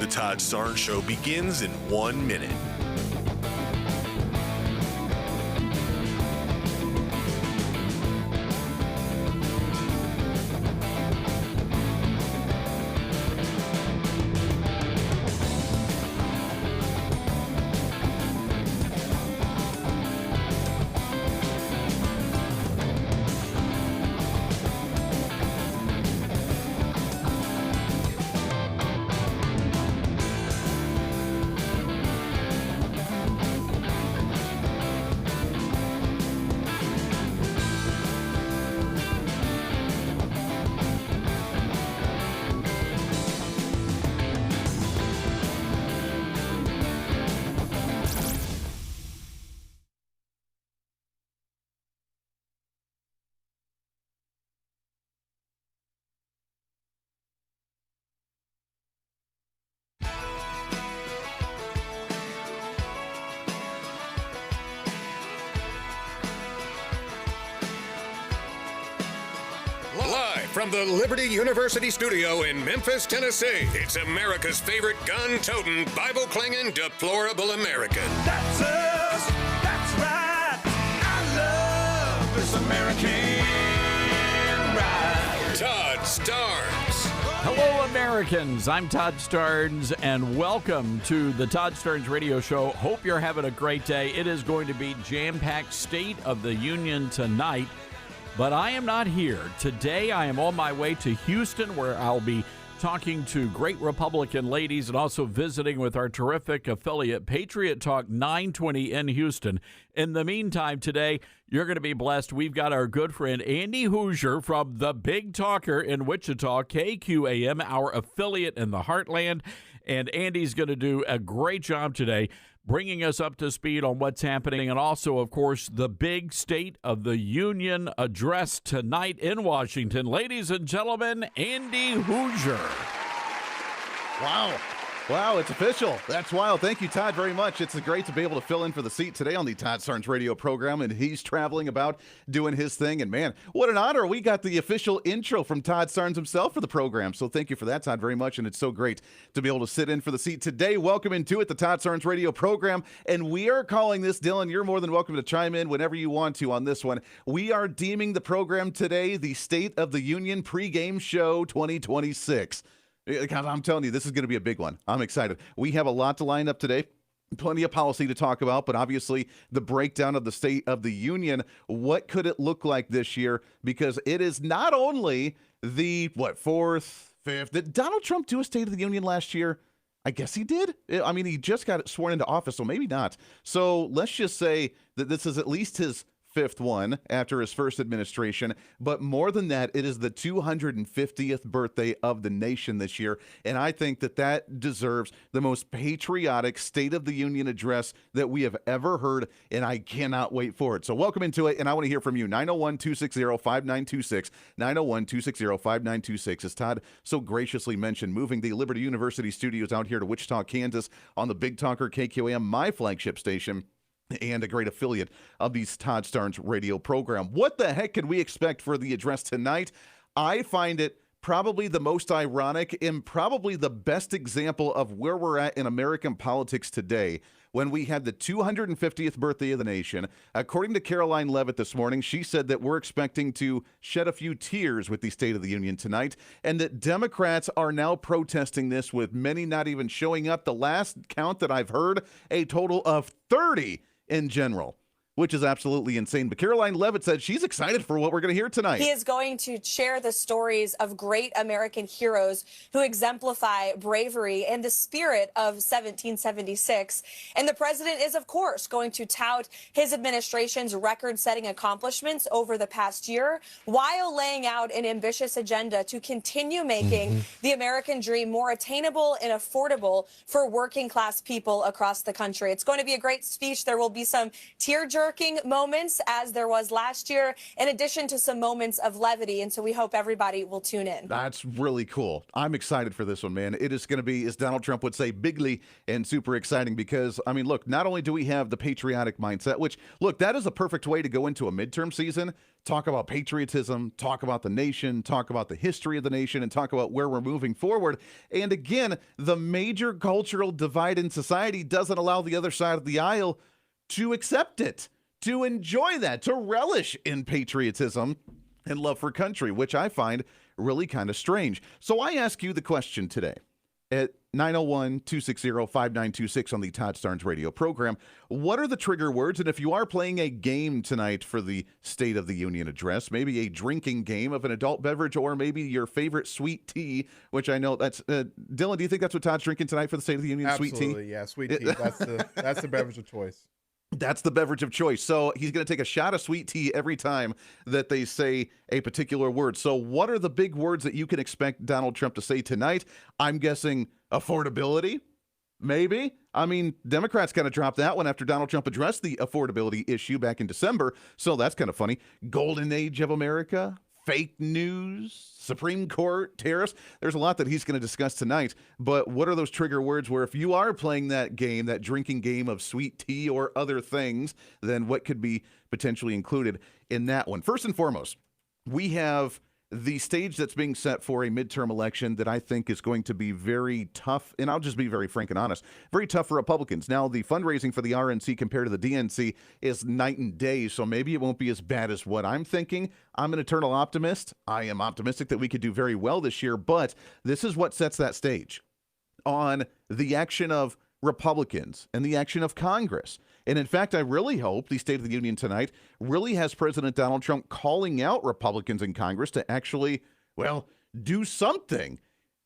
The Todd Starnes Show begins in 1 minute. Live from the Liberty University studio in Memphis, Tennessee, it's America's favorite gun-toting, Bible-clinging, deplorable American. That's us. That's right. I love this American ride. Todd Starnes. Hello, Americans. I'm Todd Starnes, and welcome to the Todd Starnes Radio Show. Hope you're having a great day. It is going to be jam-packed State of the Union tonight. But I am not here. Today, I am on my way to Houston, where I'll be talking to great Republican ladies and also visiting with our terrific affiliate, Patriot Talk 920 in Houston. In the meantime, today, you're going to be blessed. We've got our good friend Andy Hooser from The Big Talker in Wichita, KQAM, our affiliate in the Heartland. And Andy's going to do a great job today bringing us up to speed on what's happening, and also, of course, the big State of the Union address tonight in Washington. Ladies and gentlemen, Andy Hooser. Wow, it's official. That's wild. Thank you, Todd, very much. It's great to be able to fill in for the seat today on the Todd Starnes radio program, and he's traveling about doing his thing. And man, what an honor. We got the official intro from Todd Starnes himself for the program. So thank you for that, Todd, very much. And it's so great to be able to sit in for the seat today. Welcome into it, the Todd Starnes radio program. And we are calling this, Dylan, you're more than welcome to chime in whenever you want to on this one. We are deeming the program today the State of the Union pregame show 2026. I'm telling you, this is going to be a big one. I'm excited. We have a lot to line up today. Plenty of policy to talk about, but obviously the breakdown of the State of the Union. What could it look like this year? Because it is not only the, fourth, fifth. Did Donald Trump do a State of the Union last year? I guess he did. I mean, he just got sworn into office, so maybe not. So let's just say that this is at least his fifth one after his first administration, but more than that, it is the 250th birthday of the nation this year, and I think that deserves the most patriotic State of the Union address that we have ever heard, and I cannot wait for it. So welcome into it, and I want to hear from you. 901-260-5926, 901-260-5926. As Todd so graciously mentioned, moving the Liberty University studios out here to Wichita, Kansas on the Big Talker KQAM, my flagship station, and a great affiliate of the Todd Starnes radio program. What the heck can we expect for the address tonight? I find it probably the most ironic and probably the best example of where we're at in American politics today when we had the 250th birthday of the nation. According to Caroline Leavitt this morning, she said that we're expecting to shed a few tears with the State of the Union tonight, and that Democrats are now protesting this, with many not even showing up. The last count that I've heard, a total of 30 in general, which is absolutely insane. But Caroline Leavitt said she's excited for what we're going to hear tonight. He is going to share the stories of great American heroes who exemplify bravery and the spirit of 1776. And the president is, of course, going to tout his administration's record-setting accomplishments over the past year, while laying out an ambitious agenda to continue making the American dream more attainable and affordable for working-class people across the country. It's going to be a great speech. There will be some tear-jerking tear-jerking moments as there was last year, in addition to some moments of levity. And so we hope everybody will tune in. That's really cool. I'm excited for this one, man. It is going to be, as Donald Trump would say, bigly and super exciting because, I mean, look, not only do we have the patriotic mindset, which, look, that is a perfect way to go into a midterm season, talk about patriotism, talk about the nation, talk about the history of the nation, and talk about where we're moving forward. And again, the major cultural divide in society doesn't allow the other side of the aisle to accept it, to enjoy that, to relish in patriotism and love for country, which I find really kind of strange. So I ask you the question today at 901-260-5926 on the Todd Starnes radio program. What are the trigger words? And if you are playing a game tonight for the State of the Union address, maybe a drinking game of an adult beverage or maybe your favorite sweet tea, which I know that's Dylan, do you think that's what Todd's drinking tonight for the State of the Union? Absolutely, sweet tea? yeah, sweet tea. That's the beverage of choice. That's the beverage of choice. So he's going to take a shot of sweet tea every time that they say a particular word. So what are the big words that you can expect Donald Trump to say tonight? I'm guessing affordability, maybe. I mean, Democrats kind of dropped that one after Donald Trump addressed the affordability issue back in December. So that's kind of funny. Golden age of America, fake news, Supreme Court, tariffs. There's a lot that he's going to discuss tonight. But what are those trigger words where if you are playing that game, that drinking game of sweet tea or other things, then what could be potentially included in that one? First and foremost, we have the stage that's being set for a midterm election that I think is going to be very tough, and I'll just be very frank and honest, very tough for Republicans. Now, the fundraising for the RNC compared to the DNC is night and day, so maybe it won't be as bad as what I'm thinking. I'm an eternal optimist. I am optimistic that we could do very well this year, but this is what sets that stage on the action of Republicans and the action of Congress. And in fact, I really hope the State of the Union tonight really has President Donald Trump calling out Republicans in Congress to actually, well, do something.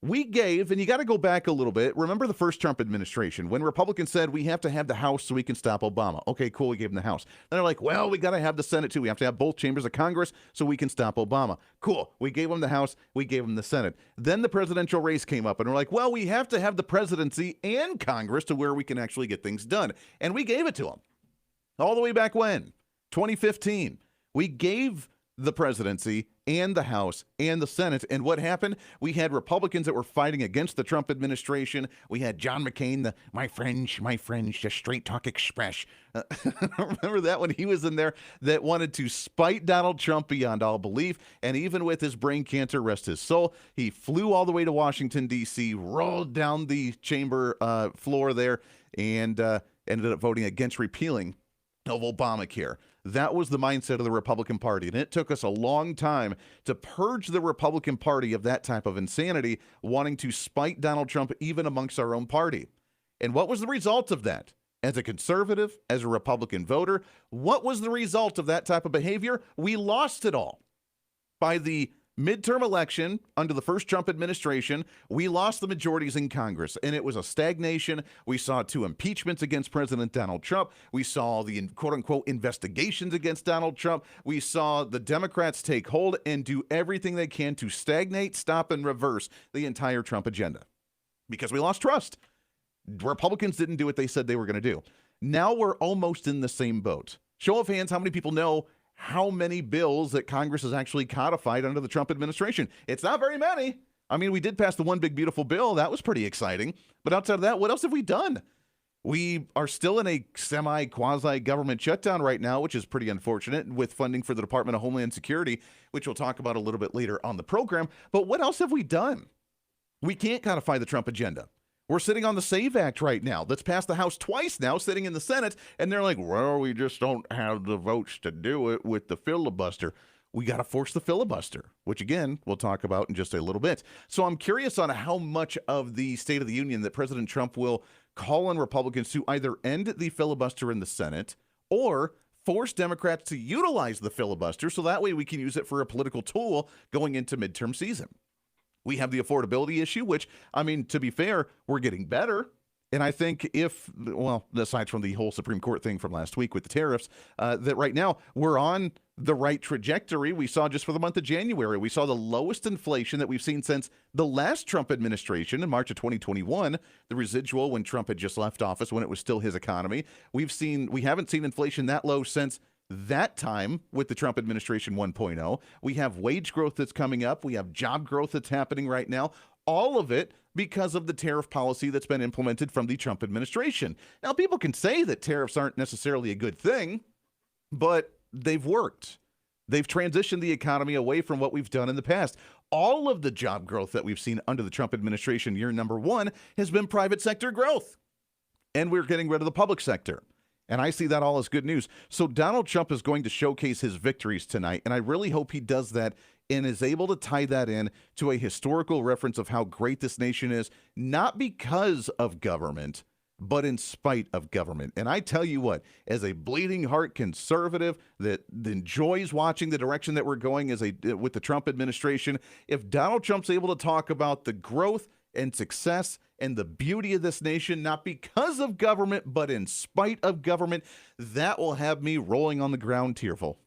We gave, and you got to go back a little bit. Remember the first Trump administration when Republicans said we have to have the House so we can stop Obama. Okay, cool, we gave them the House. Then they're like, well, we got to have the Senate too. We have to have both chambers of Congress so we can stop Obama. Cool, we gave them the House, we gave them the Senate. Then the presidential race came up and we're like, well, we have to have the presidency and Congress to where we can actually get things done. And we gave it to them. All the way back when? 2015. We gave the presidency and the House and the Senate. And what happened? We had Republicans that were fighting against the Trump administration. We had John McCain, the my French, the straight talk express. Remember that when he was in there that wanted to spite Donald Trump beyond all belief. And even with his brain cancer, rest his soul, he flew all the way to Washington, D.C., rolled down the chamber floor there, and ended up voting against repealing of Obamacare. That was the mindset of the Republican Party, and it took us a long time to purge the Republican Party of that type of insanity, wanting to spite Donald Trump even amongst our own party. And what was the result of that? As a conservative, as a Republican voter, what was the result of that type of behavior? We lost it all. By the midterm election under the first Trump administration, we lost the majorities in Congress, and it was a stagnation. We saw 2 impeachments against President Donald Trump. We saw the quote-unquote investigations against Donald Trump. We saw the Democrats take hold and do everything they can to stagnate, stop, and reverse the entire Trump agenda because we lost trust. Republicans didn't do what they said they were going to do. Now we're almost in the same boat. Show of hands, how many people know how many bills that Congress has actually codified under the Trump administration? It's not very many. I mean, we did pass the one big beautiful bill. That was pretty exciting. But outside of that, what else have we done? We are still in a semi-quasi-government shutdown right now, which is pretty unfortunate, with funding for the Department of Homeland Security, which we'll talk about a little bit later on the program. But what else have we done? We can't codify the Trump agenda. We're sitting on the SAVE Act right now. That's passed the House twice now, sitting in the Senate, and they're like, well, we just don't have the votes to do it with the filibuster. We got to force the filibuster, which, again, we'll talk about in just a little bit. So I'm curious on how much of the State of the Union that President Trump will call on Republicans to either end the filibuster in the Senate or force Democrats to utilize the filibuster so that way we can use it for a political tool going into midterm season. We have the affordability issue, which, I mean, to be fair, we're getting better. And I think aside from the whole Supreme Court thing from last week with the tariffs, that right now we're on the right trajectory. We saw just for the month of January, we saw the lowest inflation that we've seen since the last Trump administration in March of 2021, the residual when Trump had just left office, when it was still his economy. We haven't seen inflation that low since that time with the Trump administration 1.0. We have wage growth that's coming up. We have job growth that's happening right now. All of it because of the tariff policy that's been implemented from the Trump administration. Now, people can say that tariffs aren't necessarily a good thing, but they've worked. They've transitioned the economy away from what we've done in the past. All of the job growth that we've seen under the Trump administration, year number one, has been private sector growth. And we're getting rid of the public sector. And I see that all as good news. So Donald Trump is going to showcase his victories tonight, and I really hope he does that and is able to tie that in to a historical reference of how great this nation is, not because of government, but in spite of government. And I tell you what, as a bleeding heart conservative that enjoys watching the direction that we're going with the Trump administration, if Donald Trump's able to talk about the growth and success and the beauty of this nation, not because of government, but in spite of government, that will have me rolling on the ground tearful.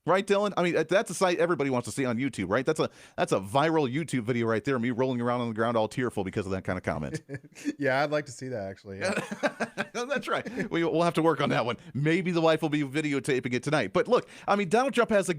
Right, Dylan? I mean, that's a sight everybody wants to see on YouTube, right? That's a viral YouTube video right there, me rolling around on the ground all tearful because of that kind of comment. Yeah, I'd like to see that, actually. Yeah. That's right. We'll have to work on that one. Maybe the wife will be videotaping it tonight. But look, I mean, Donald Trump has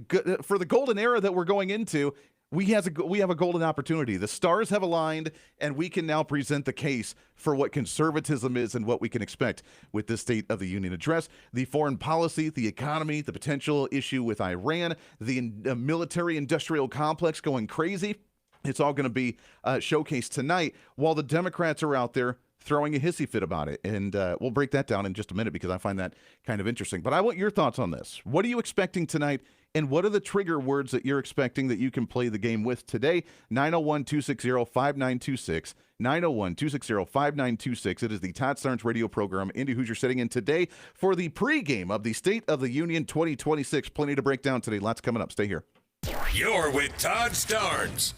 for the golden era that we're going into, we have a golden opportunity. The stars have aligned, and we can now present the case for what conservatism is and what we can expect with this State of the Union address. The foreign policy, the economy, the potential issue with Iran, the military-industrial complex going crazy. It's all going to be showcased tonight while the Democrats are out there throwing a hissy fit about it. And we'll break that down in just a minute because I find that kind of interesting. But I want your thoughts on this. What are you expecting tonight? And what are the trigger words that you're expecting that you can play the game with today? 901-260-5926. 901-260-5926. It is the Todd Starnes radio program. Andy Hooser sitting in today for the pregame of the State of the Union 2026. Plenty to break down today. Lots coming up. Stay here. You're with Todd Starnes.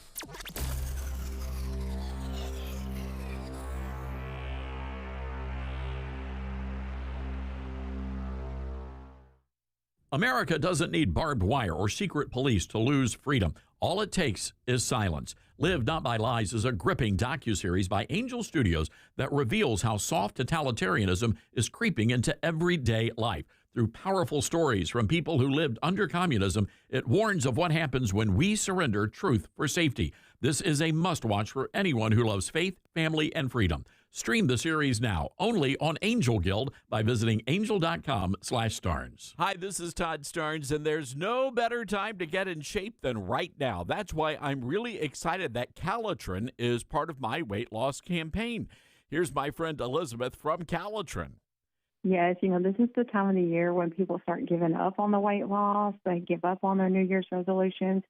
America doesn't need barbed wire or secret police to lose freedom. All it takes is silence. Live Not by Lies is a gripping docuseries by Angel Studios that reveals how soft totalitarianism is creeping into everyday life. Through powerful stories from people who lived under communism, it warns of what happens when we surrender truth for safety. This is a must-watch for anyone who loves faith, family, and freedom. Stream the series now, only on Angel Guild by visiting angel.com/Starnes. Hi, this is Todd Starnes, and there's no better time to get in shape than right now. That's why I'm really excited that Calitrin is part of my weight loss campaign. Here's my friend Elizabeth from Calitrin. Yes, this is the time of the year when people start giving up on the weight loss. They give up on their New Year's resolutions.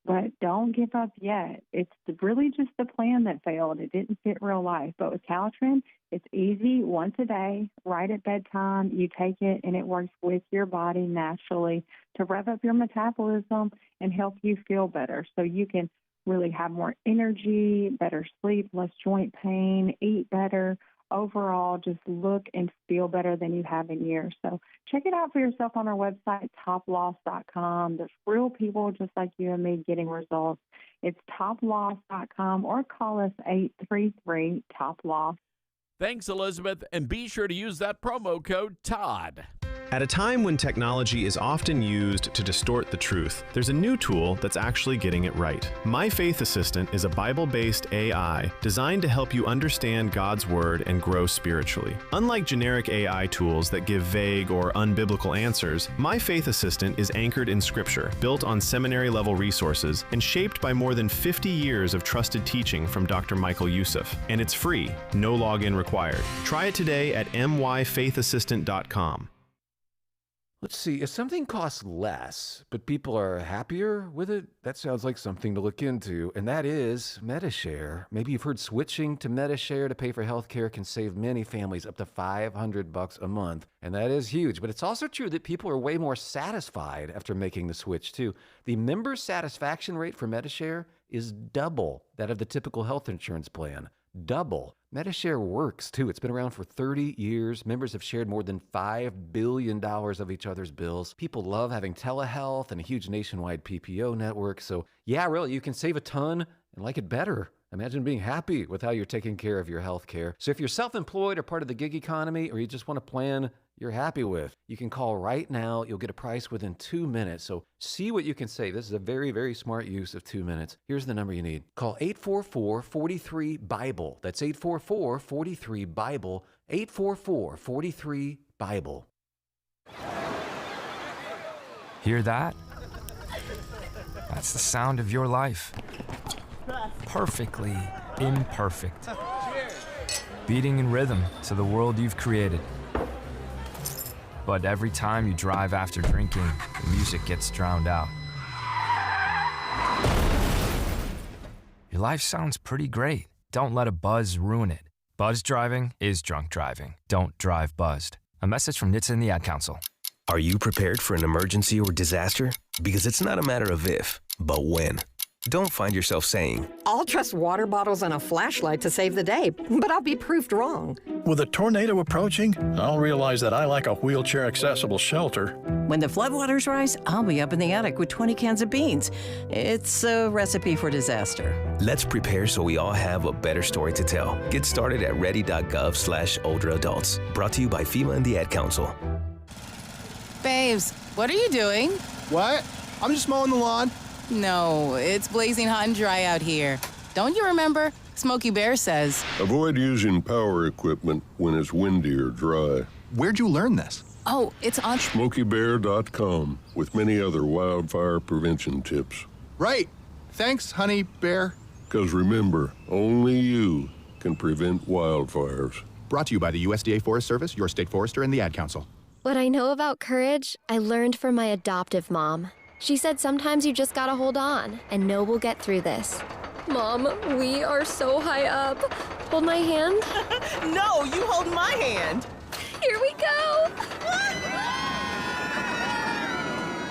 But don't give up yet. It's really just the plan that failed. It didn't fit real life. But with Calitrin, it's easy, once a day, right at bedtime. You take it, and it works with your body naturally to rev up your metabolism and help you feel better. So you can really have more energy, better sleep, less joint pain, eat better. Overall, just look and feel better than you have in years. So check it out for yourself on our website, toploss.com. There's real people just like you and me getting results. It's toploss.com or call us 833-TOP-LOSS. Thanks, Elizabeth, and be sure to use that promo code TODD. At a time when technology is often used to distort the truth, there's a new tool that's actually getting it right. My Faith Assistant is a Bible-based AI designed to help you understand God's Word and grow spiritually. Unlike generic AI tools that give vague or unbiblical answers, My Faith Assistant is anchored in Scripture, built on seminary-level resources, and shaped by more than 50 years of trusted teaching from Dr. Michael Youssef. And it's free, no login required. Try it today at myfaithassistant.com. Let's see, if something costs less, but people are happier with it, that sounds like something to look into, and that is Medi-Share. Maybe you've heard switching to Medi-Share to pay for healthcare can save many families up to $500 a month, and that is huge. But it's also true that people are way more satisfied after making the switch, too. The member satisfaction rate for Medi-Share is double that of the typical health insurance plan. double. Medishare works, too. It's been around for 30 years. Members have shared more than $5 billion of each other's bills. People love having telehealth and a huge nationwide PPO network. So, yeah, really, you can save a ton and like it better. Imagine being happy with how you're taking care of your health care. So if you're self-employed or part of the gig economy, or you just want a plan you're happy with, you can call right now. You'll get a price within 2 minutes. So see what you can save. This is a very, very smart use of 2 minutes. Here's the number you need. Call 844-43-BIBLE. That's 844-43-BIBLE. 844-43-BIBLE. Hear that? That's the sound of your life. Perfectly imperfect. Beating in rhythm to the world you've created. But every time you drive after drinking, the music gets drowned out. Your life sounds pretty great. Don't let a buzz ruin it. Buzz driving is drunk driving. Don't drive buzzed. A message from NHTSA and the Ad Council. Are you prepared for an emergency or disaster? Because it's not a matter of if, but when. Don't find yourself saying, I'll trust water bottles and a flashlight to save the day, but I'll be proved wrong. With a tornado approaching, I'll realize that I lack a wheelchair-accessible shelter. When the floodwaters rise, I'll be up in the attic with 20 cans of beans. It's a recipe for disaster. Let's prepare so we all have a better story to tell. Get started at ready.gov/older adults. Brought to you by FEMA and the Ad Council. Babes, what are you doing? What? I'm just mowing the lawn. No, it's blazing hot and dry out here. Don't you remember? Smokey Bear says, avoid using power equipment when it's windy or dry. Where'd you learn this? Oh, it's on SmokeyBear.com with many other wildfire prevention tips. Right. Thanks, honey bear. Because remember, only you can prevent wildfires. Brought to you by the USDA Forest Service, your state forester, and the Ad Council. What I know about courage, I learned from my adoptive mom. She said sometimes you just gotta hold on and know we'll get through this. Mom, we are so high up. Hold my hand. No, you hold my hand. Here we go.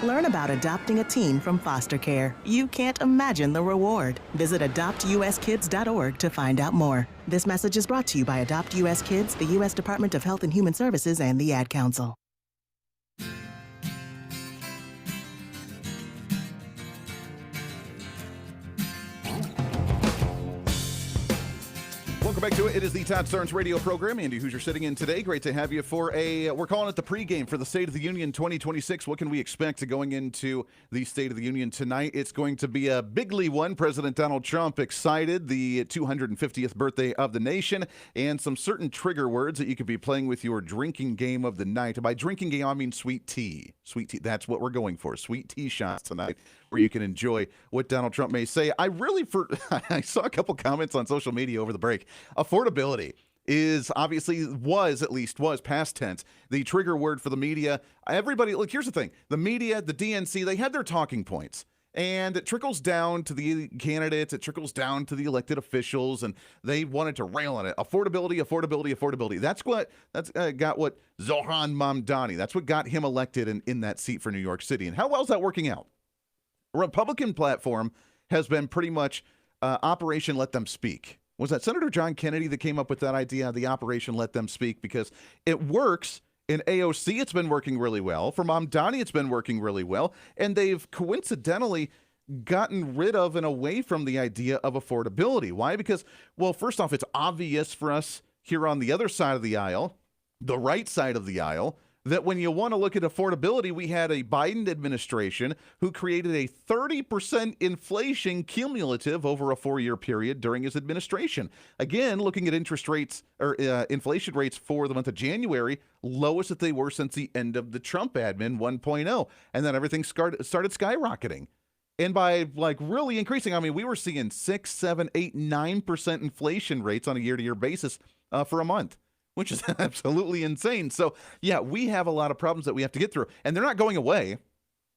Learn about adopting a teen from foster care. You can't imagine the reward. Visit adoptuskids.org to find out more. This message is brought to you by Adopt US Kids, the U.S. Department of Health and Human Services, and the Ad Council. Welcome back to it. It is the Todd Starnes radio program. Andy Hooser sitting in today. Great to have you for we're calling it the pregame for the State of the Union 2026. What can we expect going into the State of the Union tonight? It's going to be a bigly one. President Donald Trump excited, the 250th birthday of the nation, and some certain trigger words that you could be playing with your drinking game of the night. By drinking game, I mean sweet tea. Sweet tea, that's what we're going for. Sweet tea shots tonight, where you can enjoy what Donald Trump may say. I saw a couple comments on social media over the break. Affordability is obviously was past tense, the trigger word for the media. Everybody, look, here's the thing. The media, the DNC, they had their talking points. And it trickles down to the candidates. It trickles down to the elected officials, and they wanted to rail on it. Affordability, affordability, affordability. That's got what Zohran Mamdani. That's what got him elected in that seat for New York City. And how well is that working out? A Republican platform has been pretty much Operation Let Them Speak. Was that Senator John Kennedy that came up with that idea, the Operation Let Them Speak? Because it works. In AOC, it's been working really well. For Mamdani, it's been working really well. And they've coincidentally gotten rid of and away from the idea of affordability. Why? Because, well, first off, it's obvious for us here on the other side of the aisle, the right side of the aisle, that when you want to look at affordability, we had a Biden administration who created a 30% inflation cumulative over a 4-year period during his administration. Again, looking at interest rates or inflation rates for the month of January, lowest that they were since the end of the Trump admin 1.0. And then everything started skyrocketing. And by really increasing, I mean, we were seeing 6, 7, 8, 9% inflation rates on a year-to-year basis for a month, which is absolutely insane. So, yeah, we have a lot of problems that we have to get through, and they're not going away.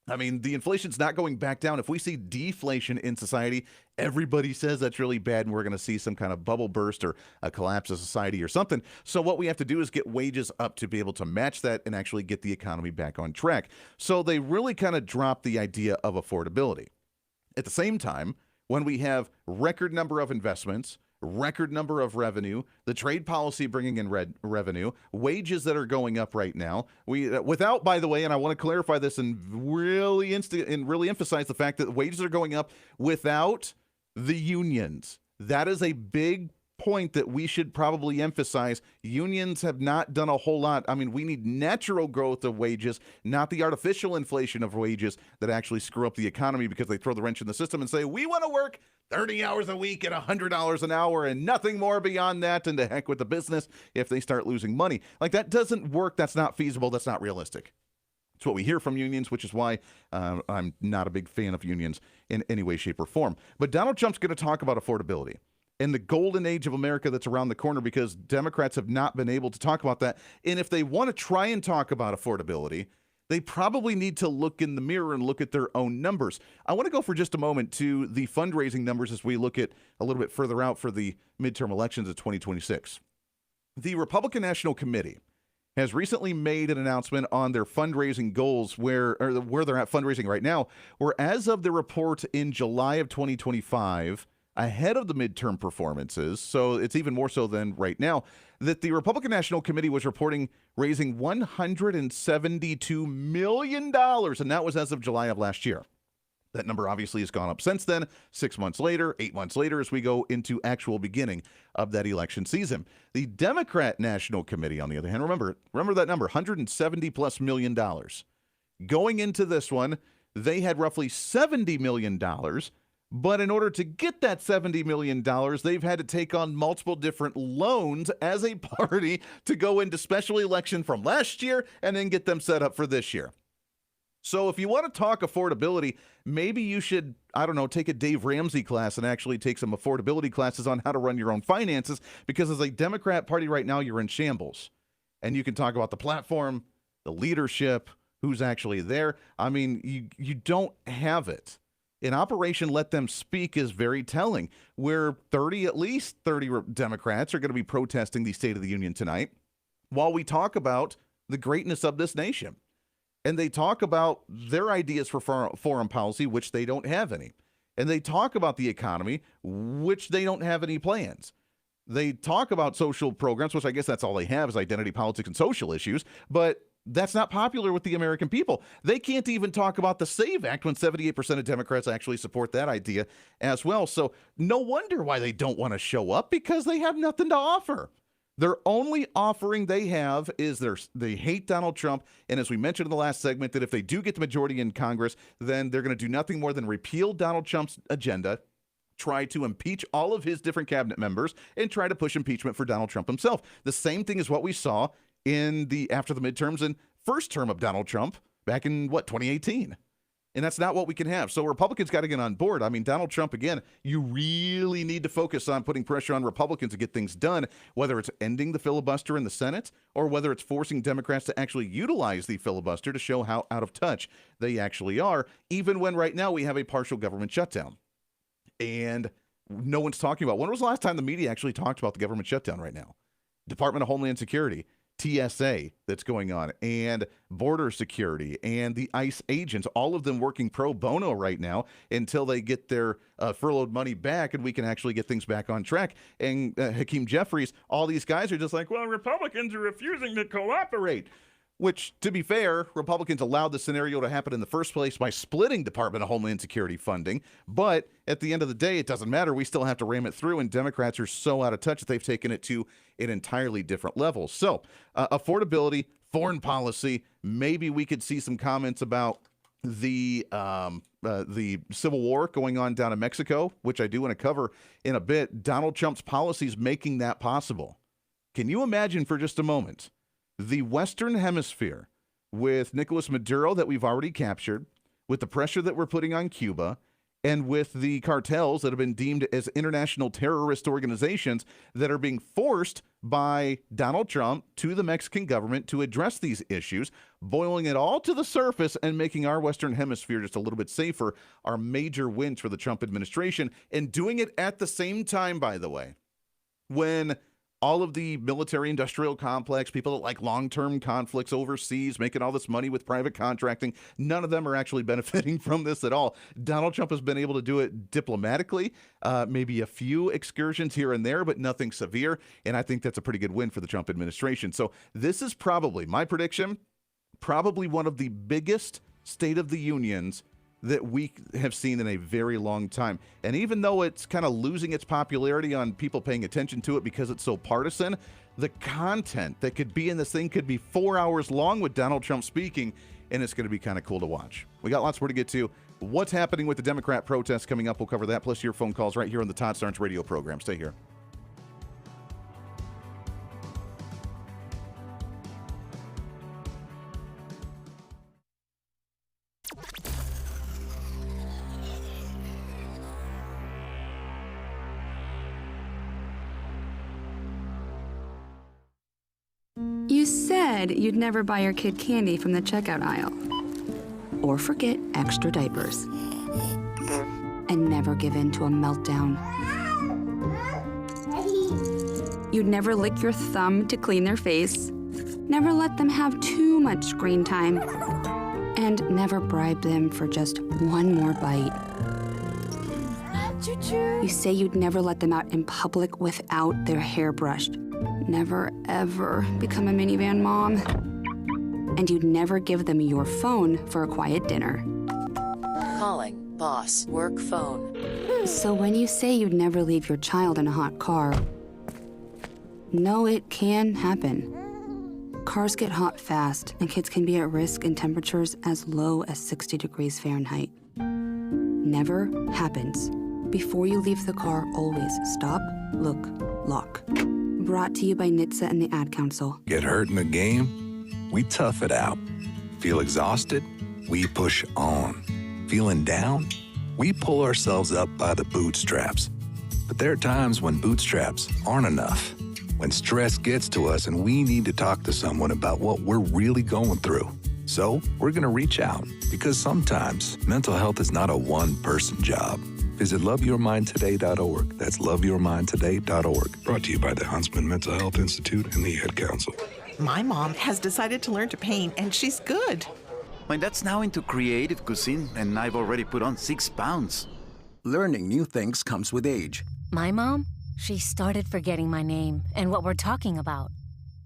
I mean, the inflation's not going back down. If we see deflation in society, everybody says that's really bad, and we're going to see some kind of bubble burst or a collapse of society or something. So what we have to do is get wages up to be able to match that and actually get the economy back on track. So they really kind of dropped the idea of affordability. At the same time, when we have record number of investments, record number of revenue, the trade policy bringing in revenue, wages that are going up right now. Without, by the way, and I want to clarify this and really emphasize the fact that wages are going up without the unions. That is a big point that we should probably emphasize. Unions have not done a whole lot. I mean, we need natural growth of wages, not the artificial inflation of wages that actually screw up the economy because they throw the wrench in the system and say, we want to work 30 hours a week at $100 an hour and nothing more beyond that, and to heck with the business if they start losing money. Like, that doesn't work. That's not feasible. That's not realistic. It's what we hear from unions, which is why I'm not a big fan of unions in any way, shape, or form. But Donald Trump's going to talk about affordability and the golden age of America that's around the corner, because Democrats have not been able to talk about that. And if they want to try and talk about affordability, they probably need to look in the mirror and look at their own numbers. I want to go for just a moment to the fundraising numbers as we look at a little bit further out for the midterm elections of 2026. The Republican National Committee has recently made an announcement on their fundraising goals, where they're at fundraising right now, where as of the report in July of 2025, ahead of the midterm performances, so it's even more so than right now, that the Republican National Committee was reporting raising $172 million, and that was as of July of last year. That number obviously has gone up since then, 6 months later, 8 months later, as we go into actual beginning of that election season. The Democrat National Committee, on the other hand, remember that number, $170+ million. Going into this one, they had roughly $70 million, but in order to get that $70 million, they've had to take on multiple different loans as a party to go into special election from last year and then get them set up for this year. So if you want to talk affordability, maybe you should, take a Dave Ramsey class and actually take some affordability classes on how to run your own finances, because as a Democrat Party right now, you're in shambles. And you can talk about the platform, the leadership, who's actually there. I mean, you don't have it. In Operation Let Them Speak is very telling, where at least 30 Democrats are going to be protesting the State of the Union tonight while we talk about the greatness of this nation. And they talk about their ideas for foreign policy, which they don't have any. And they talk about the economy, which they don't have any plans. They talk about social programs, which I guess that's all they have is identity politics and social issues. But that's not popular with the American people. They can't even talk about the SAVE Act when 78% of Democrats actually support that idea as well. So no wonder why they don't want to show up, because they have nothing to offer. Their only offering they have is they hate Donald Trump. And as we mentioned in the last segment, that if they do get the majority in Congress, then they're going to do nothing more than repeal Donald Trump's agenda, try to impeach all of his different cabinet members, and try to push impeachment for Donald Trump himself. The same thing is what we saw after the midterms and first term of Donald Trump back in 2018. And that's not what we can have. So Republicans got to get on board. I mean, Donald Trump, again, you really need to focus on putting pressure on Republicans to get things done, whether it's ending the filibuster in the Senate or whether it's forcing Democrats to actually utilize the filibuster to show how out of touch they actually are, even when right now we have a partial government shutdown. And no one's talking about, when was the last time the media actually talked about the government shutdown right now? Department of Homeland Security, TSA that's going on, and border security, and the ICE agents, all of them working pro bono right now until they get their furloughed money back and we can actually get things back on track. And Hakeem Jeffries, all these guys are just like, well, Republicans are refusing to cooperate. Which, to be fair, Republicans allowed the scenario to happen in the first place by splitting Department of Homeland Security funding. But at the end of the day, it doesn't matter. We still have to ram it through, and Democrats are so out of touch that they've taken it to an entirely different level. So, affordability, foreign policy, maybe we could see some comments about the civil war going on down in Mexico, which I do want to cover in a bit. Donald Trump's policies making that possible. Can you imagine for just a moment the Western Hemisphere, with Nicolas Maduro that we've already captured, with the pressure that we're putting on Cuba, and with the cartels that have been deemed as international terrorist organizations that are being forced by Donald Trump to the Mexican government to address these issues, boiling it all to the surface and making our Western Hemisphere just a little bit safer, are major wins for the Trump administration, and doing it at the same time, by the way, when all of the military-industrial complex, people that like long-term conflicts overseas, making all this money with private contracting, none of them are actually benefiting from this at all. Donald Trump has been able to do it diplomatically, maybe a few excursions here and there, but nothing severe, and I think that's a pretty good win for the Trump administration. So this is probably, my prediction, probably one of the biggest State of the Unions that we have seen in a very long time. And even though it's kind of losing its popularity on people paying attention to it because it's so partisan, the content that could be in this thing could be 4 hours long with Donald Trump speaking, and it's going to be kind of cool to watch. We got lots more to get to. What's happening with the Democrat protests coming up? We'll cover that, plus your phone calls right here on the Todd Starnes radio program. Stay here. You said you'd never buy your kid candy from the checkout aisle. Or forget extra diapers. And never give in to a meltdown. You'd never lick your thumb to clean their face. Never let them have too much screen time. And never bribe them for just one more bite. You say you'd never let them out in public without their hair brushed. Never, ever become a minivan mom. And you'd never give them your phone for a quiet dinner. Calling boss work phone. So when you say you'd never leave your child in a hot car, no, it can happen. Cars get hot fast, and kids can be at risk in temperatures as low as 60 degrees Fahrenheit. Never happens. Before you leave the car, always stop, look, lock. Brought to you by NHTSA and the Ad Council. Get hurt in the game? We tough it out. Feel exhausted? We push on. Feeling down? We pull ourselves up by the bootstraps. But there are times when bootstraps aren't enough. When stress gets to us and we need to talk to someone about what we're really going through. So we're going to reach out, because sometimes mental health is not a one-person job. Visit loveyourmindtoday.org. That's loveyourmindtoday.org. Brought to you by the Huntsman Mental Health Institute and the Ad Council. My mom has decided to learn to paint, and she's good. My dad's now into creative cuisine, and I've already put on 6 pounds. Learning new things comes with age. My mom? She started forgetting my name and what we're talking about.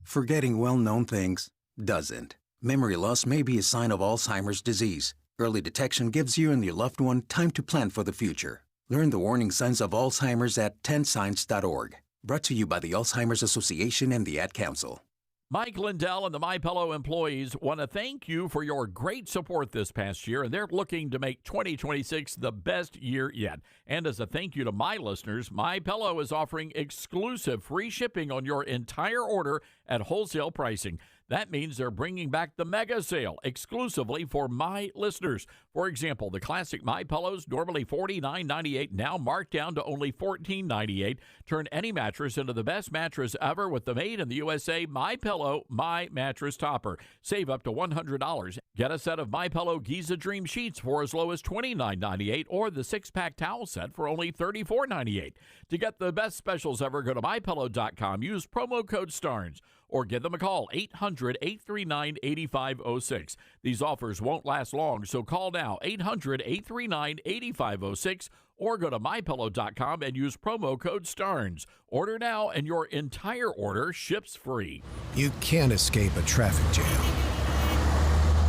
Forgetting well-known things doesn't. Memory loss may be a sign of Alzheimer's disease. Early detection gives you and your loved one time to plan for the future. Learn the warning signs of Alzheimer's at 10signs.org. Brought to you by the Alzheimer's Association and the Ad Council. Mike Lindell and the MyPillow employees want to thank you for your great support this past year, and they're looking to make 2026 the best year yet. And as a thank you to my listeners, MyPillow is offering exclusive free shipping on your entire order at wholesale pricing. That means they're bringing back the mega sale exclusively for my listeners. For example, the classic My Pillows, normally $49.98, now marked down to only $14.98. Turn any mattress into the best mattress ever with the made in the USA My Pillow My Mattress Topper. Save up to $100. Get a set of My Pillow Giza Dream Sheets for as low as $29.98, or the 6-pack towel set for only $34.98. To get the best specials ever, go to MyPillow.com. Use promo code STARNS. Or give them a call, 800-839-8506. These offers won't last long, so call now, 800-839-8506, or go to MyPillow.com and use promo code STARNS. Order now, and your entire order ships free. You can't escape a traffic jam.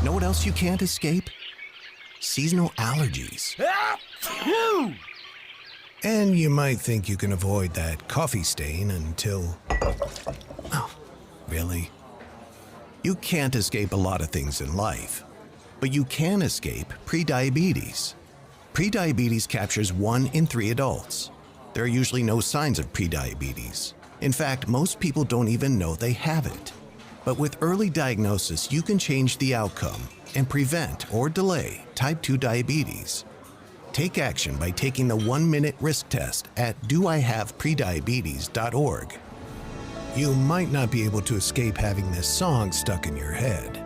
Know what else you can't escape? Seasonal allergies. And you might think you can avoid that coffee stain until... Oh. Really? You can't escape a lot of things in life, but you can escape prediabetes. Prediabetes captures 1 in 3 adults. There are usually no signs of prediabetes. In fact, most people don't even know they have it. But with early diagnosis, you can change the outcome and prevent or delay type 2 diabetes. Take action by taking the 1-minute risk test at doihaveprediabetes.org. You might not be able to escape having this song stuck in your head,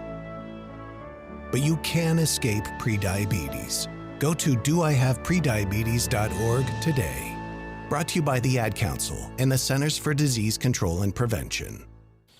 but you can escape prediabetes. Go to doihaveprediabetes.org today. Brought to you by the Ad Council and the Centers for Disease Control and Prevention.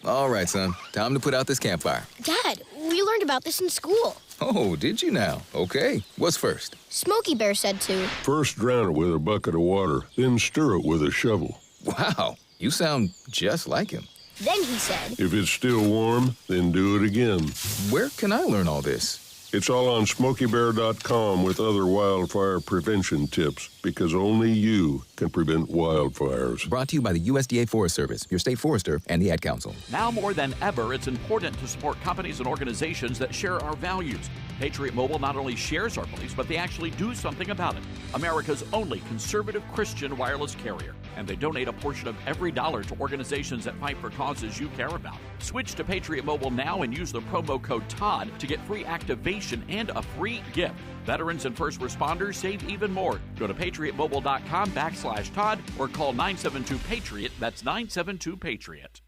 All right, son. Time to put out this campfire. Dad, we learned about this in school. Oh, did you now? Okay. What's first? Smokey Bear said to. First drown it with a bucket of water, then stir it with a shovel. Wow, you sound just like him. Then he said. If it's still warm, then do it again. Where can I learn all this? It's all on SmokeyBear.com with other wildfire prevention tips, because only you can prevent wildfires. Brought to you by the USDA Forest Service, your state forester, and the Ad Council. Now more than ever, it's important to support companies and organizations that share our values. Patriot Mobile not only shares our beliefs, but they actually do something about it. America's only conservative Christian wireless carrier. And they donate a portion of every dollar to organizations that fight for causes you care about. Switch to Patriot Mobile now and use the promo code TODD to get free activation and a free gift. Veterans and first responders save even more. Go to patriotmobile.com/Todd or call 972-PATRIOT. That's 972-PATRIOT.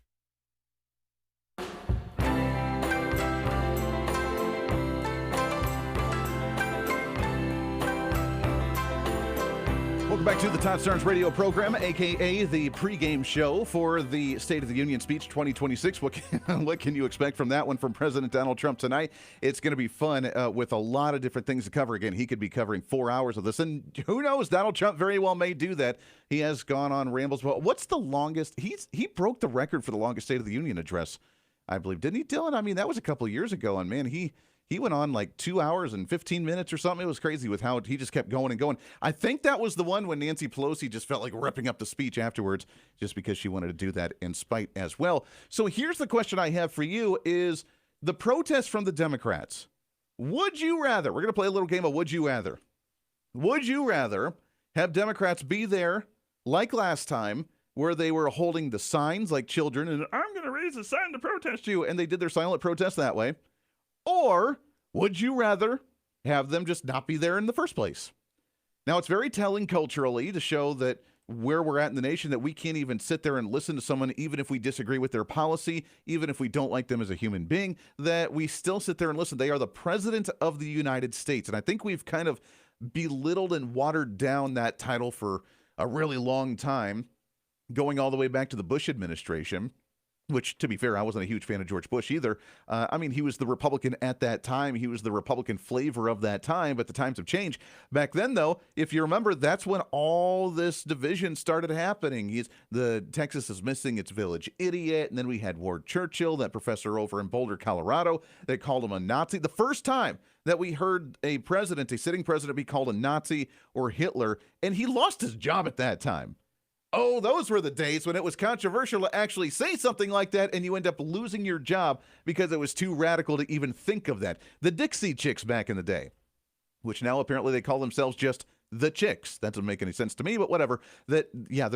Welcome back to the Todd Starnes Radio program, a.k.a. the pregame show for the State of the Union speech 2026. What can you expect from that one from President Donald Trump tonight? It's going to be fun with a lot of different things to cover. Again, he could be covering 4 hours of this, and who knows, Donald Trump very well may do that. He has gone on rambles. Well, what's the longest? He broke the record for the longest State of the Union address, I believe. Didn't he, Dylan? I mean, that was a couple of years ago, and man, he went on like 2 hours and 15 minutes or something. It was crazy with how he just kept going and going. I think that was the one when Nancy Pelosi just felt like ripping up the speech afterwards just because she wanted to do that in spite as well. So here's the question I have for you is the protest from the Democrats. Would you rather, we're going to play a little game of Would You Rather. Would you rather have Democrats be there like last time where they were holding the signs like children and I'm going to raise a sign to protest you, and they did their silent protest that way? Or would you rather have them just not be there in the first place? Now, it's very telling culturally to show that where we're at in the nation, that we can't even sit there and listen to someone, even if we disagree with their policy, even if we don't like them as a human being, that we still sit there and listen. They are the president of the United States. And I think we've kind of belittled and watered down that title for a really long time, going all the way back to the Bush administration. Which, to be fair, I wasn't a huge fan of George Bush either. I mean, he was the Republican at that time. He was the Republican flavor of that time, but the times have changed. Back then, though, if you remember, that's when all this division started happening. Texas is missing its village idiot, and then we had Ward Churchill, that professor over in Boulder, Colorado, that called him a Nazi. The first time that we heard a sitting president, be called a Nazi or Hitler, and he lost his job at that time. Oh, those were the days when it was controversial to actually say something like that, and you end up losing your job because it was too radical to even think of that. The Dixie Chicks back in the day, which now apparently they call themselves just the Chicks. That doesn't make any sense to me, but whatever. They're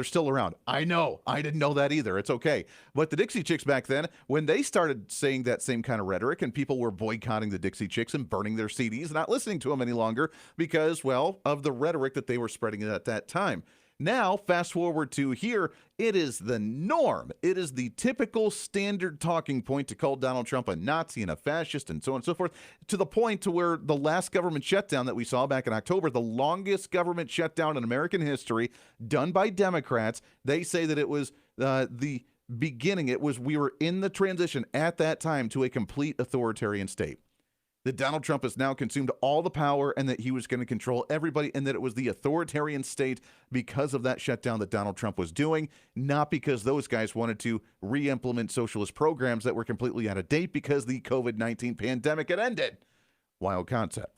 still around. I know. I didn't know that either. It's okay. But the Dixie Chicks back then, when they started saying that same kind of rhetoric and people were boycotting the Dixie Chicks and burning their CDs, not listening to them any longer because, well, of the rhetoric that they were spreading at that time. Now, fast forward to here, it is the norm. It is the typical standard talking point to call Donald Trump a Nazi and a fascist and so on and so forth, to the point to where the last government shutdown that we saw back in October, the longest government shutdown in American history, done by Democrats, they say that it was the beginning. We were in the transition at that time to a complete authoritarian state. That Donald Trump has now consumed all the power and that he was going to control everybody, and that it was the authoritarian state because of that shutdown that Donald Trump was doing, not because those guys wanted to re-implement socialist programs that were completely out of date because the COVID-19 pandemic had ended. Wild concept.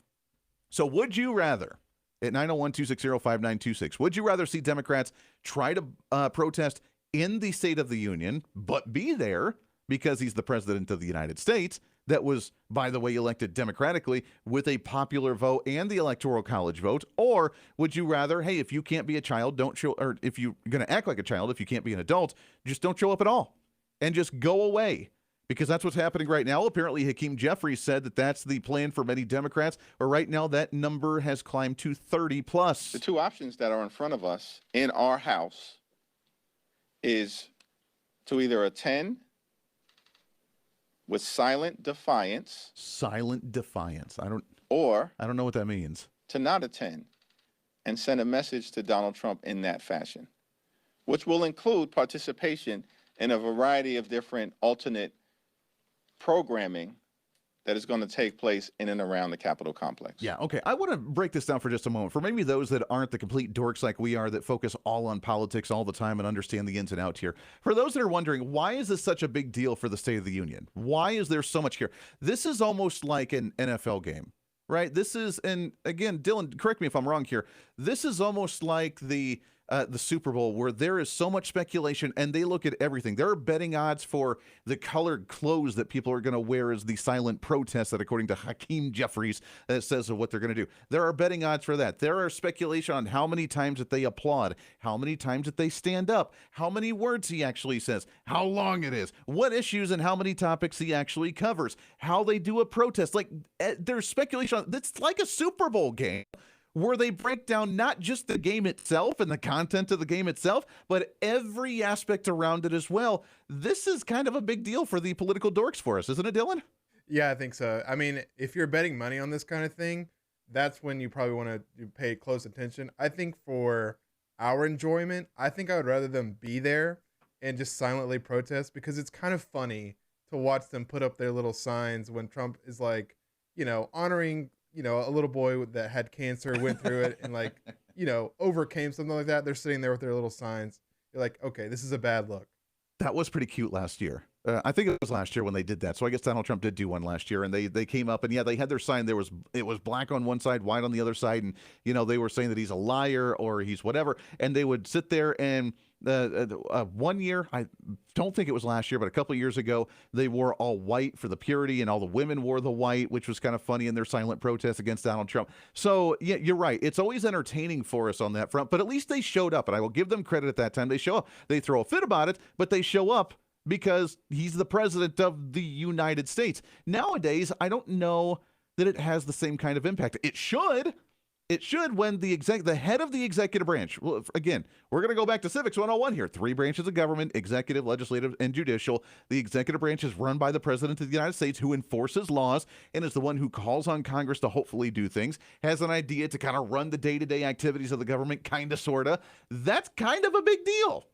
So would you rather, at 901-260-5926, would you rather see Democrats try to protest in the State of the Union, but be there because he's the president of the United States, that was, by the way, elected democratically with a popular vote and the Electoral College vote? Or would you rather, hey, if you can't be a child, don't show, or if you're going to act like a child, if you can't be an adult, just don't show up at all and just go away? Because that's what's happening right now. Apparently, Hakeem Jeffries said that that's the plan for many Democrats, or right now that number has climbed to 30 plus. The two options that are in front of us in our House is to either attend with silent defiance. Silent defiance. I don't know what that means. To not attend and send a message to Donald Trump in that fashion. which will include participation in a variety of different alternate programming that is going to take place in and around the Capitol complex. Yeah, okay. I want to break this down for just a moment. For maybe those that aren't the complete dorks like we are that focus all on politics all the time and understand the ins and outs here. For those that are wondering, why is this such a big deal for the State of the Union? Why is there so much here? This is almost like an NFL game, right? This is, and again, Dylan, correct me if I'm wrong here. This is almost like the Super Bowl, where there is so much speculation and they look at everything. There are betting odds for the colored clothes that people are going to wear as the silent protest that, according to Hakeem Jeffries, says of what they're going to do. There are betting odds for that. There are speculation on how many times that they applaud, how many times that they stand up, how many words he actually says, how long it is, what issues and how many topics he actually covers, how they do a protest. Like, there's speculation on, it's like a Super Bowl game, where they break down not just the game itself and the content of the game itself, but every aspect around it as well. This is kind of a big deal for the political dorks for us, isn't it, Dylan? Yeah, I think so. I mean, if you're betting money on this kind of thing, that's when you probably want to pay close attention. I think for our enjoyment, I think I would rather them be there and just silently protest, because it's kind of funny to watch them put up their little signs when Trump is like, honoring a little boy that had cancer, went through it, and overcame something like that. They're sitting there with their little signs. You're like, okay, this is a bad look. That was pretty cute last year. I think it was last year when they did that. So I guess Donald Trump did do one last year, and they came up, and yeah, they had their sign. It was black on one side, white on the other side, and they were saying that he's a liar or he's whatever, and they would sit there and 1 year, I don't think it was last year, but a couple of years ago, they wore all white for the purity, and all the women wore the white, which was kind of funny in their silent protest against Donald Trump. So yeah, you're right. It's always entertaining for us on that front, but at least they showed up, and I will give them credit at that time. They show up. They throw a fit about it, but they show up because he's the president of the United States. Nowadays, I don't know that it has the same kind of impact. It should. It should, when the head of the executive branch, well, again, we're going to go back to Civics 101 here. 3 branches of government: executive, legislative, and judicial. The executive branch is run by the president of the United States, who enforces laws and is the one who calls on Congress to hopefully do things, has an idea to kind of run the day-to-day activities of the government, kind of, sort of. That's kind of a big deal.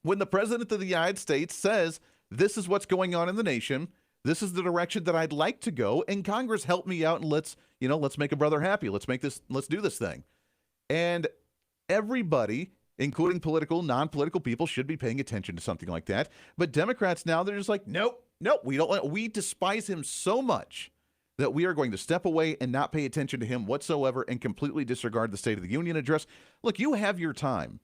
When the president of the United States says, this is what's going on in the nation, this is the direction that I'd like to go, and Congress, help me out, and let's make a brother happy. Let's do this thing. And everybody, including political, non-political people, should be paying attention to something like that. But Democrats now, they're just like, nope, we despise him so much that we are going to step away and not pay attention to him whatsoever and completely disregard the State of the Union address. Look, you have your time.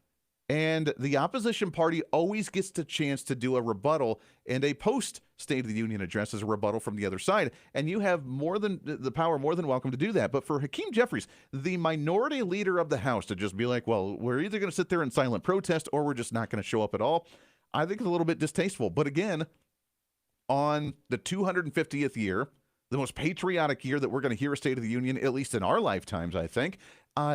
And the opposition party always gets the chance to do a rebuttal, and a post-State of the Union address is a rebuttal from the other side. And you have more than welcome to do that. But for Hakeem Jeffries, the minority leader of the House, to just be like, well, we're either going to sit there in silent protest or we're just not going to show up at all, I think it's a little bit distasteful. But again, on the 250th year, the most patriotic year that we're going to hear a State of the Union, at least in our lifetimes, I think,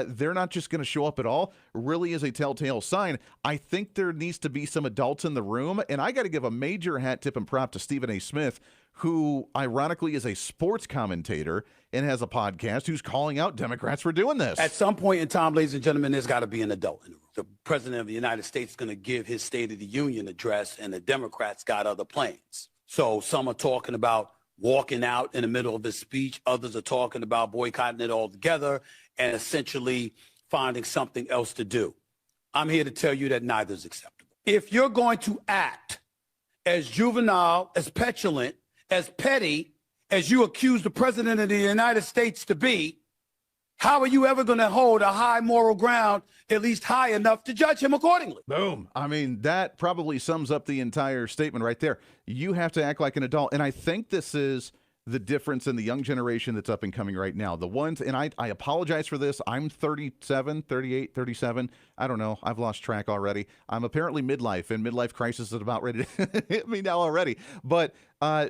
they're not just going to show up at all, really is a telltale sign. I think there needs to be some adults in the room, and I got to give a major hat tip and prop to Stephen A. Smith, who ironically is a sports commentator and has a podcast, who's calling out Democrats for doing this. At some point in time, ladies and gentlemen, there's got to be an adult in the room. The president of the United States is going to give his State of the Union address, and the Democrats got other plans. So some are talking about walking out in the middle of his speech. Others are talking about boycotting it altogether and essentially finding something else to do. I'm here to tell you that neither is acceptable. If you're going to act as juvenile, as petulant, as petty as you accuse the president of the United States to be, how are you ever going to hold a high moral ground, at least high enough to judge him accordingly? Boom. I mean, that probably sums up the entire statement right there. You have to act like an adult. And I think this is the difference in the young generation that's up and coming right now. The ones, and I apologize for this, I'm 37, 38, 37. I don't know. I've lost track already. I'm apparently midlife, and midlife crisis is about ready to hit me now already. But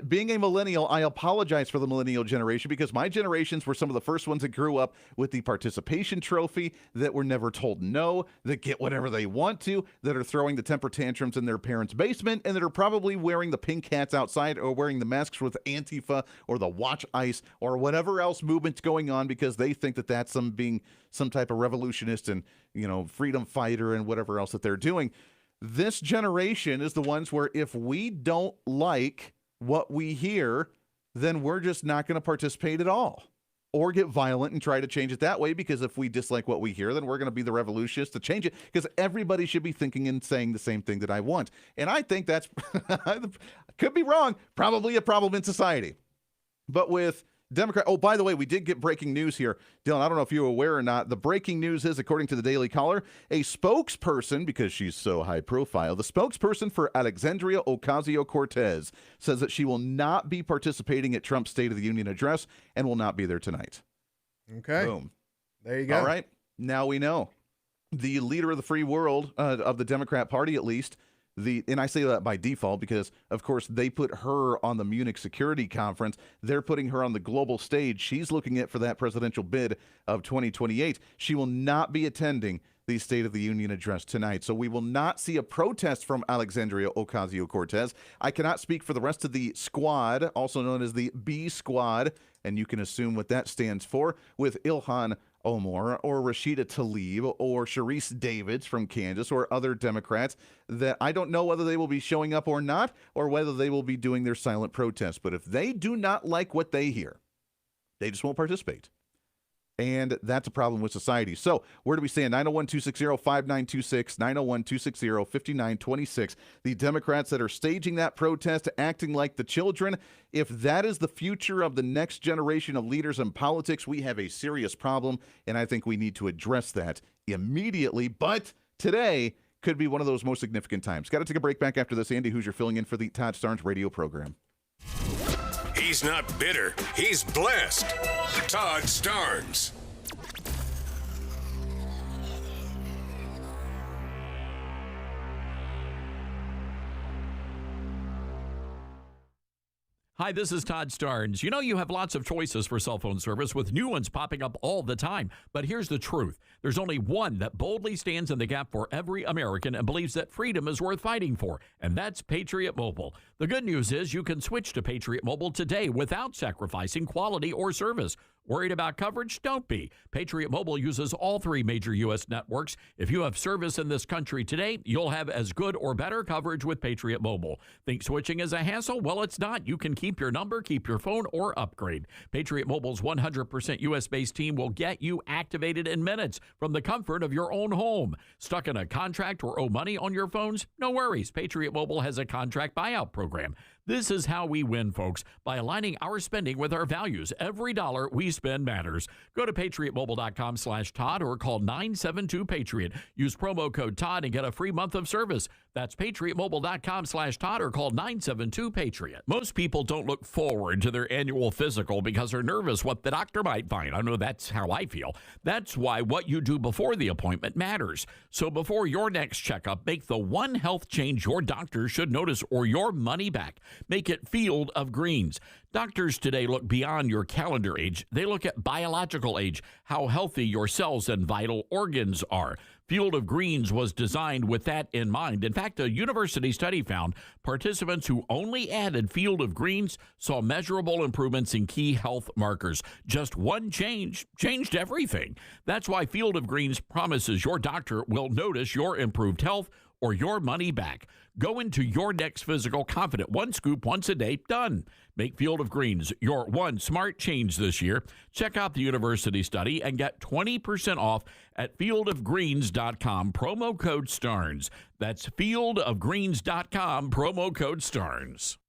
being a millennial, I apologize for the millennial generation, because my generations were some of the first ones that grew up with the participation trophy, that were never told no, that get whatever they want to, that are throwing the temper tantrums in their parents' basement, and that are probably wearing the pink hats outside or wearing the masks with Antifa or the Watch ICE or whatever else movement's going on, because they think that that's being some type of revolutionist and, freedom fighter and whatever else that they're doing. this generation is the ones where if we don't like what we hear, then we're just not going to participate at all or get violent and try to change it that way, because if we dislike what we hear, then we're going to be the revolutionists to change it, because everybody should be thinking and saying the same thing that I want. And I think that's, could be wrong, probably a problem in society. But with Democrat, oh, by the way, we did get breaking news here. Dylan, I don't know if you were aware or not. The breaking news is, according to the Daily Caller, a spokesperson, because she's so high profile, the spokesperson for Alexandria Ocasio-Cortez says that she will not be participating at Trump's State of the Union address and will not be there tonight. Okay. Boom. There you go. All right. Now we know. The leader of the free world, of the Democrat Party at least, and I say that by default because, of course, they put her on the Munich Security Conference. They're putting her on the global stage. She's looking at for that presidential bid of 2028. She will not be attending the State of the Union address tonight. So we will not see a protest from Alexandria Ocasio-Cortez. I cannot speak for the rest of the squad, also known as the B Squad, and you can assume what that stands for, with Ilhan Omar or Rashida Tlaib or Sharice Davids from Kansas or other Democrats that I don't know whether they will be showing up or not, or whether they will be doing their silent protest. But if they do not like what they hear, they just won't participate. And that's a problem with society. So where do we stand? 901-260-5926, 901-260-5926. The Democrats that are staging that protest, acting like the children, if that is the future of the next generation of leaders in politics, we have a serious problem, and I think we need to address that immediately. But today could be one of those most significant times. Got to take a break. Back after this. Andy Hooser filling in for the Todd Starnes radio program. He's not bitter. He's blessed. Todd Starnes. Hi, this is Todd Starnes. You know, you have lots of choices for cell phone service with new ones popping up all the time. But here's the truth. There's only one that boldly stands in the gap for every American and believes that freedom is worth fighting for, and that's Patriot Mobile. The good news is you can switch to Patriot Mobile today without sacrificing quality or service. Worried about coverage? Don't be. Patriot Mobile uses all three major U.S. networks. If you have service in this country today, you'll have as good or better coverage with Patriot Mobile. Think switching is a hassle? Well, it's not. You can keep your number, keep your phone, or upgrade. Patriot Mobile's 100% U.S.-based team will get you activated in minutes from the comfort of your own home. Stuck in a contract or owe money on your phones? No worries. Patriot Mobile has a contract buyout program. This is how we win, folks, by aligning our spending with our values. Every dollar we spend matters. Go to patriotmobile.com/Todd or call 972-PATRIOT. Use promo code Todd and get a free month of service. That's patriotmobile.com/Todd or call 972-PATRIOT. Most people don't look forward to their annual physical because they're nervous what the doctor might find. I know that's how I feel. That's why what you do before the appointment matters. So before your next checkup, make the one health change your doctor should notice or your money back. Make it Field of Greens. Doctors today look beyond your calendar age. They look at biological age, how healthy your cells and vital organs are. Field of Greens was designed with that in mind. In fact, a university study found participants who only added Field of Greens saw measurable improvements in key health markers. Just one change changed everything. That's why Field of Greens promises your doctor will notice your improved health or your money back. Go into your next physical confident. One scoop once a day, done. Make Field of Greens your one smart change this year. Check out the university study and get 20% off at fieldofgreens.com, promo code STARNS. That's fieldofgreens.com, promo code STARNS.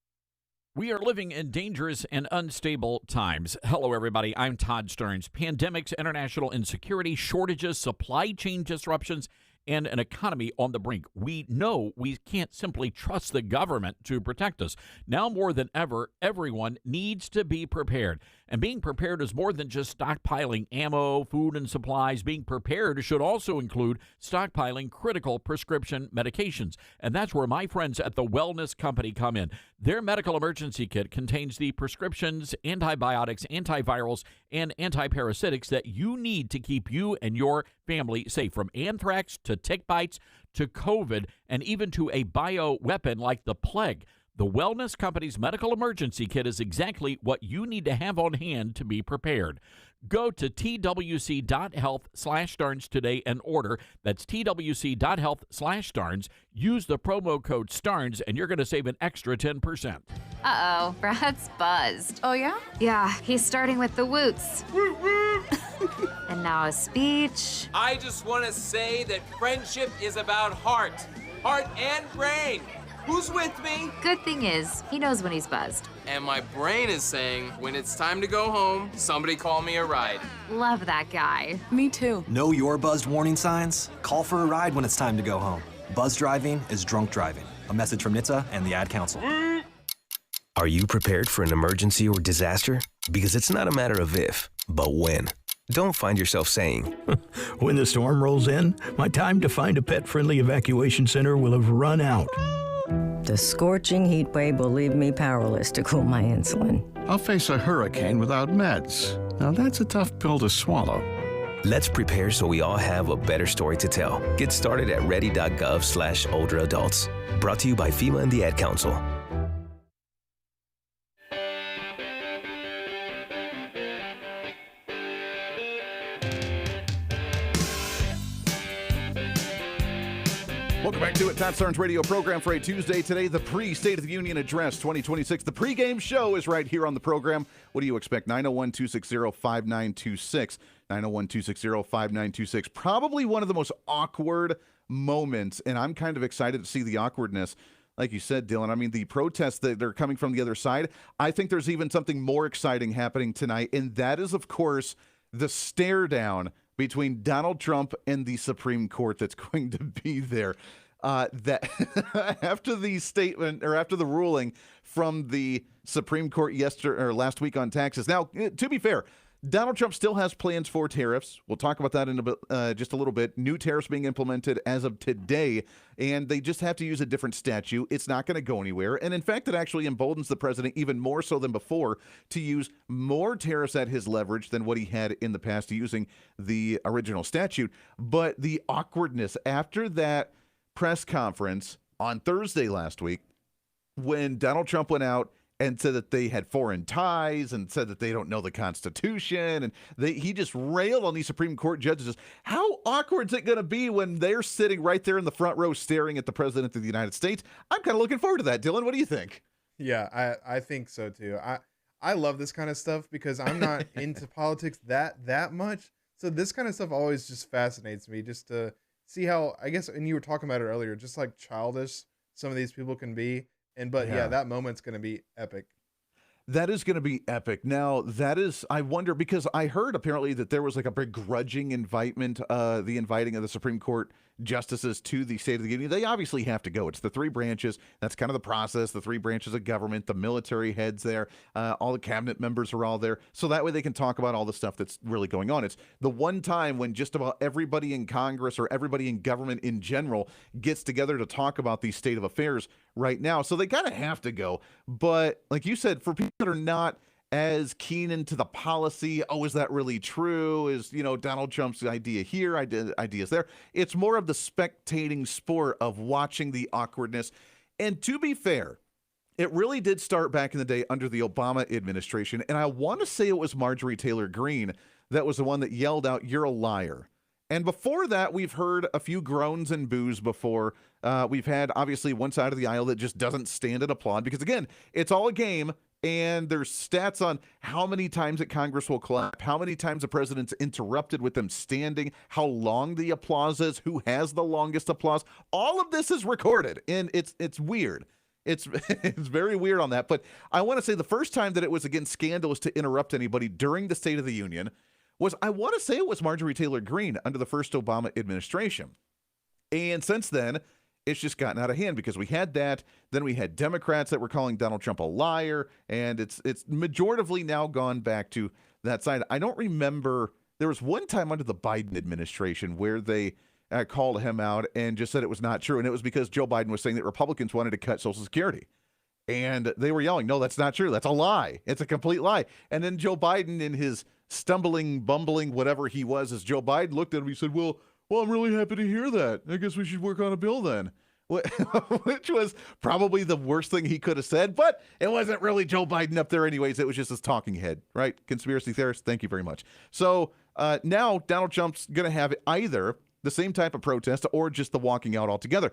We are living in dangerous and unstable times. Hello, everybody. I'm Todd Starnes. Pandemics, international insecurity, shortages, supply chain disruptions, and an economy on the brink. We know we can't simply trust the government to protect us. Now more than ever, everyone needs to be prepared. And being prepared is more than just stockpiling ammo, food, and supplies. Being prepared should also include stockpiling critical prescription medications. And that's where my friends at the Wellness Company come in. Their medical emergency kit contains the prescriptions, antibiotics, antivirals, and antiparasitics that you need to keep you and your family safe, from anthrax to tick bites to COVID and even to a bioweapon like the plague. The Wellness Company's medical emergency kit is exactly what you need to have on hand to be prepared. Go to twc.health/Starnes today and order. That's twc.health/Starnes. Use the promo code STARNS, and you're going to save an extra 10%. Uh-oh, Brad's buzzed. Oh, yeah? Yeah, he's starting with the woots. And now a speech. I just want to say that friendship is about heart and brain. Who's with me? Good thing is, he knows when he's buzzed. And my brain is saying, when it's time to go home, somebody call me a ride. Love that guy. Me too. Know your buzzed warning signs? Call for a ride when it's time to go home. Buzz driving is drunk driving. A message from NHTSA and the Ad Council. Are you prepared for an emergency or disaster? Because it's not a matter of if, but when. Don't find yourself saying, when the storm rolls in, my time to find a pet-friendly evacuation center will have run out. The scorching heat wave will leave me powerless to cool my insulin. I'll face a hurricane without meds. Now that's a tough pill to swallow. Let's prepare so we all have a better story to tell. Get started at ready.gov/older adults. Brought to you by FEMA and the Ad Council. Welcome back to it. Todd Starnes Radio program for a Tuesday. Today, the pre-State of the Union Address 2026. The pregame show is right here on the program. What do you expect? 901-260-5926. 901-260-5926. Probably one of the most awkward moments, and I'm kind of excited to see the awkwardness. Like you said, Dylan, I mean, the protests that are coming from the other side, I think there's even something more exciting happening tonight, and that is, of course, the stare down between Donald Trump and the Supreme Court that's going to be there. That after the statement or after the ruling from the Supreme Court last week on taxes. Now, to be fair, Donald Trump still has plans for tariffs. We'll talk about that in just a little bit. New tariffs being implemented as of today, and they just have to use a different statute. It's not going to go anywhere. And in fact, it actually emboldens the president even more so than before to use more tariffs at his leverage than what he had in the past using the original statute. But the awkwardness after that press conference on Thursday last week, when Donald Trump went out and said that they had foreign ties and said that they don't know the Constitution. And he just railed on these Supreme Court judges. How awkward is it going to be when they're sitting right there in the front row staring at the President of the United States? I'm kind of looking forward to that. Dylan, what do you think? Yeah, I think so too. I love this kind of stuff because I'm not into politics that much. So this kind of stuff always just fascinates me, just to see how, I guess, and you were talking about it earlier, just like childish some of these people can be. But that moment's going to be epic. That is going to be epic. Now, that is, I wonder, because I heard apparently that there was like a begrudging invitement, the inviting of the Supreme Court justices to the State of the Union. They obviously have to go. It's the three branches. That's kind of the process. The three branches of government, the military heads there, all the cabinet members are all there. So that way they can talk about all the stuff that's really going on. It's the one time when just about everybody in Congress or everybody in government in general gets together to talk about these state of affairs right now. So they kind of have to go. But like you said, for people that are not as keen into the policy, is that really true? Is, Donald Trump's idea here, ideas there? It's more of the spectating sport of watching the awkwardness. And to be fair, it really did start back in the day under the Obama administration. And I want to say it was Marjorie Taylor Greene that was the one that yelled out, "You're a liar." And before that, we've heard a few groans and boos before. We've had, obviously, one side of the aisle that just doesn't stand and applaud because, again, it's all a game. And there's stats on how many times that Congress will clap, how many times the president's interrupted with them standing, how long the applause is, who has the longest applause. All of this is recorded, and it's weird. It's very weird on that. But I want to say the first time that it was, again, scandalous to interrupt anybody during the State of the Union was, I want to say it was Marjorie Taylor Greene under the first Obama administration. And since then, it's just gotten out of hand because we had that. Then we had Democrats that were calling Donald Trump a liar, and it's majoritively now gone back to that side. I don't remember. There was one time under the Biden administration where they called him out and just said it was not true, and it was because Joe Biden was saying that Republicans wanted to cut Social Security. And they were yelling, "No, that's not true. That's a lie. It's a complete lie." And then Joe Biden, in his stumbling, bumbling, whatever he was as Joe Biden, looked at him, he said, Well, I'm really happy to hear that. I guess we should work on a bill then. which was probably the worst thing he could have said, but it wasn't really Joe Biden up there anyways. It was just his talking head, right? Conspiracy theorist, thank you very much. So now Donald Trump's going to have either the same type of protest or just the walking out altogether.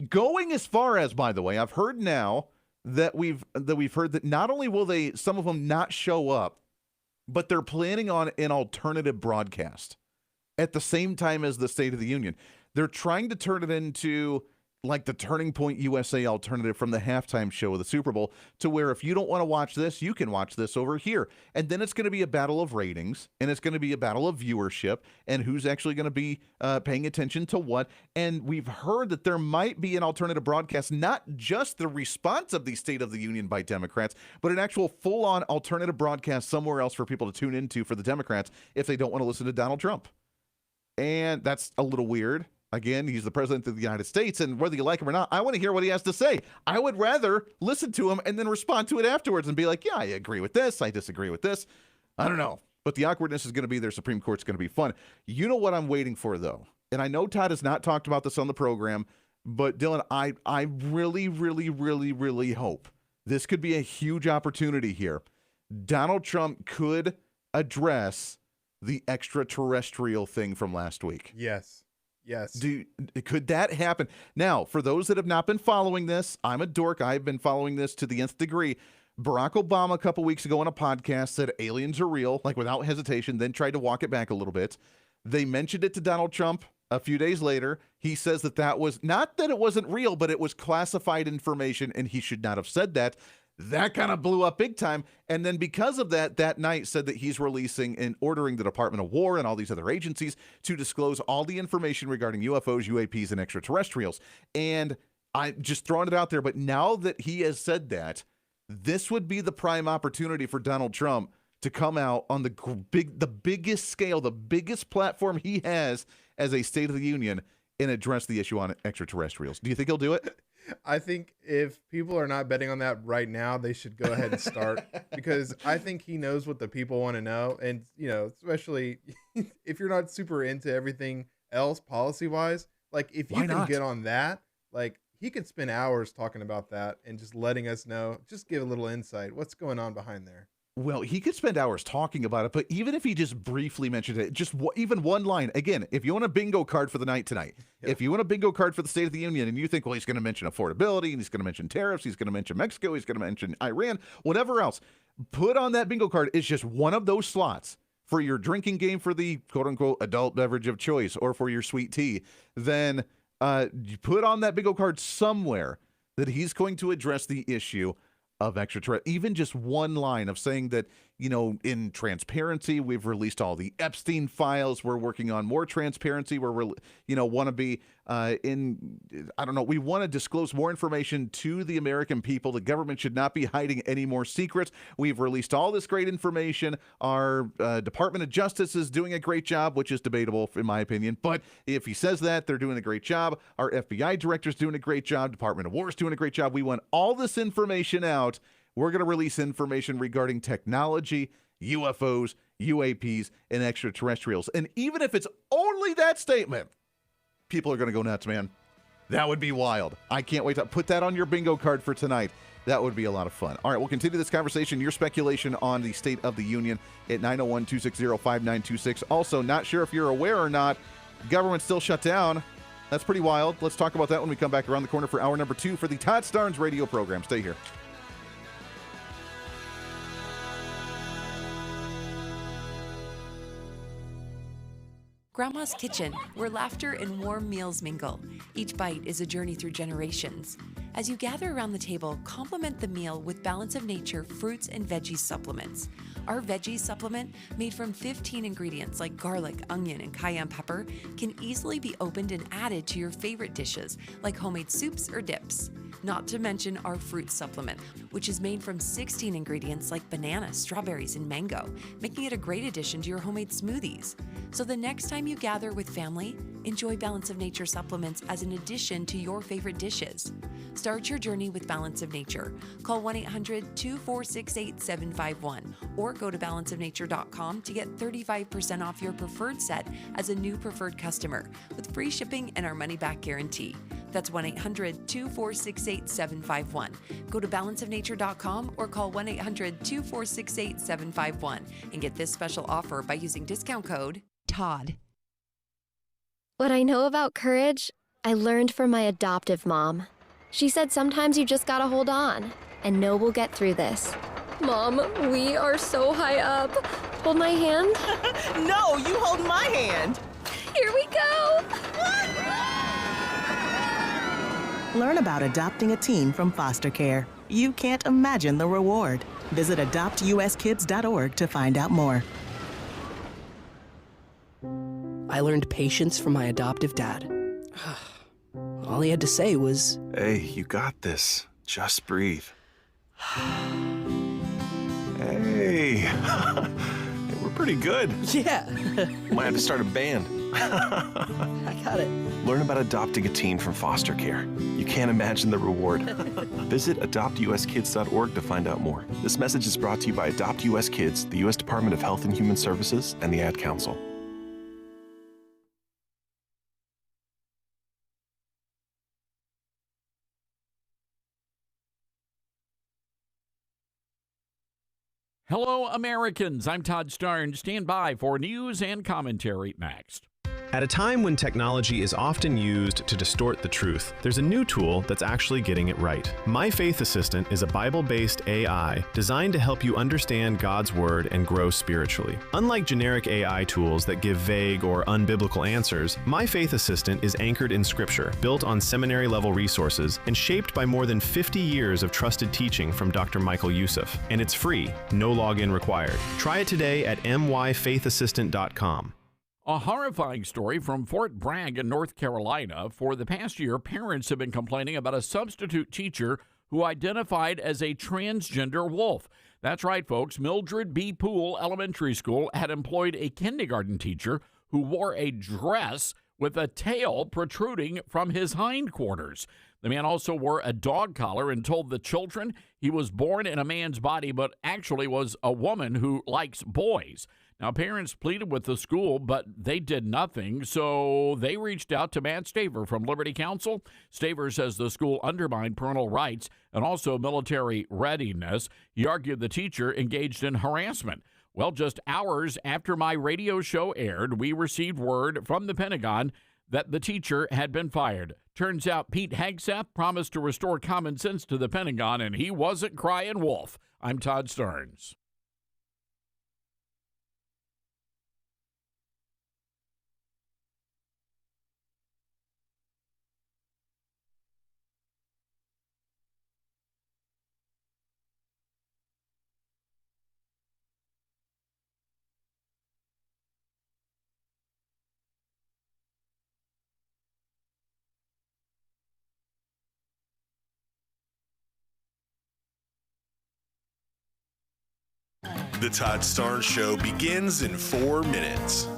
Going as far as, by the way, I've heard now that we've heard that not only will some of them not show up, but they're planning on an alternative broadcast at the same time as the State of the Union. They're trying to turn it into like the Turning Point USA alternative from the halftime show of the Super Bowl, to where if you don't want to watch this, you can watch this over here. And then it's going to be a battle of ratings, and it's going to be a battle of viewership, and who's actually going to be paying attention to what. And we've heard that there might be an alternative broadcast, not just the response of the State of the Union by Democrats, but an actual full-on alternative broadcast somewhere else for people to tune into for the Democrats if they don't want to listen to Donald Trump. And that's a little weird. Again, he's the president of the United States, and whether you like him or not, I want to hear what he has to say. I would rather listen to him and then respond to it afterwards and be like, yeah, I agree with this, I disagree with this. I don't know. But the awkwardness is going to be there. Supreme Court's going to be fun. You know what I'm waiting for, though? And I know Todd has not talked about this on the program, but Dylan, I really, really, really, really hope this could be a huge opportunity here. Donald Trump could address the extraterrestrial thing from last week. Yes. Yes. Could that happen? Now, for those that have not been following this, I'm a dork. I've been following this to the nth degree. Barack Obama a couple weeks ago on a podcast said aliens are real, like without hesitation, then tried to walk it back a little bit. They mentioned it to Donald Trump a few days later. He says that was not that it wasn't real, but it was classified information and he should not have said that. That kind of blew up big time. And then because of that night said that he's releasing and ordering the Department of War and all these other agencies to disclose all the information regarding UFOs, UAPs, and extraterrestrials. And I just throwing it out there. But now that he has said that, this would be the prime opportunity for Donald Trump to come out on the biggest scale, the biggest platform he has as a State of the Union and address the issue on extraterrestrials. Do you think he'll do it? I think if people are not betting on that right now, they should go ahead and start because I think he knows what the people want to know. And, you know, especially if you're not super into everything else policy wise, like if you can get on that, like he could spend hours talking about that and just letting us know, just give a little insight. What's going on behind there? Well, he could spend hours talking about it, but even if he just briefly mentioned it, just even one line, again, if you want a bingo card for the night tonight, if you want a bingo card for the State of the Union and you think, well, he's going to mention affordability and he's going to mention tariffs, he's going to mention Mexico, he's going to mention Iran, whatever else, put on that bingo card is just one of those slots for your drinking game for the quote unquote adult beverage of choice or for your sweet tea. Then you put on that bingo card somewhere that he's going to address the issue of extraterrestrial, even just one line of saying that, you know, in transparency, we've released all the Epstein files. We're working on more transparency where we're, you know, want to be I don't know, we want to disclose more information to the American people. The government should not be hiding any more secrets. We've released all this great information. Our Department of Justice is doing a great job, which is debatable in my opinion. But if he says that, they're doing a great job. Our FBI director's doing a great job. Department of War is doing a great job. We want all this information out. We're going to release information regarding technology, UFOs, UAPs, and extraterrestrials. And even if it's only that statement, people are going to go nuts, man. That would be wild. I can't wait to put that on your bingo card for tonight. That would be a lot of fun. All right, we'll continue this conversation, your speculation on the State of the Union at 901-260-5926. Also, not sure if you're aware or not, government's still shut down. That's pretty wild. Let's talk about that when we come back around the corner for hour number 2 for the Todd Starnes radio program. Stay here. Grandma's Kitchen, where laughter and warm meals mingle. Each bite is a journey through generations. As you gather around the table, complement the meal with Balance of Nature fruits and veggie supplements. Our veggie supplement, made from 15 ingredients like garlic, onion, and cayenne pepper, can easily be opened and added to your favorite dishes, like homemade soups or dips. Not to mention our fruit supplement, which is made from 16 ingredients like banana, strawberries, and mango, making it a great addition to your homemade smoothies. So the next time you gather with family, enjoy Balance of Nature supplements as an addition to your favorite dishes. Start your journey with Balance of Nature. Call 1-800-246-8751 or go to balanceofnature.com to get 35% off your preferred set as a new preferred customer with free shipping and our money-back guarantee. That's 1-800-246-8751. Go to balanceofnature.com or call 1-800-246-8751 and get this special offer by using discount code TODD. What I know about courage, I learned from my adoptive mom. She said sometimes you just gotta hold on and know we'll get through this. Mom, we are so high up. Hold my hand. No, you hold my hand. Here we go. Learn about adopting a teen from foster care. You can't imagine the reward. Visit adoptuskids.org to find out more. I learned patience from my adoptive dad. All he had to say was, "Hey, you got this. Just breathe." Hey, we're pretty good. Yeah. Might have to start a band. I got it. Learn about adopting a teen from foster care. You can't imagine the reward. Visit adoptuskids.org to find out more. This message is brought to you by Adopt US Kids, the U.S. Department of Health and Human Services, and the Ad Council. Hello, Americans. I'm Todd Starnes. Stand by for news and commentary next. At a time when technology is often used to distort the truth, there's a new tool that's actually getting it right. My Faith Assistant is a Bible-based AI designed to help you understand God's Word and grow spiritually. Unlike generic AI tools that give vague or unbiblical answers, My Faith Assistant is anchored in Scripture, built on seminary-level resources, and shaped by more than 50 years of trusted teaching from Dr. Michael Youssef. And it's free, no login required. Try it today at myfaithassistant.com. A horrifying story from Fort Bragg in North Carolina. For the past year, parents have been complaining about a substitute teacher who identified as a transgender wolf. That's right, folks. Mildred B. Poole Elementary School had employed a kindergarten teacher who wore a dress with a tail protruding from his hindquarters. The man also wore a dog collar and told the children he was born in a man's body, but actually was a woman who likes boys. Now, parents pleaded with the school, but they did nothing, so they reached out to Matt Staver from Liberty Counsel. Staver says the school undermined parental rights and also military readiness. He argued the teacher engaged in harassment. Well, just hours after my radio show aired, we received word from the Pentagon that the teacher had been fired. Turns out Pete Hegseth promised to restore common sense to the Pentagon, and he wasn't crying wolf. I'm Todd Starnes. The Todd Starnes Show begins in 4 minutes.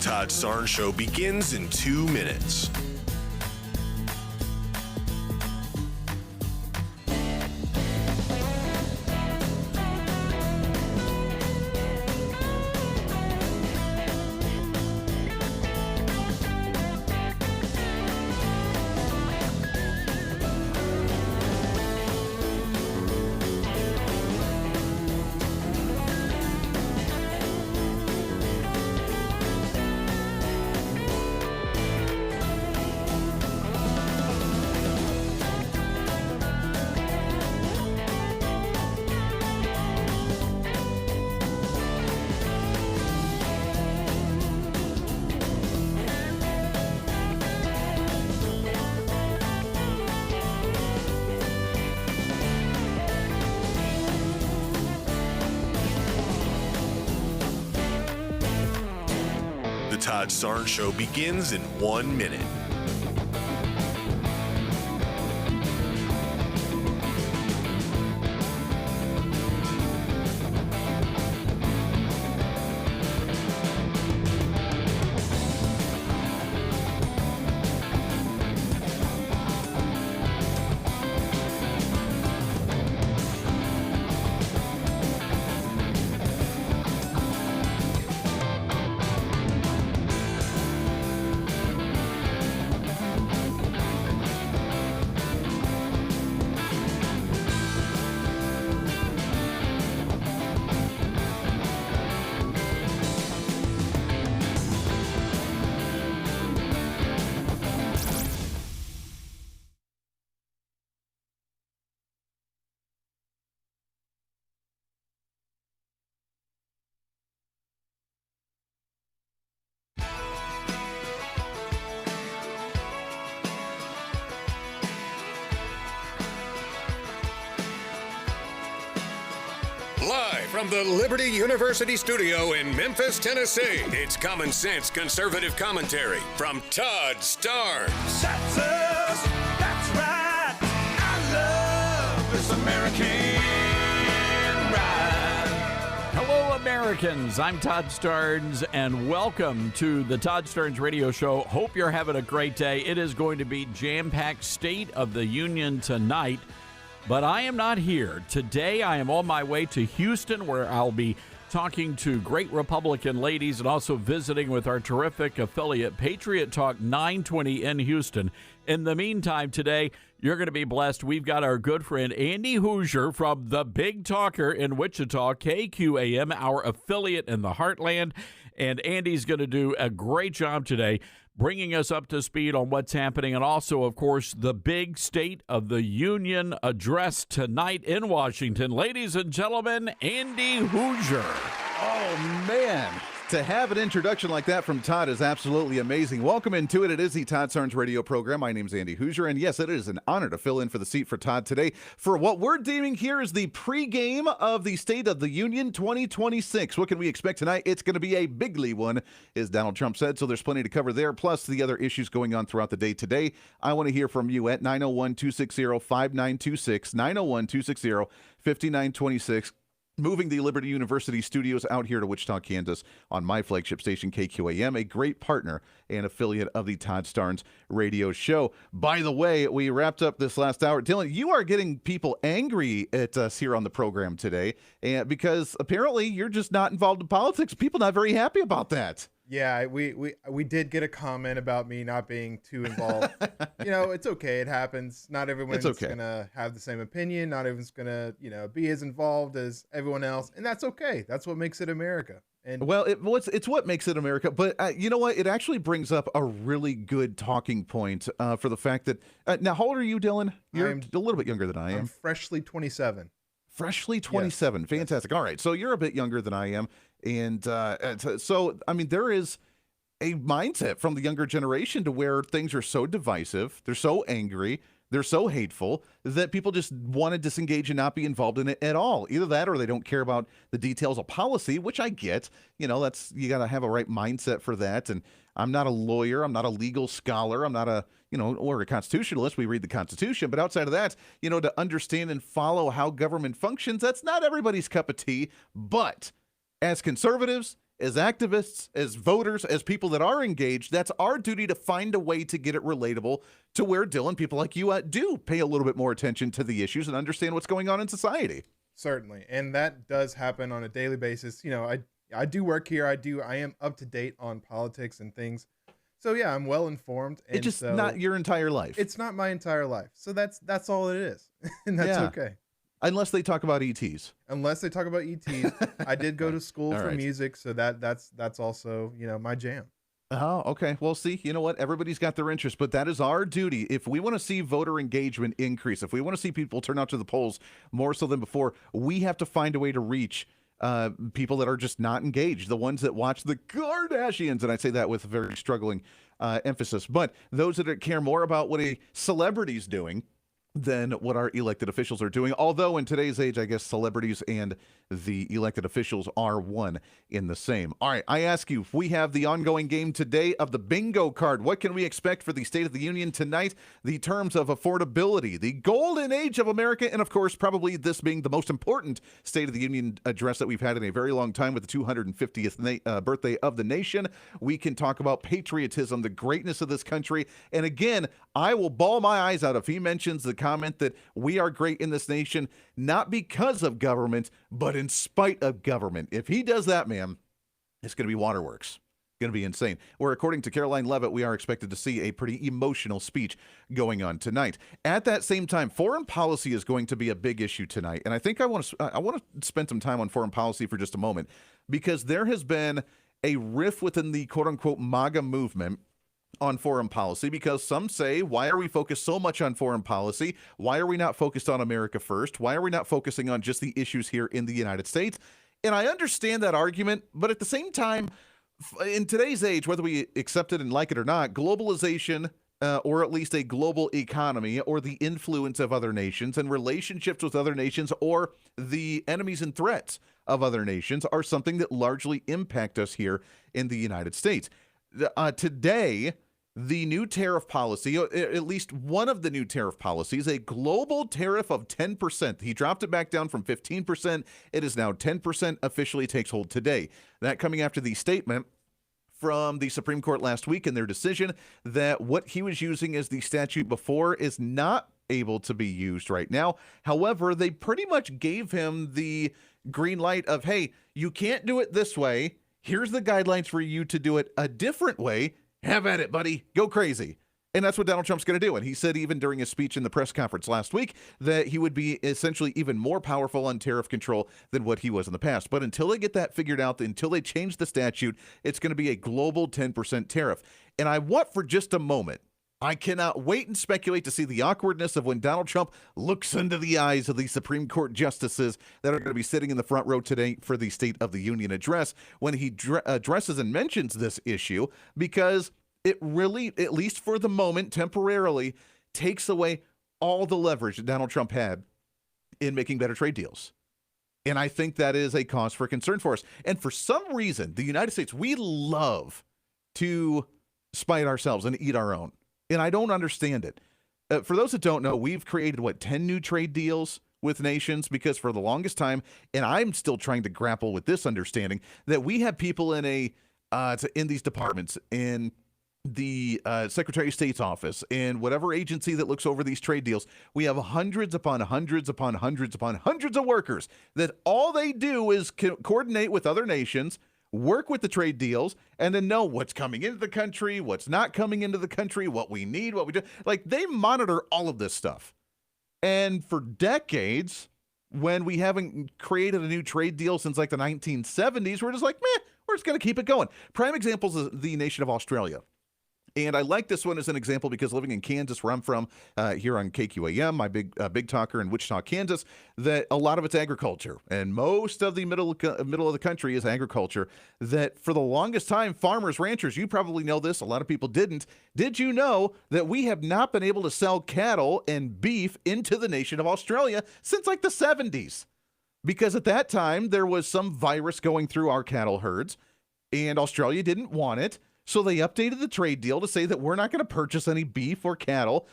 Todd Starnes Show begins in 2 minutes. The Todd Starnes Show begins in 1 minute. Live from the Liberty University studio in Memphis, Tennessee, it's Common Sense Conservative Commentary from Todd Starnes. That's us. That's right. I love this American ride. Hello, Americans. I'm Todd Starnes, and welcome to the Todd Starnes Radio Show. Hope you're having a great day. It is going to be jam-packed State of the Union tonight. But I am not here. Today, I am on my way to Houston, where I'll be talking to great Republican ladies and also visiting with our terrific affiliate, Patriot Talk 920 in Houston. In the meantime, today, you're going to be blessed. We've got our good friend Andy Hooser from The Big Talker in Wichita, KQAM, our affiliate in the Heartland. And Andy's going to do a great job today bringing us up to speed on what's happening, and also, of course, the big State of the Union address tonight in Washington. Ladies and gentlemen, Andy Hooser. Oh, man. To have an introduction like that from Todd is absolutely amazing. Welcome into it. It is the Todd Starnes radio program. My name's Andy Hooser, and yes, it is an honor to fill in for the seat for Todd today for what we're deeming here is the pregame of the State of the Union 2026. What can we expect tonight? It's going to be a bigly one, as Donald Trump said, so there's plenty to cover there, plus the other issues going on throughout the day today. I want to hear from you at 901-260-5926, 901-260-5926. Moving the Liberty University studios out here to Wichita, Kansas on my flagship station, KQAM, a great partner and affiliate of the Todd Starnes radio show. By the way, we wrapped up this last hour. Dylan, you are getting people angry at us here on the program today and because apparently you're just not involved in politics. People not very happy about that. Yeah, we did get a comment about me not being too involved. You know, it's okay. It happens. Not everyone's going to have the same opinion. Not everyone's going to, be as involved as everyone else. And that's okay. That's what makes it America. And well, it's what makes it America. But you know what? It actually brings up a really good talking point for the fact that now, how old are you, Dylan? You're a little bit younger than I am. I'm freshly 27. Freshly 27. Yes. Fantastic. All right. So you're a bit younger than I am. And so, I mean, there is a mindset from the younger generation to where things are so divisive, they're so angry, they're so hateful that people just want to disengage and not be involved in it at all. Either that or they don't care about the details of policy, which I get. You got to have a right mindset for that. And I'm not a lawyer. I'm not a legal scholar. I'm not we're a constitutionalist. We read the Constitution. But outside of that, to understand and follow how government functions, that's not everybody's cup of tea. But as conservatives, as activists, as voters, as people that are engaged, that's our duty to find a way to get it relatable to where, Dylan, people like you do pay a little bit more attention to the issues and understand what's going on in society. Certainly. And that does happen on a daily basis. You know, I do work here. I am up to date on politics and things. So yeah, I'm well informed. And it's just not your entire life. It's not my entire life. So that's all it is. And that's okay. Unless they talk about ETs. Unless they talk about ETs. I did go to school for music, so that's also, you know, my jam. Oh, okay. Well, see, you know what? Everybody's got their interest, but that is our duty. If we want to see voter engagement increase, if we want to see people turn out to the polls more so than before, we have to find a way to reach people that are just not engaged, the ones that watch the Kardashians, and I say that with a very struggling emphasis, but those that care more about what a celebrity's doing than what our elected officials are doing. Although in today's age, I guess celebrities and the elected officials are one in the same. All right, I ask you, we have the ongoing game today of the bingo card. What can we expect for the State of the Union tonight? The terms of affordability, the golden age of America, and of course, probably this being the most important State of the Union address that we've had in a very long time with the 250th birthday of the nation. We can talk about patriotism, the greatness of this country. And again, I will bawl my eyes out if he mentions the comment that we are great in this nation, not because of government, but in spite of government. If he does that, man, it's going to be waterworks. Going to be insane. Where, according to Caroline Leavitt, we are expected to see a pretty emotional speech going on tonight. At that same time, foreign policy is going to be a big issue tonight. And I think I want to spend some time on foreign policy for just a moment, because there has been a rift within the quote-unquote MAGA movement on foreign policy, because some say, why are we focused so much on foreign policy? Why are we not focused on America first? Why are we not focusing on just the issues here in the United States? And I understand that argument, but at the same time, in today's age, whether we accept it and like it or not, globalization, or at least a global economy, or the influence of other nations and relationships with other nations, or the enemies and threats of other nations, are something that largely impact us here in the United States. Today, the new tariff policy, at least one of the new tariff policies, a global tariff of 10%. He dropped it back down from 15%. It is now 10%, officially takes hold today. That coming after the statement from the Supreme Court last week in their decision that what he was using as the statute before is not able to be used right now. However, they pretty much gave him the green light of, hey, you can't do it this way. Here's the guidelines for you to do it a different way. Have at it, buddy. Go crazy. And that's what Donald Trump's going to do. And he said even during his speech in the press conference last week that he would be essentially even more powerful on tariff control than what he was in the past. But until they get that figured out, until they change the statute, it's going to be a global 10% tariff. And I want for just a moment, I cannot wait and speculate to see the awkwardness of when Donald Trump looks into the eyes of the Supreme Court justices that are going to be sitting in the front row today for the State of the Union address when he addresses and mentions this issue, because it really, at least for the moment, temporarily takes away all the leverage that Donald Trump had in making better trade deals. And I think that is a cause for concern for us. And for some reason, the United States, we love to spite ourselves and eat our own. And I don't understand it. For those that don't know, we've created, 10 new trade deals with nations, because for the longest time, and I'm still trying to grapple with this understanding, that we have people in in these departments, in the Secretary of State's office, in whatever agency that looks over these trade deals, we have hundreds upon hundreds upon hundreds upon hundreds of workers that all they do is coordinate with other nations, work with the trade deals, and then know what's coming into the country, what's not coming into the country, what we need, what we do. Like, they monitor all of this stuff. And for decades, when we haven't created a new trade deal since like the 1970s, we're just like, meh, we're just going to keep it going. Prime example is the nation of Australia. And I like this one as an example because living in Kansas, where I'm from, here on KQAM, my big talker in Wichita, Kansas, that a lot of it's agriculture, and most of the middle of the country is agriculture. That for the longest time, farmers, ranchers, you probably know this, a lot of people didn't. Did you know that we have not been able to sell cattle and beef into the nation of Australia since like the 70s? Because at that time, there was some virus going through our cattle herds, and Australia didn't want it. So they updated the trade deal to say that we're not going to purchase any beef or cattle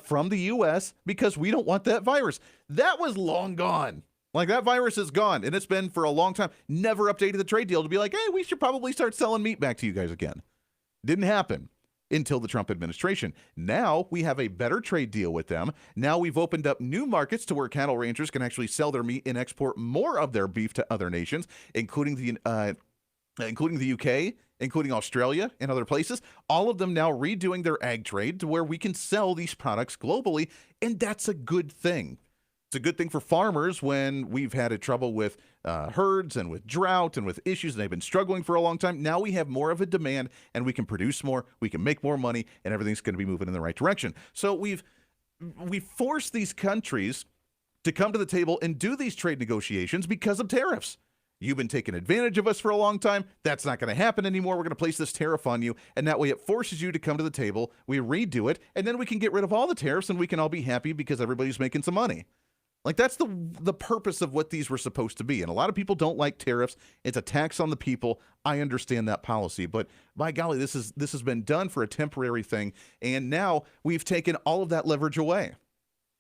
from the U.S. because we don't want that virus. That was long gone. Like, that virus is gone, and it's been for a long time. Never updated the trade deal to be like, hey, we should probably start selling meat back to you guys again. Didn't happen until the Trump administration. Now we have a better trade deal with them. Now we've opened up new markets to where cattle ranchers can actually sell their meat and export more of their beef to other nations, including the UK, including Australia and other places. All of them now redoing their ag trade to where we can sell these products globally, and that's a good thing. It's a good thing for farmers when we've had a trouble with herds and with drought and with issues, and they've been struggling for a long time. Now we have more of a demand, and we can produce more, we can make more money, and everything's going to be moving in the right direction. So we've forced these countries to come to the table and do these trade negotiations because of tariffs. You've been taking advantage of us for a long time. That's not going to happen anymore. We're going to place this tariff on you, and that way it forces you to come to the table. We redo it, and then we can get rid of all the tariffs, and we can all be happy because everybody's making some money. Like, that's the purpose of what these were supposed to be. And a lot of people don't like tariffs. It's a tax on the people. I understand that policy. But by golly, this has been done for a temporary thing. And now we've taken all of that leverage away.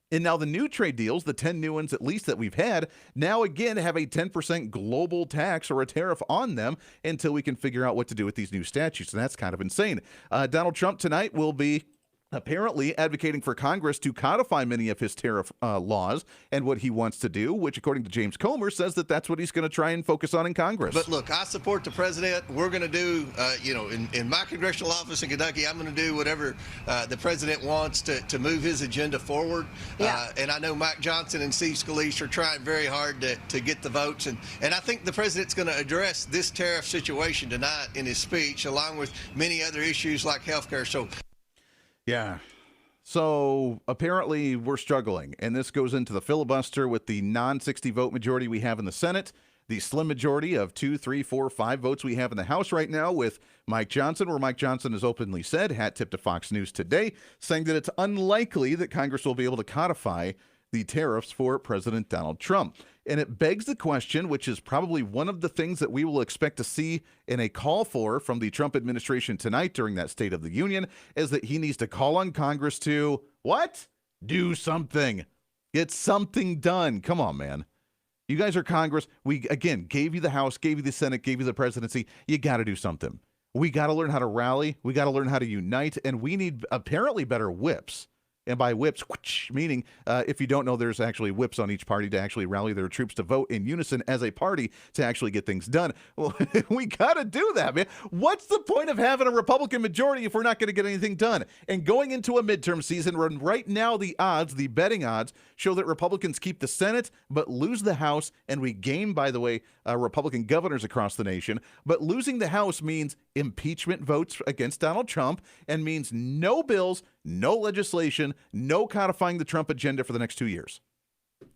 And now the new trade deals, the 10 new ones at least that we've had, now again have a 10% global tax or a tariff on them until we can figure out what to do with these new statutes. And that's kind of insane. Donald Trump tonight will be apparently advocating for Congress to codify many of his tariff laws and what he wants to do, which, according to James Comer, says that that's what he's going to try and focus on in Congress. But look, I support the president. We're going to do, in my congressional office in Kentucky, I'm going to do whatever the president wants to move his agenda forward. Yeah. And I know Mike Johnson and Steve Scalise are trying very hard to get the votes. And I think the president's going to address this tariff situation tonight in his speech, along with many other issues like health care. So, yeah. So apparently we're struggling, and this goes into the filibuster with the non-60 vote majority we have in the Senate, the slim majority of 2, 3, 4, 5 votes we have in the House right now with Mike Johnson, where Mike Johnson has openly said, hat tip to Fox News today, saying that it's unlikely that Congress will be able to codify the tariffs for President Donald Trump. And it begs the question, which is probably one of the things that we will expect to see in a call for from the Trump administration tonight during that State of the Union, is that he needs to call on Congress to, what? Do something. Get something done. Come on, man. You guys are Congress. We, again, gave you the House, gave you the Senate, gave you the presidency. You got to do something. We got to learn how to rally. We got to learn how to unite. And we need apparently better whips. And by whips, meaning if you don't know, there's actually whips on each party to actually rally their troops to vote in unison as a party to actually get things done. Well, we got to do that, man. What's the point of having a Republican majority if we're not going to get anything done? And going into a midterm season, when right now the odds, the betting odds, show that Republicans keep the Senate but lose the House, and we gain, by the way, Republican governors across the nation. But losing the House means impeachment votes against Donald Trump and means no bills, no legislation, no codifying the Trump agenda for the next 2 years.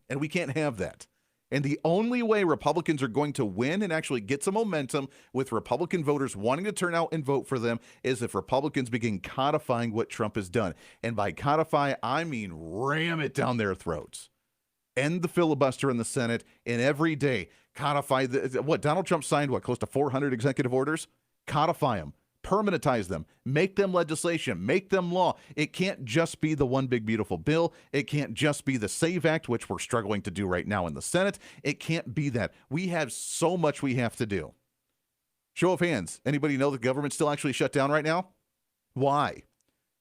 And we can't have that. And the only way Republicans are going to win and actually get some momentum with Republican voters wanting to turn out and vote for them is if Republicans begin codifying what Trump has done. And by codify, I mean ram it down their throats. End the filibuster in the Senate, and every day codify what Donald Trump signed, close to 400 executive orders? Codify them. Permanentize them, make them legislation, make them law. It can't just be the one big beautiful bill. It can't just be the SAVE Act, which we're struggling to do right now in the Senate. It can't be that. We have so much we have to do. Show of hands. Anybody know the government's still actually shut down right now? Why?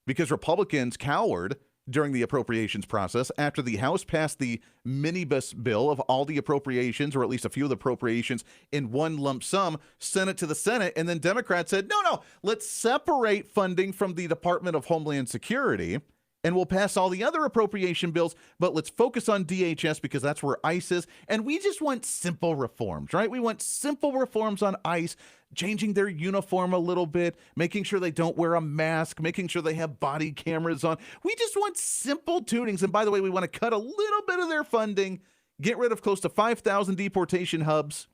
Because Republicans cowered during the appropriations process after the House passed the minibus bill of all the appropriations, or at least a few of the appropriations, in one lump sum, sent it to the Senate, and then Democrats said, no, let's separate funding from the Department of Homeland Security, and we'll pass all the other appropriation bills, but let's focus on DHS because that's where ICE is, and we just want simple reforms, right? We want simple reforms on ICE, changing their uniform a little bit, making sure they don't wear a mask, making sure they have body cameras on. We just want simple tunings. And by the way, we want to cut a little bit of their funding, get rid of close to 5,000 deportation hubs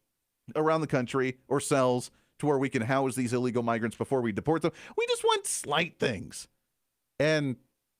around the country or cells to where we can house these illegal migrants before we deport them. We just want slight things. And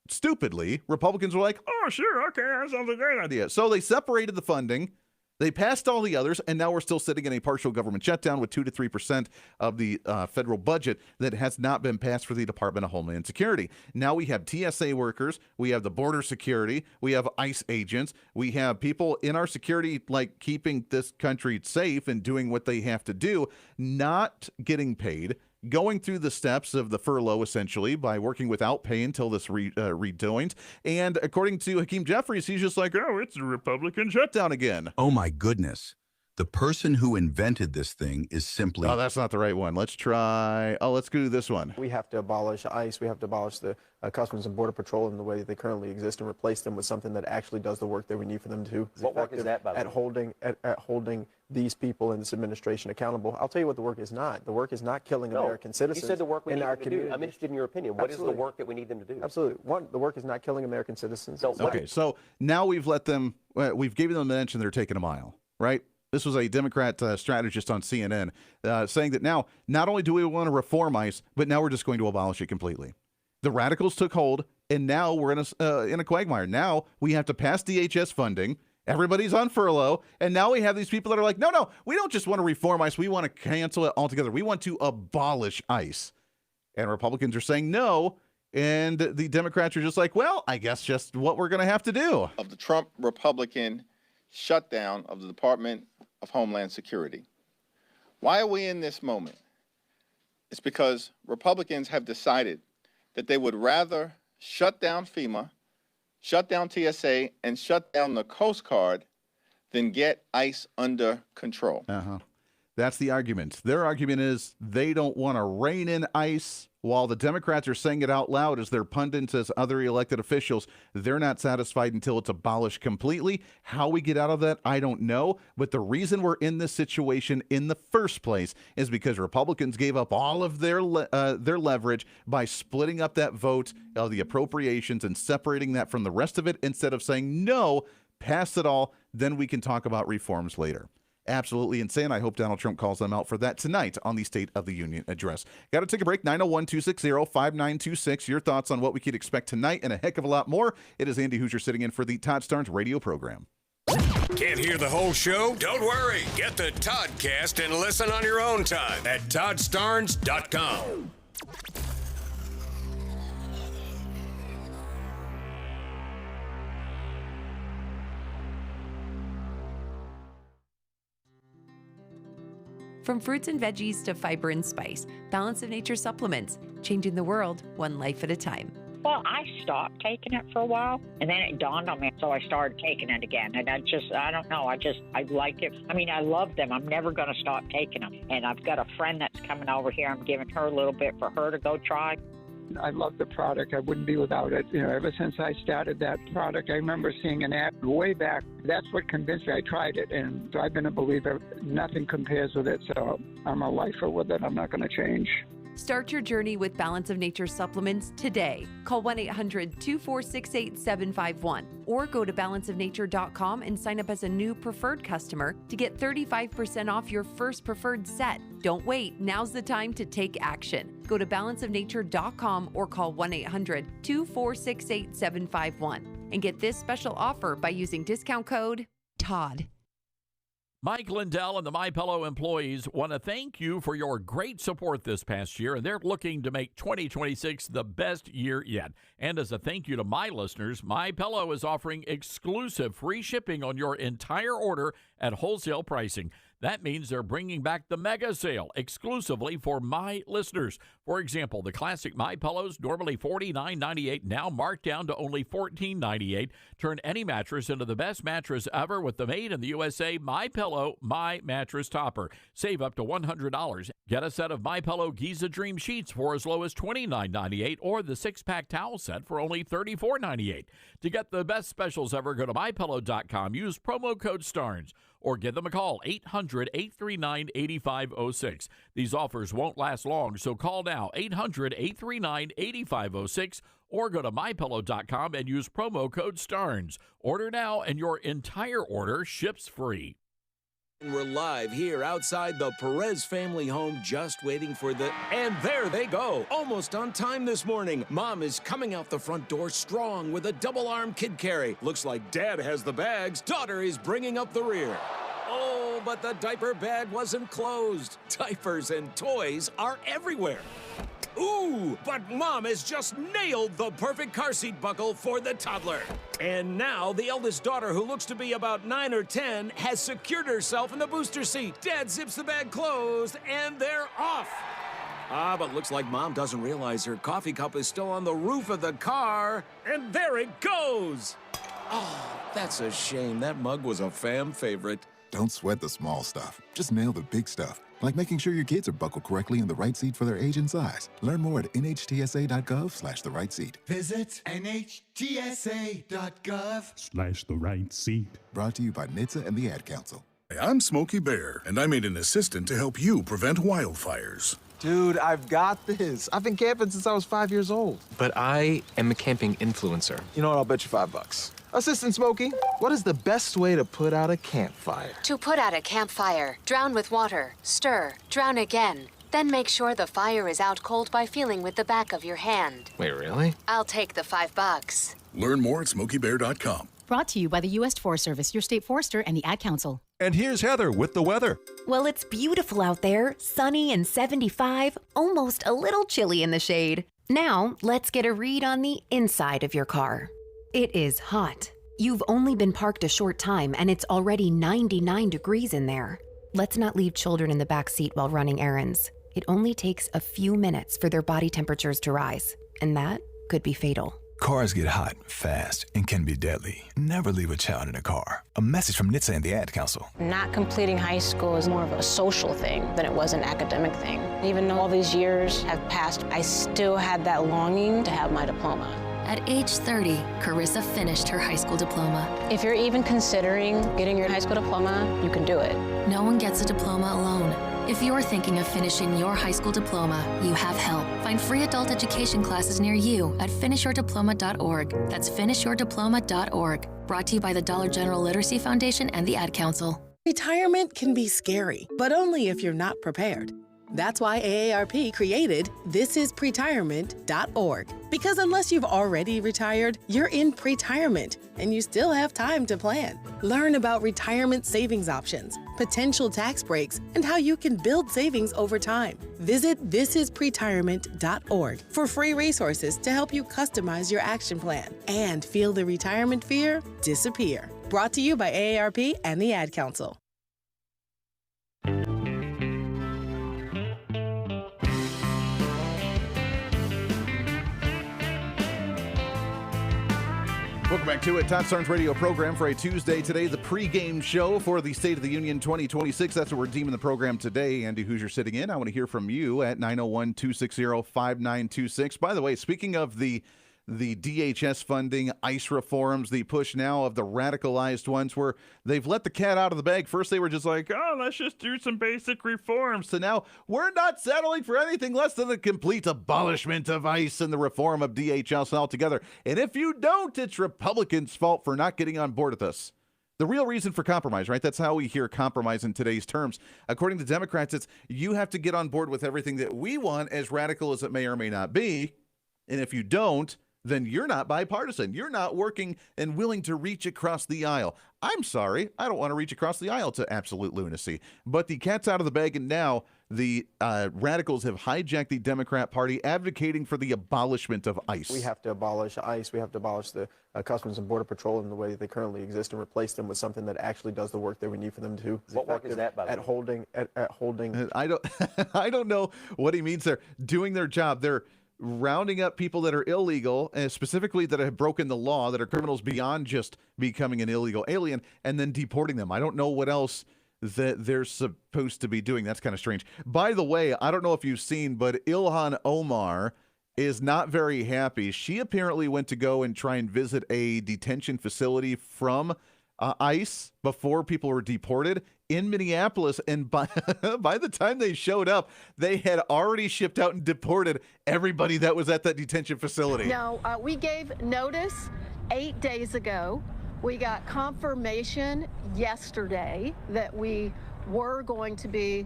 stupidly, Republicans were like, oh, sure, okay, that sounds like a great idea. So they separated the funding They passed all the others, and now we're still sitting in a partial government shutdown with 2 to 3% of the federal budget that has not been passed for the Department of Homeland Security. Now we have TSA workers, we have the border security, we have ICE agents, we have people in our security like keeping this country safe and doing what they have to do, not getting paid, going through the steps of the furlough, essentially, by working without pay until this redoings. And according to Hakeem Jeffries, he's just like, oh, it's a Republican shutdown again. Oh, my goodness. The person who invented this thing is simply... Oh, that's not the right one. Let's try... Oh, let's do this one. We have to abolish ICE. We have to abolish the Customs and Border Patrol in the way that they currently exist and replace them with something that actually does the work that we need for them to do. What work is that, by the way? At holding these people in this administration accountable. I'll tell you what the work is not. The work is not killing American citizens. You said the work we in need our them to community. do. I'm interested in your opinion. What is the work that we need them to do? Absolutely. One, the work is not killing American citizens. Okay, so now we've let them... we've given them an inch and they're taking a mile, right? This was a Democrat strategist on CNN saying that now, not only do we want to reform ICE, but now we're just going to abolish it completely. The radicals took hold, and now we're in a quagmire. Now we have to pass DHS funding. Everybody's on furlough, and now we have these people that are like, no, we don't just want to reform ICE. We want to cancel it altogether. We want to abolish ICE. And Republicans are saying no, and the Democrats are just like, well, I guess just what we're going to have to do. Of the Trump Republican shutdown of the Department of Homeland Security. Why are we in this moment? It's because Republicans have decided that they would rather shut down FEMA, shut down TSA, and shut down the Coast Guard than get ICE under control. That's the argument. Their argument is they don't want to rein in ICE, while the Democrats are saying it out loud as their pundits, as other elected officials. They're not satisfied until it's abolished completely. How we get out of that, I don't know. But the reason we're in this situation in the first place is because Republicans gave up all of their leverage by splitting up that vote of the appropriations and separating that from the rest of it instead of saying, no, pass it all, then we can talk about reforms later. Absolutely insane. I hope Donald Trump calls them out for that tonight on the State of the Union address. Got to take a break. 901-260-5926. Your thoughts on what we could expect tonight and a heck of a lot more. It is Andy Hooser sitting in for the Todd Starnes radio program. Can't hear the whole show? Don't worry. Get the Toddcast and listen on your own time at ToddStarnes.com. From fruits and veggies to fiber and spice, Balance of Nature supplements, changing the world one life at a time. Well, I stopped taking it for a while, and then it dawned on me, so I started taking it again. And I don't know, I like it. I mean, I love them. I'm never going to stop taking them. And I've got a friend that's coming over here. I'm giving her a little bit for her to go try. I love the product. I wouldn't be without it. You know, ever since I started that product, I remember seeing an ad way back. That's what convinced me. I tried it, and so I've been a believer. Nothing compares with it, so I'm a lifer with it. I'm not going to change. Start your journey with Balance of Nature supplements today. Call 1-800-246-8751 or go to balanceofnature.com and sign up as a new preferred customer to get 35% off your first preferred set. Don't wait. Now's the time to take action. Go to balanceofnature.com or call 1-800-246-8751 and get this special offer by using discount code TODD. Mike Lindell and the MyPillow employees want to thank you for your great support this past year, and they're looking to make 2026 the best year yet. And as a thank you to my listeners, MyPillow is offering exclusive free shipping on your entire order at wholesale pricing. That means they're bringing back the mega sale exclusively for my listeners. For example, the classic MyPillows, normally $49.98, now marked down to only $14.98. Turn any mattress into the best mattress ever with the made in the USA MyPillow My Mattress Topper. Save up to $100. Get a set of MyPillow Giza Dream Sheets for as low as $29.98 or the 6-pack towel set for only $34.98. To get the best specials ever, go to MyPillow.com. Use promo code STARNS. Or give them a call, 800-839-8506. These offers won't last long, so call now, 800-839-8506, or go to MyPillow.com and use promo code STARNS. Order now, and your entire order ships free. We're live here outside the Perez family home, just waiting for the... And there they go, almost on time this morning. Mom is coming out the front door strong with a double-arm kid carry. Looks like Dad has the bags. Daughter is bringing up the rear. Oh, but the diaper bag wasn't closed. Diapers and toys are everywhere. Ooh, but Mom has just nailed the perfect car seat buckle for the toddler. And now the eldest daughter, who looks to be about 9 or 10, has secured herself in the booster seat. Dad zips the bag closed, and they're off. But looks like Mom doesn't realize her coffee cup is still on the roof of the car, and there it goes. Oh, that's a shame. That mug was a fam favorite. Don't sweat the small stuff. Just nail the big stuff, like making sure your kids are buckled correctly in the right seat for their age and size. Learn more at nhtsa.gov/the right seat. Visit nhtsa.gov/the right seat. Brought to you by NHTSA and the Ad Council. I'm Smokey Bear, and I made an assistant to help you prevent wildfires. Dude, I've got this. I've been camping since I was 5 years old. But I am a camping influencer. You know what? I'll bet you $5. Assistant Smokey, what is the best way to put out a campfire? To put out a campfire, drown with water, stir, drown again. Then make sure the fire is out cold by feeling with the back of your hand. Wait, really? I'll take the $5. Learn more at SmokeyBear.com. Brought to you by the U.S. Forest Service, your state forester, and the Ad Council. And here's Heather with the weather. Well, it's beautiful out there, sunny and 75, almost a little chilly in the shade. Now, let's get a read on the inside of your car. It is hot. You've only been parked a short time, and it's already 99 degrees in there. Let's not leave children in the back seat while running errands. It only takes a few minutes for their body temperatures to rise, and that could be fatal. Cars get hot, fast, and can be deadly. Never leave a child in a car. A message from NHTSA and the Ad Council. Not completing high school is more of a social thing than it was an academic thing. Even though all these years have passed, I still had that longing to have my diploma. At age 30, Carissa finished her high school diploma. If you're even considering getting your high school diploma, you can do it. No one gets a diploma alone. If you're thinking of finishing your high school diploma, you have help. Find free adult education classes near you at finishyourdiploma.org. That's finishyourdiploma.org. Brought to you by the Dollar General Literacy Foundation and the Ad Council. Retirement can be scary, but only if you're not prepared. That's why AARP created thisispretirement.org. Because unless you've already retired, you're in pretirement, and you still have time to plan. Learn about retirement savings options, potential tax breaks, and how you can build savings over time. Visit thisispretirement.org for free resources to help you customize your action plan and feel the retirement fear disappear. Brought to you by AARP and the Ad Council. Welcome back to it. Todd Starnes radio program for a Tuesday. Today, the pregame show for the State of the Union 2026. That's what we're deeming the program today. Andy Hooser sitting in. I want to hear from you at 901-260-5926. By the way, speaking of the DHS funding, ICE reforms, the push now of the radicalized ones where they've let the cat out of the bag. First, they were just like, oh, let's just do some basic reforms. So now we're not settling for anything less than the complete abolishment of ICE and the reform of DHS altogether. And if you don't, it's Republicans' fault for not getting on board with us. The real reason for compromise, right? That's how we hear compromise in today's terms. According to Democrats, it's you have to get on board with everything that we want, as radical as it may or may not be. And if you don't, then you're not bipartisan. You're not working and willing to reach across the aisle. I'm sorry. I don't want to reach across the aisle to absolute lunacy. But the cat's out of the bag, and now the radicals have hijacked the Democrat Party, advocating for the abolishment of ICE. We have to abolish ICE. We have to abolish the Customs and Border Patrol in the way that they currently exist and replace them with something that actually does the work that we need for them to do. What work is that, by the way? At holding. I don't know what he means there. Doing their job. They're rounding up people that are illegal, and specifically that have broken the law, that are criminals beyond just becoming an illegal alien, and then deporting them. I don't know what else that they're supposed to be doing. That's kind of strange. By the way, I don't know if you've seen, but Ilhan Omar is not very happy. She apparently went to go and try and visit a detention facility from ICE before people were deported in Minneapolis, and by the time they showed up, they had already shipped out and deported everybody that was at that detention facility. No, we gave notice 8 days ago. We got confirmation yesterday that we were going to be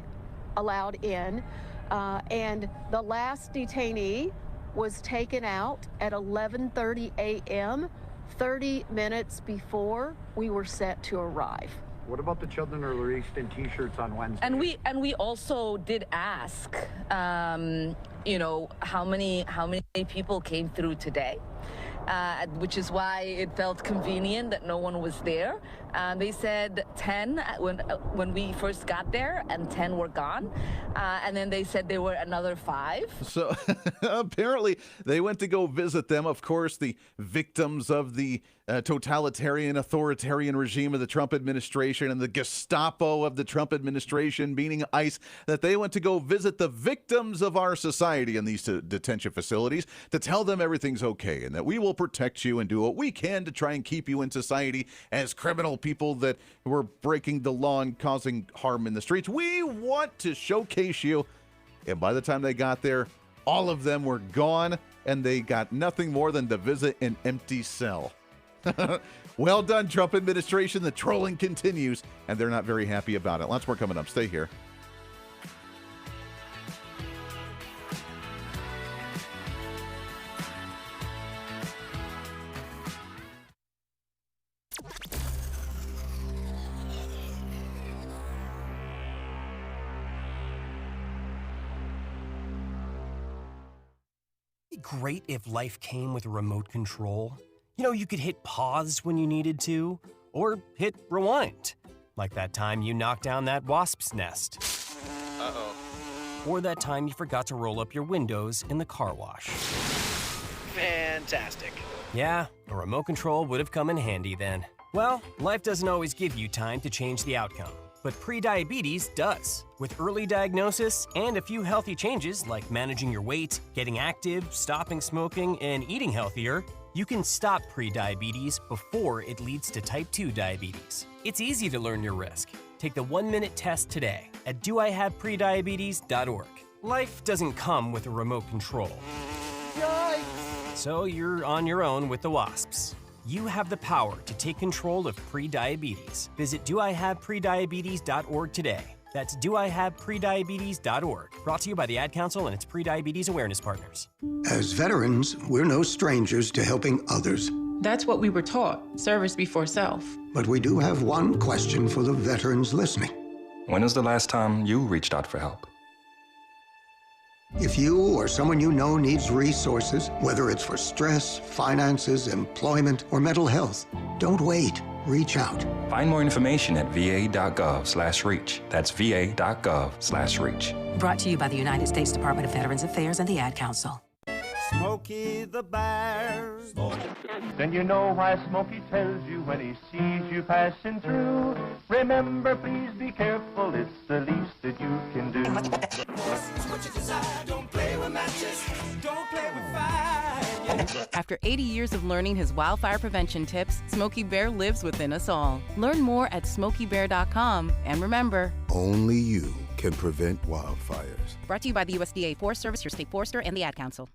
allowed in, and the last detainee was taken out at 11:30 a.m., 30 minutes before we were set to arrive. What about the children who are released in T-shirts on Wednesday? And we also did ask, you know, how many people came through today. Which is why it felt convenient that no one was there. They said 10 when we first got there, and 10 were gone. And then they said there were another 5. So apparently they went to go visit them. Of course, the victims of the totalitarian, authoritarian regime of the Trump administration and the Gestapo of the Trump administration, meaning ICE, that they went to go visit the victims of our society in these detention facilities to tell them everything's okay and that we will protect you and do what we can to try and keep you in society as criminal people that were breaking the law and causing harm in the streets. We want to showcase you. And by the time they got there, all of them were gone and they got nothing more than to visit an empty cell. Well done, Trump administration. The trolling continues and they're not very happy about it. Lots more coming up. Stay here. Great if life came with a remote control. You know, you could hit pause when you needed to, or hit rewind, like that time you knocked down that wasp's nest. Uh-oh. Or that time you forgot to roll up your windows in the car wash. Fantastic. Yeah, a remote control would have come in handy then. Well, life doesn't always give you time to change the outcome, but prediabetes does. With early diagnosis and a few healthy changes like managing your weight, getting active, stopping smoking, and eating healthier, you can stop prediabetes before it leads to type 2 diabetes. It's easy to learn your risk. Take the 1-minute test today at doihaveprediabetes.org. Life doesn't come with a remote control. Yikes! So you're on your own with the wasps. You have the power to take control of prediabetes. Visit doihaveprediabetes.org today. That's doihaveprediabetes.org. Brought to you by the Ad Council and its Prediabetes Awareness Partners. As veterans, we're no strangers to helping others. That's what we were taught, service before self. But we do have one question for the veterans listening. When was the last time you reached out for help? If you or someone you know needs resources, whether it's for stress, finances, employment, or mental health, don't wait. Reach out. Find more information at va.gov/reach. That's va.gov/reach. Brought to you by the United States Department of Veterans Affairs and the Ad Council. Smokey the Bear. Then you know why Smokey tells you when he sees you passing through. Remember, please be careful, it's the least that you can do. What you desire, don't play with matches, don't play with fire. After 80 years of learning his wildfire prevention tips, Smokey Bear lives within us all. Learn more at SmokeyBear.com. And remember, only you can prevent wildfires. Brought to you by the USDA Forest Service, your state forester, and the Ad Council.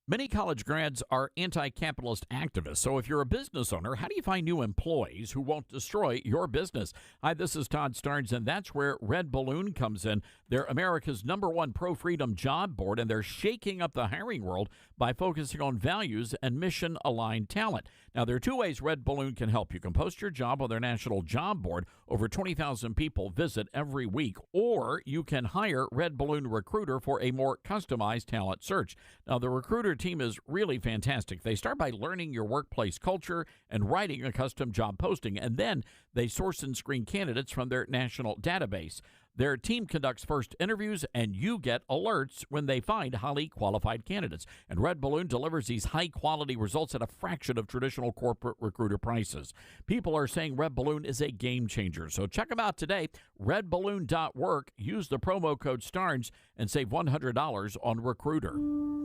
Many college grads are anti-capitalist activists, so if you're a business owner, how do you find new employees who won't destroy your business? Hi, this is Todd Starnes, and that's where Red Balloon comes in. They're America's #1 pro-freedom job board, and they're shaking up the hiring world by focusing on values and mission-aligned talent. Now, there are 2 ways Red Balloon can help. You can post your job on their national job board. Over 20,000 people visit every week. Or you can hire Red Balloon Recruiter for a more customized talent search. Now, the Recruiter team is really fantastic. They start by learning your workplace culture and writing a custom job posting, and then they source and screen candidates from their national database. Their team conducts first interviews, and you get alerts when they find highly qualified candidates. And Red Balloon delivers these high-quality results at a fraction of traditional corporate recruiter prices. People are saying Red Balloon is a game changer. So check them out today, redballoon.work. Use the promo code STARNS and save $100 on Recruiter.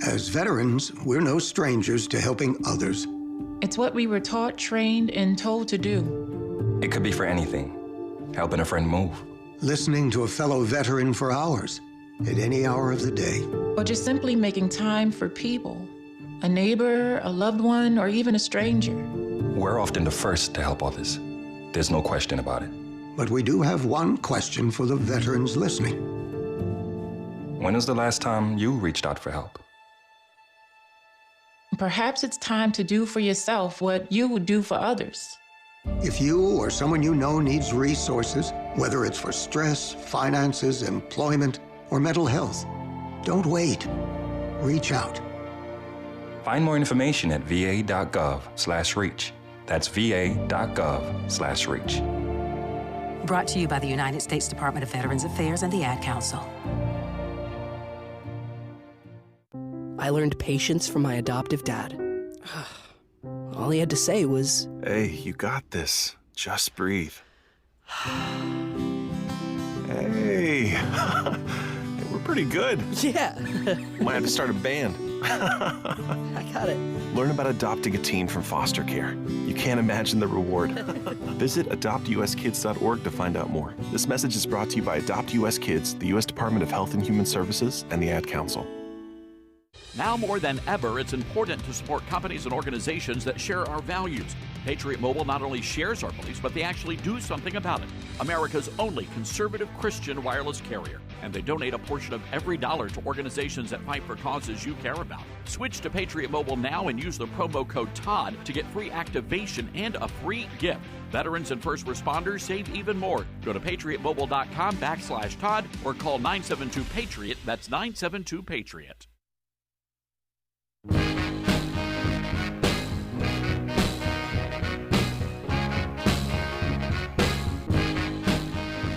As veterans, we're no strangers to helping others. It's what we were taught, trained, and told to do. It could be for anything. Helping a friend move. Listening to a fellow veteran for hours, at any hour of the day. Or just simply making time for people. A neighbor, a loved one, or even a stranger. We're often the first to help others. There's no question about it. But we do have one question for the veterans listening. When was the last time you reached out for help? Perhaps it's time to do for yourself what you would do for others. If you or someone you know needs resources, whether it's for stress, finances, employment, or mental health, don't wait. Reach out. Find more information at va.gov/reach. That's va.gov/reach. Brought to you by the United States Department of Veterans Affairs and the Ad Council. I learned patience from my adoptive dad. All he had to say was, "Hey, you got this. Just breathe." Hey, we're pretty good. Yeah. Might have to start a band. I got it. Learn about adopting a teen from foster care. You can't imagine the reward. Visit adoptuskids.org to find out more. This message is brought to you by Adopt US Kids, the U.S. Department of Health and Human Services, and the Ad Council. Now more than ever, it's important to support companies and organizations that share our values. Patriot Mobile not only shares our beliefs, but they actually do something about it. America's only conservative Christian wireless carrier. And they donate a portion of every dollar to organizations that fight for causes you care about. Switch to Patriot Mobile now and use the promo code TODD to get free activation and a free gift. Veterans and first responders save even more. Go to patriotmobile.com/Todd or call 972-PATRIOT. That's 972-PATRIOT.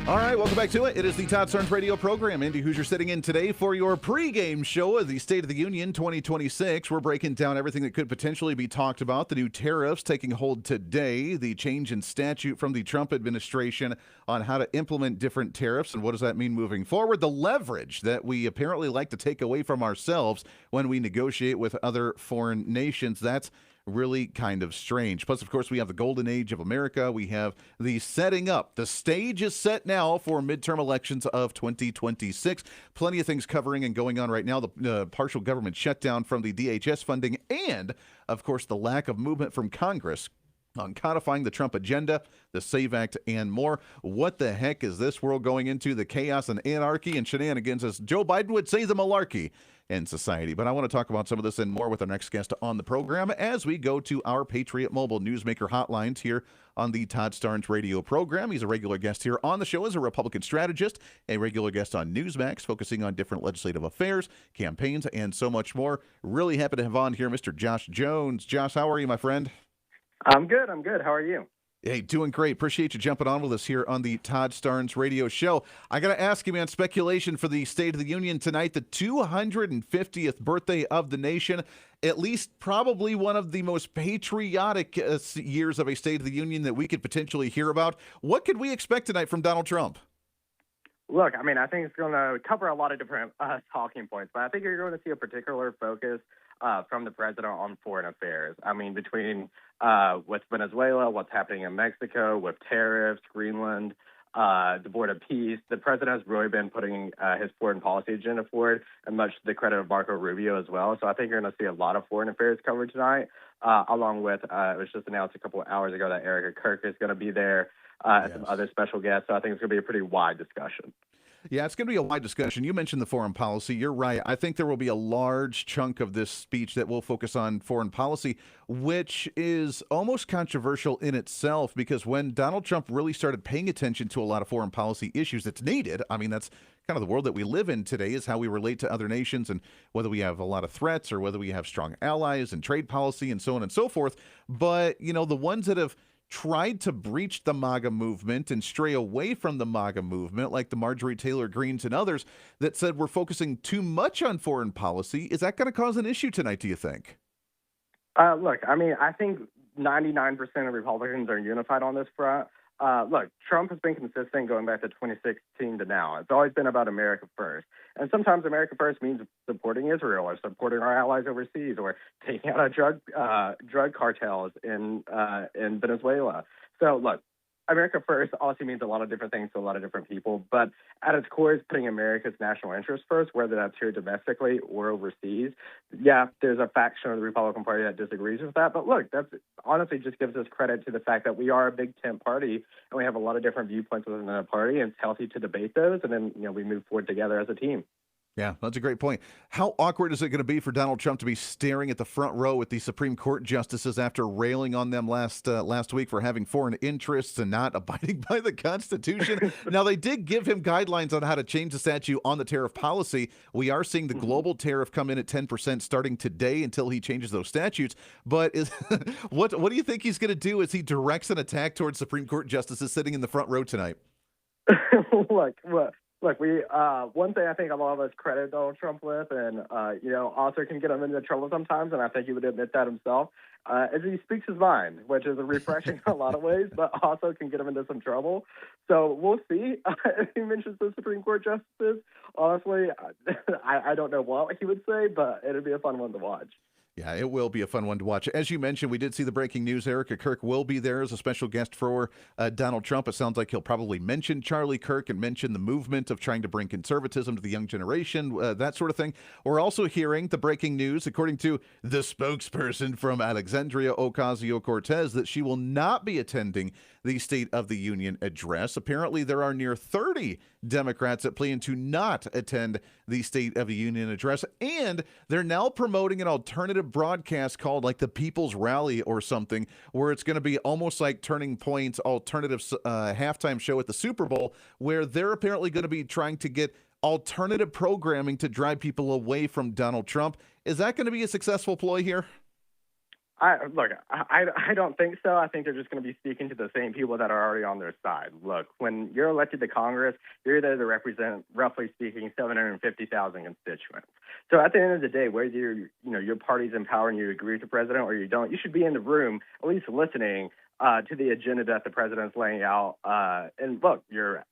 All right, welcome back to it. It is the Todd Starnes Radio program. Andy Hooser sitting in today for your pregame show of the State of the Union 2026. We're breaking down everything that could potentially be talked about. The new tariffs taking hold today, the change in statute from the Trump administration on how to implement different tariffs and what does that mean moving forward. The leverage that we apparently like to take away from ourselves when we negotiate with other foreign nations. That's really kind of strange. Plus, of course, we have the golden age of America. We have the setting up. The stage is set now for midterm elections of 2026. Plenty of things covering and going on right now. The partial government shutdown from the DHS funding and, of course, the lack of movement from Congress on codifying the Trump agenda, the SAVE Act, and more. What the heck is this world going into? The chaos and anarchy and shenanigans, as Joe Biden would say, the malarkey in society. But I want to talk about some of this and more with our next guest on the program as we go to our Patriot Mobile Newsmaker hotlines here on the Todd Starnes Radio program. He's a regular guest here on the show as a Republican strategist, a regular guest on Newsmax, focusing on different legislative affairs, campaigns, and so much more. Really happy to have on here Mr. Josh Jones. Josh, how are you, my friend? I'm good. How are you? Hey, doing great. Appreciate you jumping on with us here on the Todd Starnes Radio Show. I got to ask you, man, speculation for the State of the Union tonight, the 250th birthday of the nation, at least probably one of the most patriotic years of a State of the Union that we could potentially hear about. What could we expect tonight from Donald Trump? Look, I mean, I think it's going to cover a lot of different talking points, but I think you're going to see a particular focus from the president on foreign affairs. I mean, between with Venezuela, what's happening in Mexico, with tariffs, Greenland, the Board of Peace, the president has really been putting his foreign policy agenda forward, and much to the credit of Marco Rubio as well. So I think you're going to see a lot of foreign affairs covered tonight, along with, it was just announced a couple of hours ago that Erica Kirk is going to be there, and some other special guests. So I think it's going to be a pretty wide discussion. Yeah, it's going to be a wide discussion. You mentioned the foreign policy. You're right. I think there will be a large chunk of this speech that will focus on foreign policy, which is almost controversial in itself because when Donald Trump really started paying attention to a lot of foreign policy issues that's needed, I mean, that's kind of the world that we live in today is how we relate to other nations and whether we have a lot of threats or whether we have strong allies and trade policy and so on and so forth. But, you know, the ones that have tried to breach the MAGA movement and stray away from the MAGA movement, like the Marjorie Taylor Greens and others that said we're focusing too much on foreign policy. Is that going to cause an issue tonight, do you think? Look, I mean, I think 99% of Republicans are unified on this front. Look, Trump has been consistent going back to 2016 to now. It's always been about America first. And sometimes America first means supporting Israel or supporting our allies overseas or taking out drug cartels in Venezuela. So, look, America first also means a lot of different things to a lot of different people. But at its core, it's putting America's national interest first, whether that's here domestically or overseas. Yeah, there's a faction of the Republican Party that disagrees with that. But look, that's honestly just gives us credit to the fact that we are a big tent party and we have a lot of different viewpoints within the party. And it's healthy to debate those. And then, we move forward together as a team. Yeah, that's a great point. How awkward is it going to be for Donald Trump to be staring at the front row with the Supreme Court justices after railing on them last week for having foreign interests and not abiding by the Constitution? Now, they did give him guidelines on how to change the statute on the tariff policy. We are seeing the global tariff come in at 10% starting today until he changes those statutes. But what do you think he's going to do as he directs an attack towards Supreme Court justices sitting in the front row tonight? Look, we one thing I think a lot of us credit Donald Trump with, and also can get him into trouble sometimes, and I think he would admit that himself, is he speaks his mind, which is refreshing in a lot of ways, but also can get him into some trouble. So we'll see. If he mentions the Supreme Court justices, honestly, I don't know what he would say, but it'd be a fun one to watch. Yeah, it will be a fun one to watch. As you mentioned, we did see the breaking news. Erica Kirk will be there as a special guest for Donald Trump. It sounds like he'll probably mention Charlie Kirk and mention the movement of trying to bring conservatism to the young generation, that sort of thing. We're also hearing the breaking news, according to the spokesperson from Alexandria Ocasio-Cortez, that she will not be attending the State of the Union address. Apparently, there are near 30 Democrats that plan to not attend the State of the Union address, and they're now promoting an alternative broadcast called like the People's Rally or something, where it's going to be almost like Turning Point's alternative halftime show at the Super Bowl, where they're apparently going to be trying to get alternative programming to drive people away from Donald Trump. Is that going to be a successful ploy here? I don't think so. I think they're just going to be speaking to the same people that are already on their side. Look, when you're elected to Congress, you're there to represent, roughly speaking, 750,000 constituents. So at the end of the day, whether your party's in power and you agree with the president or you don't, you should be in the room at least listening to the agenda that the president's laying out. And look, you're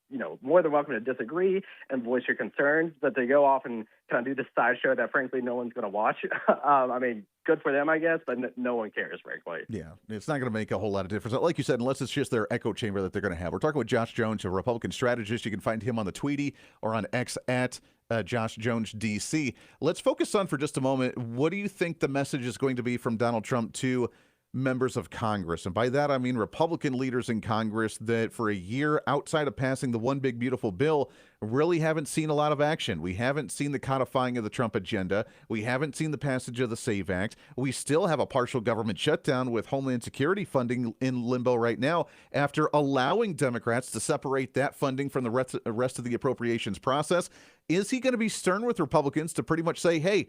more than welcome to disagree and voice your concerns, but to go off and kind of do this sideshow that frankly no one's going to watch. I mean, good for them, I guess, but no one cares, frankly. Yeah, it's not going to make a whole lot of difference. Like you said, unless it's just their echo chamber that they're going to have. We're talking with Josh Jones, a Republican strategist. You can find him on the Tweety or on X at Josh Jones DC. Let's focus on for just a moment. What do you think the message is going to be from Donald Trump to members of Congress? And by that, I mean Republican leaders in Congress that for a year, outside of passing the one big beautiful bill, really haven't seen a lot of action. We haven't seen the codifying of the Trump agenda. We haven't seen the passage of the SAVE Act. We still have a partial government shutdown with Homeland Security funding in limbo right now after allowing Democrats to separate that funding from the rest of the appropriations process. Is he going to be stern with Republicans to pretty much say, hey,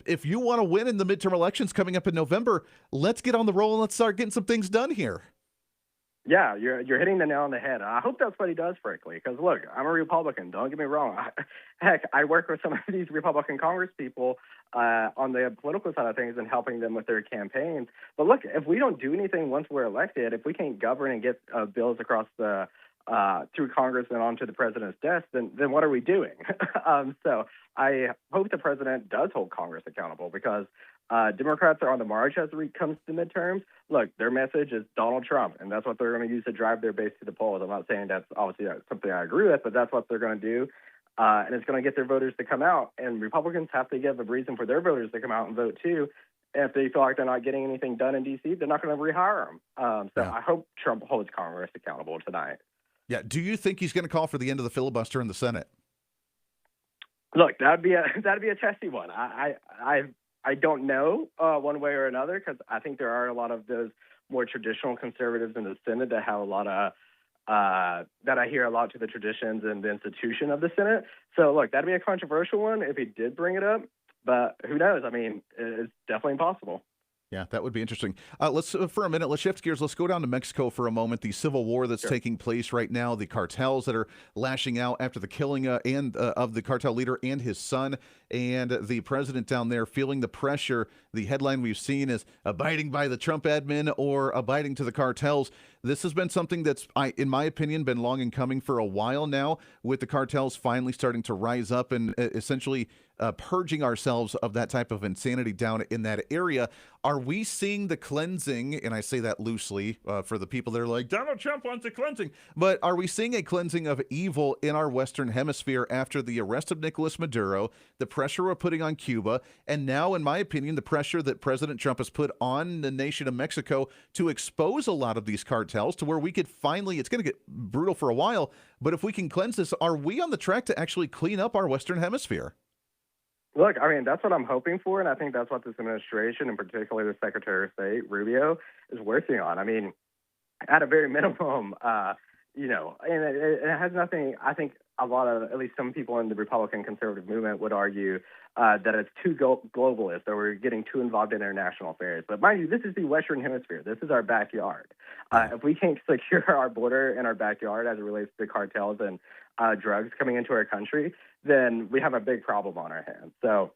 if you want to win in the midterm elections coming up in November, let's get on the roll and let's start getting some things done here? Yeah, you're hitting the nail on the head. I hope that's what he does, frankly, because, look, I'm a Republican. Don't get me wrong. Heck, I work with some of these Republican Congress people on the political side of things and helping them with their campaigns. But, look, if we don't do anything once we're elected, if we can't govern and get bills across the through Congress and onto the president's desk, then what are we doing? So I hope the president does hold Congress accountable because Democrats are on the march as it comes to midterms. Look, their message is Donald Trump, and that's what they're going to use to drive their base to the polls. I'm not saying that's obviously something I agree with, but that's what they're going to do. And it's going to get their voters to come out. And Republicans have to give a reason for their voters to come out and vote, too. And if they feel like they're not getting anything done in D.C., they're not going to rehire them. I hope Trump holds Congress accountable tonight. Yeah. Do you think he's going to call for the end of the filibuster in the Senate? Look, that'd be a testy one. I don't know one way or another because I think there are a lot of those more traditional conservatives in the Senate that have a lot of that I hear a lot to the traditions and the institution of the Senate. So look, that'd be a controversial one if he did bring it up. But who knows? I mean, it's definitely possible. Yeah, that would be interesting. Let's for a minute, let's shift gears. Let's go down to Mexico for a moment. The civil war that's taking place right now, the cartels that are lashing out after the killing of the cartel leader and his son, and the president down there feeling the pressure. The headline we've seen is abiding by the Trump admin or abiding to the cartels. This has been something that's, in my opinion, been long in coming for a while now, with the cartels finally starting to rise up and essentially purging ourselves of that type of insanity down in that area. Are we seeing the cleansing, and I say that loosely for the people that are like, Donald Trump wants a cleansing, but are we seeing a cleansing of evil in our Western Hemisphere after the arrest of Nicolas Maduro, the pressure we're putting on Cuba, and now, in my opinion, the pressure that President Trump has put on the nation of Mexico to expose a lot of these cartels to where we could finally, it's going to get brutal for a while, but if we can cleanse this, are we on the track to actually clean up our Western Hemisphere? Look, I mean, that's what I'm hoping for, and I think that's what this administration, and particularly the Secretary of State, Rubio, is working on. I mean, at a very minimum, you know, and it has nothing, I think a lot of, at least some people in the Republican conservative movement would argue that it's too globalist, or we're getting too involved in international affairs. But mind you, this is the Western Hemisphere. This is our backyard. If we can't secure our border and our backyard as it relates to cartels and drugs coming into our country, then we have a big problem on our hands. So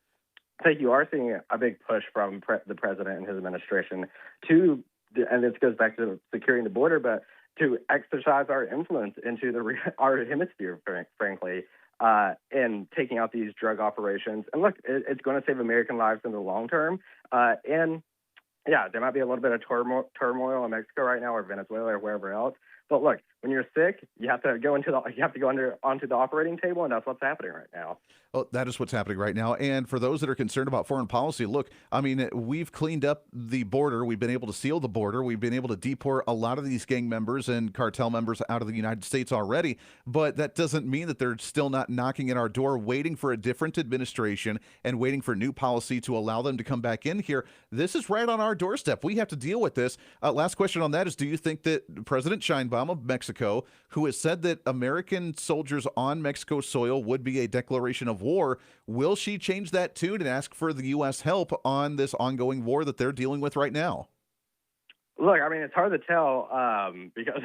I think you are seeing a big push from the president and his administration to, and this goes back to securing the border, but to exercise our influence into our hemisphere, frankly, and taking out these drug operations. And look, it's going to save American lives in the long term. And yeah, there might be a little bit of turmoil in Mexico right now, or Venezuela, or wherever else. But look, when you're sick, you have to go onto the operating table, and that's what's happening right now. Oh, that is what's happening right now. And for those that are concerned about foreign policy, look, I mean, we've cleaned up the border. We've been able to seal the border. We've been able to deport a lot of these gang members and cartel members out of the United States already. But that doesn't mean that they're still not knocking at our door, waiting for a different administration and waiting for new policy to allow them to come back in here. This is right on our doorstep. We have to deal with this. Last question on that is, do you think that President Sheinbaum of Mexico, who has said that American soldiers on Mexico soil would be a declaration of war, will she change that tune and ask for the U.S. help on this ongoing war that they're dealing with right now? Look, I mean, it's hard to tell because,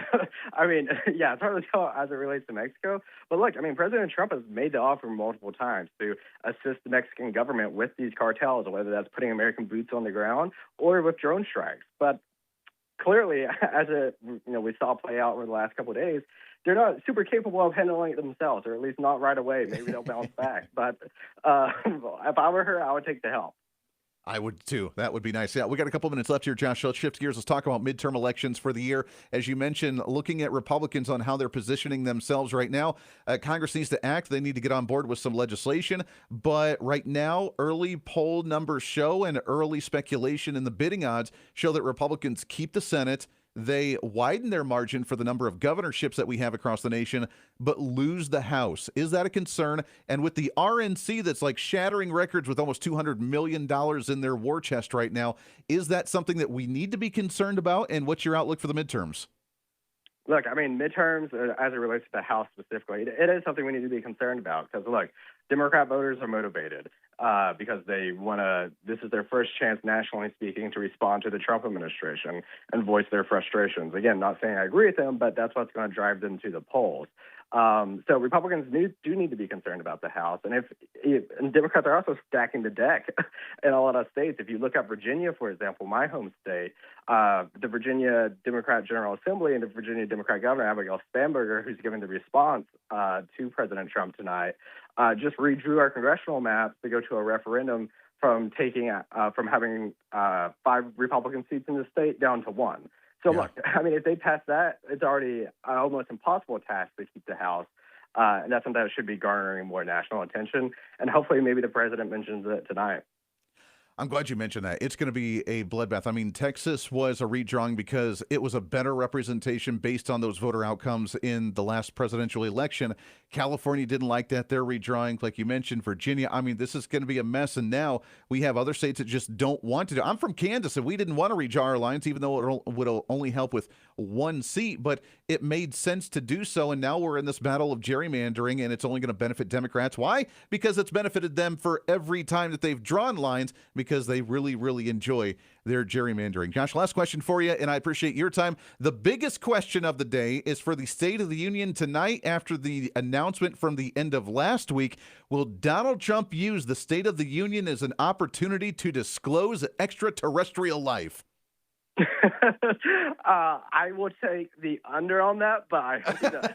I mean, yeah, it's hard to tell as it relates to Mexico. But look, I mean, President Trump has made the offer multiple times to assist the Mexican government with these cartels, whether that's putting American boots on the ground or with drone strikes. But clearly, as we saw play out over the last couple of days, they're not super capable of handling it themselves, or at least not right away. Maybe they'll bounce back. But if I were her, I would take the help. I would too. That would be nice. Yeah, we got a couple minutes left here, Josh. So let's shift gears. Let's talk about midterm elections for the year. As you mentioned, looking at Republicans on how they're positioning themselves right now, Congress needs to act. They need to get on board with some legislation. But right now, early poll numbers show, and early speculation in the bidding odds show that Republicans keep the Senate. They widen their margin for the number of governorships that we have across the nation, but lose the House. Is that a concern? And with the RNC that's like shattering records with almost $200 million in their war chest right now, is that something that we need to be concerned about? And what's your outlook for the midterms? Look, I mean, midterms, as it relates to the House specifically, it is something we need to be concerned about because, look, Democrat voters are motivated because they want to, this is their first chance, nationally speaking, to respond to the Trump administration and voice their frustrations. Again, not saying I agree with them, but that's what's going to drive them to the polls. So Republicans do need to be concerned about the House. And Democrats are also stacking the deck in a lot of states. If you look at Virginia, for example, my home state, the Virginia Democrat General Assembly and the Virginia Democrat Governor, Abigail Spanberger, who's giving the response to President Trump tonight, just redrew our congressional map to go to a referendum from having 5 Republican seats in the state down to 1. So, Look, I mean, if they pass that, it's already an almost impossible task to keep the House. And that's something that should be garnering more national attention. And hopefully maybe the president mentions it tonight. I'm glad you mentioned that. It's going to be a bloodbath. I mean, Texas was a redrawing because it was a better representation based on those voter outcomes in the last presidential election. California didn't like that. They're redrawing, like you mentioned, Virginia. I mean, this is going to be a mess. And now we have other states that just don't want to do. I'm from Kansas, and we didn't want to redraw our lines, even though it would only help with 1 seat. But it made sense to do so. And now we're in this battle of gerrymandering, and it's only going to benefit Democrats. Why? Because it's benefited them for every time that they've drawn lines, because they really, really enjoy their gerrymandering. Josh, last question for you, and I appreciate your time. The biggest question of the day is for the State of the Union tonight after the announcement from the end of last week. Will Donald Trump use the State of the Union as an opportunity to disclose extraterrestrial life? I will take the under on that, but I hope he does.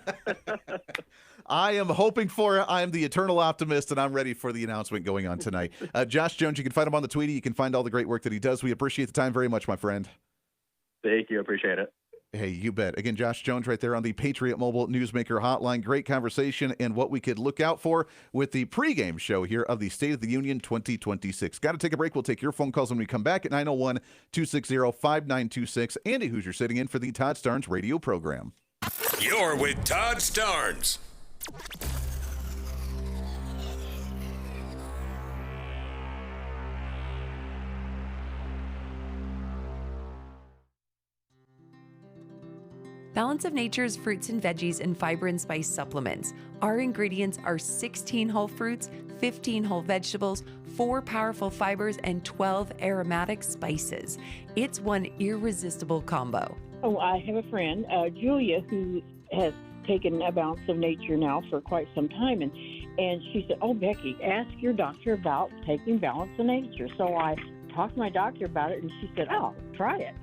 I am hoping for it. I am the eternal optimist, and I'm ready for the announcement going on tonight. Josh Jones, you can find him on the Tweety. You can find all the great work that he does. We appreciate the time very much, my friend. Thank you. Appreciate it. Hey, you bet. Again, Josh Jones right there on the Patriot Mobile Newsmaker Hotline. Great conversation and what we could look out for with the pregame show here of the State of the Union 2026. Got to take a break. We'll take your phone calls when we come back at 901-260-5926. Andy Hooser sitting in for the Todd Starnes radio program. You're with Todd Starnes. Balance of Nature's fruits and veggies and fiber and spice supplements. Our ingredients are 16 whole fruits, 15 whole vegetables, 4 powerful fibers, and 12 aromatic spices. It's one irresistible combo. Oh, I have a friend, Julia, who has taken a Balance of Nature now for quite some time, and she said, "Oh, Becky, ask your doctor about taking Balance of Nature." So I talked to my doctor about it, and she said, "Oh, try it."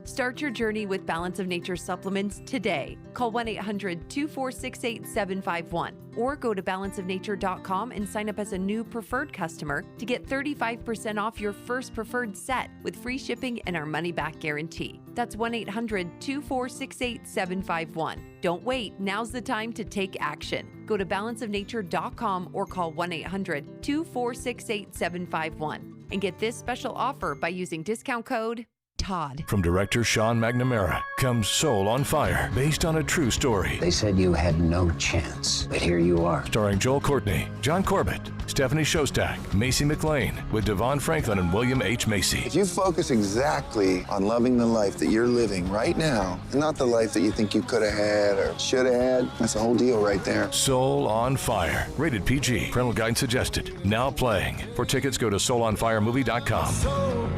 Start your journey with Balance of Nature supplements today. Call 1-800-246-8751 or go to balanceofnature.com and sign up as a new preferred customer to get 35% off your first preferred set with free shipping and our money-back guarantee. That's 1-800-246-8751. Don't wait. Now's the time to take action. Go to balanceofnature.com or call 1-800-246-8751 and get this special offer by using discount code Todd. From director Sean McNamara comes Soul on Fire, based on a true story. They said you had no chance, but here you are. Starring Joel Courtney, John Corbett, Stephanie Shostak, Macy McLean, with Devon Franklin and William H. Macy. If you focus exactly on loving the life that you're living right now, and not the life that you think you could have had or should have had, that's the whole deal right there. Soul on Fire, rated PG. Parental guidance suggested. Now playing. For tickets, go to soulonfiremovie.com.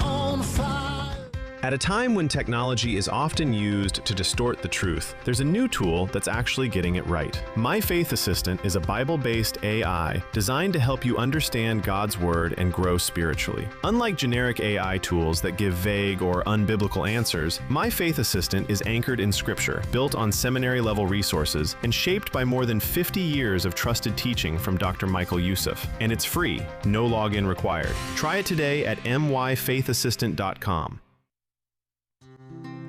At a time when technology is often used to distort the truth, there's a new tool that's actually getting it right. My Faith Assistant is a Bible-based AI designed to help you understand God's Word and grow spiritually. Unlike generic AI tools that give vague or unbiblical answers, My Faith Assistant is anchored in Scripture, built on seminary-level resources, and shaped by more than 50 years of trusted teaching from Dr. Michael Youssef. And it's free, no login required. Try it today at myfaithassistant.com.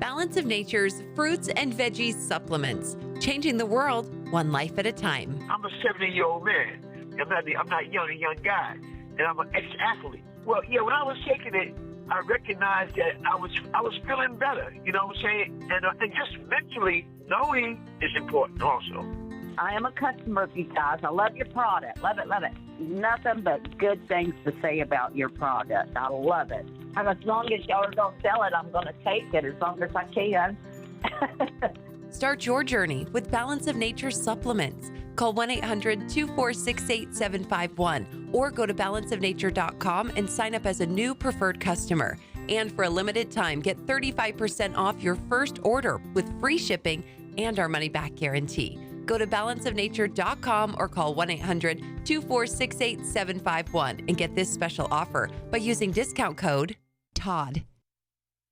Balance of Nature's fruits and veggies supplements, changing the world one life at a time. I'm a 70-year-old man. I'm not a young guy, and I'm an ex-athlete. Well, yeah, when I was taking it, I recognized that I was feeling better. You know what I'm saying? And just mentally knowing is important also. I am a customer of you guys. I love your product. Love it, love it. Nothing but good things to say about your product. I love it. And as long as y'all don't sell it, I'm going to take it as long as I can. Start your journey with Balance of Nature supplements. Call 1-800-246-8751 or go to balanceofnature.com and sign up as a new preferred customer. And for a limited time, get 35% off your first order with free shipping and our money-back guarantee. Go to balanceofnature.com or call 1-800-246-8751 and get this special offer by using discount code Todd.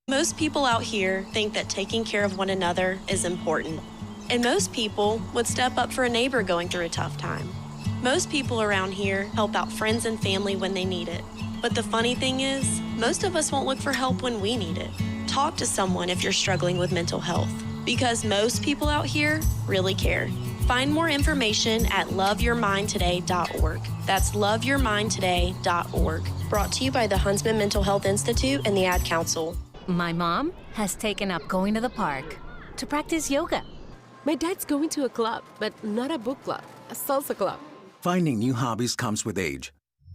Most people out here think that taking care of one another is important. And most people would step up for a neighbor going through a tough time. Most people around here help out friends and family when they need it. But the funny thing is, most of us won't look for help when we need it. Talk to someone if you're struggling with mental health, because most people out here really care. Find more information at loveyourmindtoday.org. That's loveyourmindtoday.org. Brought to you by the Huntsman Mental Health Institute and the Ad Council. My mom has taken up going to the park to practice yoga. My dad's going to a club, but not a book club, a salsa club. Finding new hobbies comes with age.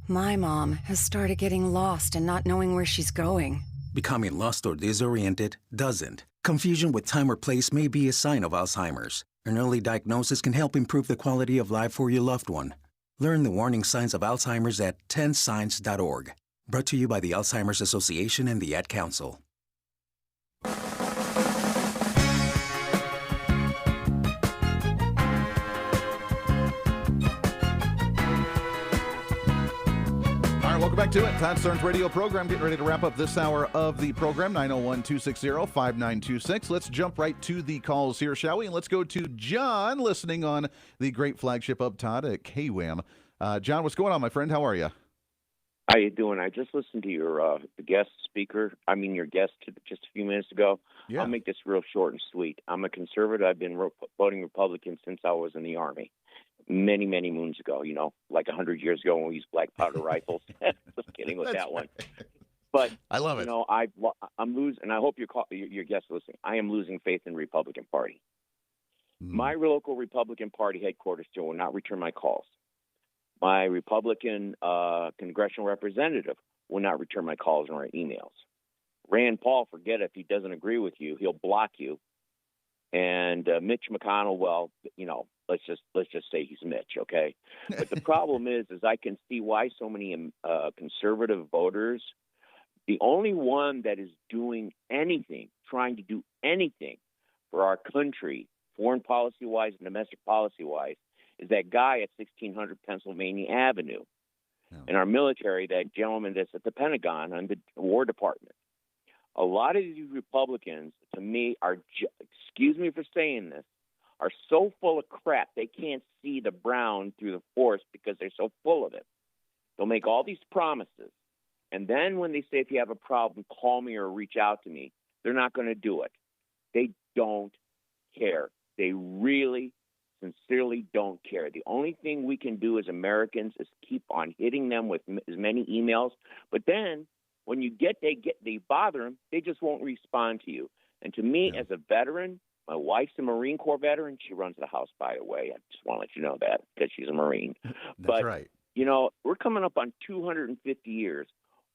My mom has started getting lost and not knowing where she's going. Becoming lost or disoriented doesn't. Confusion with time or place may be a sign of Alzheimer's. An early diagnosis can help improve the quality of life for your loved one. Learn the warning signs of Alzheimer's at 10signs.org. Brought to you by the Alzheimer's Association and the Ad Council. Welcome back to it. Todd Starnes Radio program. Getting ready to wrap up this hour of the program. 901-260-5926. Let's jump right to the calls here, shall we? And let's go to John, listening on the great flagship of Todd at KWAM. John, what's going on, my friend? How are you? How you doing? I just listened to your guest just a few minutes ago. Yeah. I'll make this real short and sweet. I'm a conservative. I've been voting Republican since I was in the Army. Many, many moons ago, like 100 years ago when we used black powder rifles. Just kidding with that one. But I love it. I'm losing, and I hope your guests listening. I am losing faith in the Republican Party. My local Republican Party headquarters still will not return my calls. My Republican congressional representative will not return my calls or my emails. Rand Paul, forget it. If he doesn't agree with you, he'll block you. And Mitch McConnell, well, let's just say he's Mitch, okay? But the problem is I can see why so many conservative voters, the only one that is doing anything, trying to do anything for our country, foreign policy-wise and domestic policy-wise, is that guy at 1600 Pennsylvania Avenue. In our military, that gentleman that's at the Pentagon and the War Department. A lot of these Republicans, to me, are, excuse me for saying this, are so full of crap they can't see the brown through the forest because they're so full of it. They'll make all these promises, and then when they say, if you have a problem, call me or reach out to me, they're not going to do it. They don't care. They really, sincerely don't care. The only thing we can do as Americans is keep on hitting them with as many emails, but then when they bother them, they just won't respond to you. And to me, as a veteran, my wife's a Marine Corps veteran. She runs the house, by the way. I just want to let you know that because she's a Marine. That's right. We're coming up on 250 years.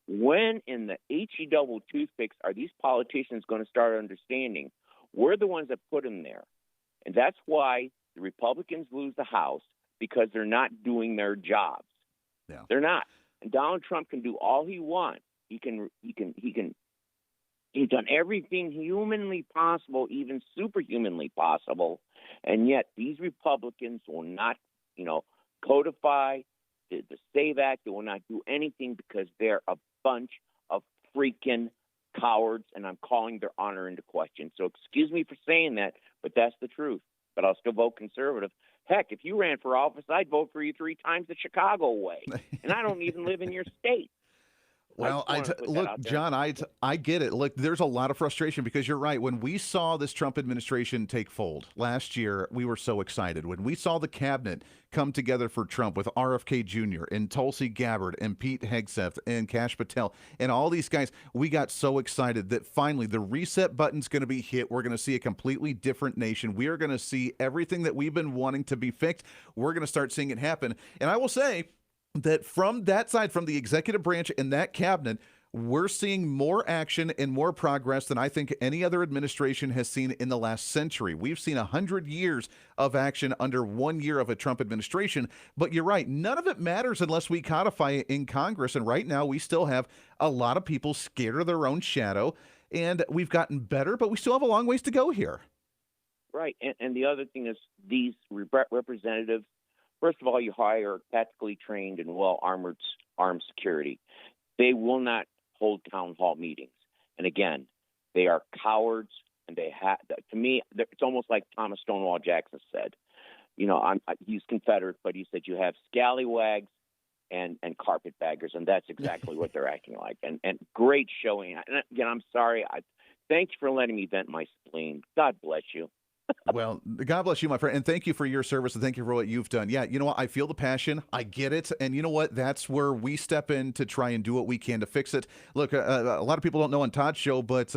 When in the HE double toothpicks are these politicians going to start understanding we're the ones that put them there? And that's why the Republicans lose the House, because they're not doing their jobs. Yeah. They're not. And Donald Trump can do all he wants. He's done everything humanly possible, even superhumanly possible, and yet these Republicans will not, codify the SAVE Act. They will not do anything because they're a bunch of freaking cowards, and I'm calling their honor into question. So excuse me for saying that, but that's the truth. But I'll still vote conservative. Heck, if you ran for office, I'd vote for you 3 times the Chicago way, and I don't even live in your state. Well, look, John, I get it. Look, there's a lot of frustration because you're right. When we saw this Trump administration take fold last year, we were so excited. When we saw the cabinet come together for Trump with RFK Jr. and Tulsi Gabbard and Pete Hegseth and Kash Patel and all these guys, we got so excited that finally the reset button's going to be hit. We're going to see a completely different nation. We are going to see everything that we've been wanting to be fixed. We're going to start seeing it happen. And I will say that from that side, from the executive branch and that cabinet, we're seeing more action and more progress than I think any other administration has seen in the last century. We've seen 100 years of action under 1 year of a Trump administration. But you're right, none of it matters unless we codify it in Congress. And right now, we still have a lot of people scared of their own shadow. And we've gotten better, but we still have a long ways to go here. Right. And the other thing is these representatives, first of all, you hire tactically trained and well-armed security. They will not hold town hall meetings. And again, they are cowards, and to me, it's almost like Thomas Stonewall Jackson said. He's Confederate, but he said you have scallywags and carpetbaggers, and that's exactly what they're acting like. And great showing. And again, I'm sorry. Thank you for letting me vent my spleen. God bless you. Well, God bless you, my friend, and thank you for your service, and thank you for what you've done. Yeah, you know what? I feel the passion. I get it, and you know what? That's where we step in to try and do what we can to fix it. Look, a lot of people don't know on Todd's show, but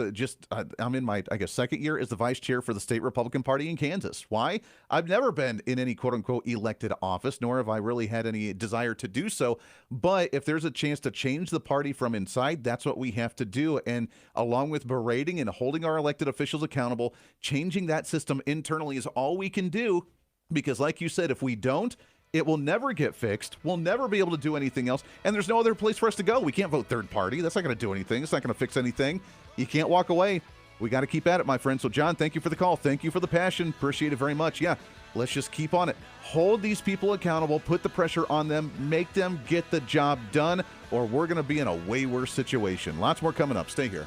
I'm in my, second year as the vice chair for the state Republican Party in Kansas. Why? I've never been in any quote-unquote elected office, nor have I really had any desire to do so, but if there's a chance to change the party from inside, that's what we have to do, and along with berating and holding our elected officials accountable, changing that system internally is all we can do, because like you said, if we don't, it will never get fixed. We'll never be able to do anything else, and there's no other place for us to go. We can't vote third party. That's not going to do anything. It's not going to fix anything. You can't walk away. We got to keep at it, my friend. So, John, thank you for the call. Thank you for the passion. Appreciate it very much. Yeah, let's just keep on it. Hold these people accountable. Put the pressure on them. Make them get the job done, or we're going to be in a way worse situation. Lots more coming up. Stay here.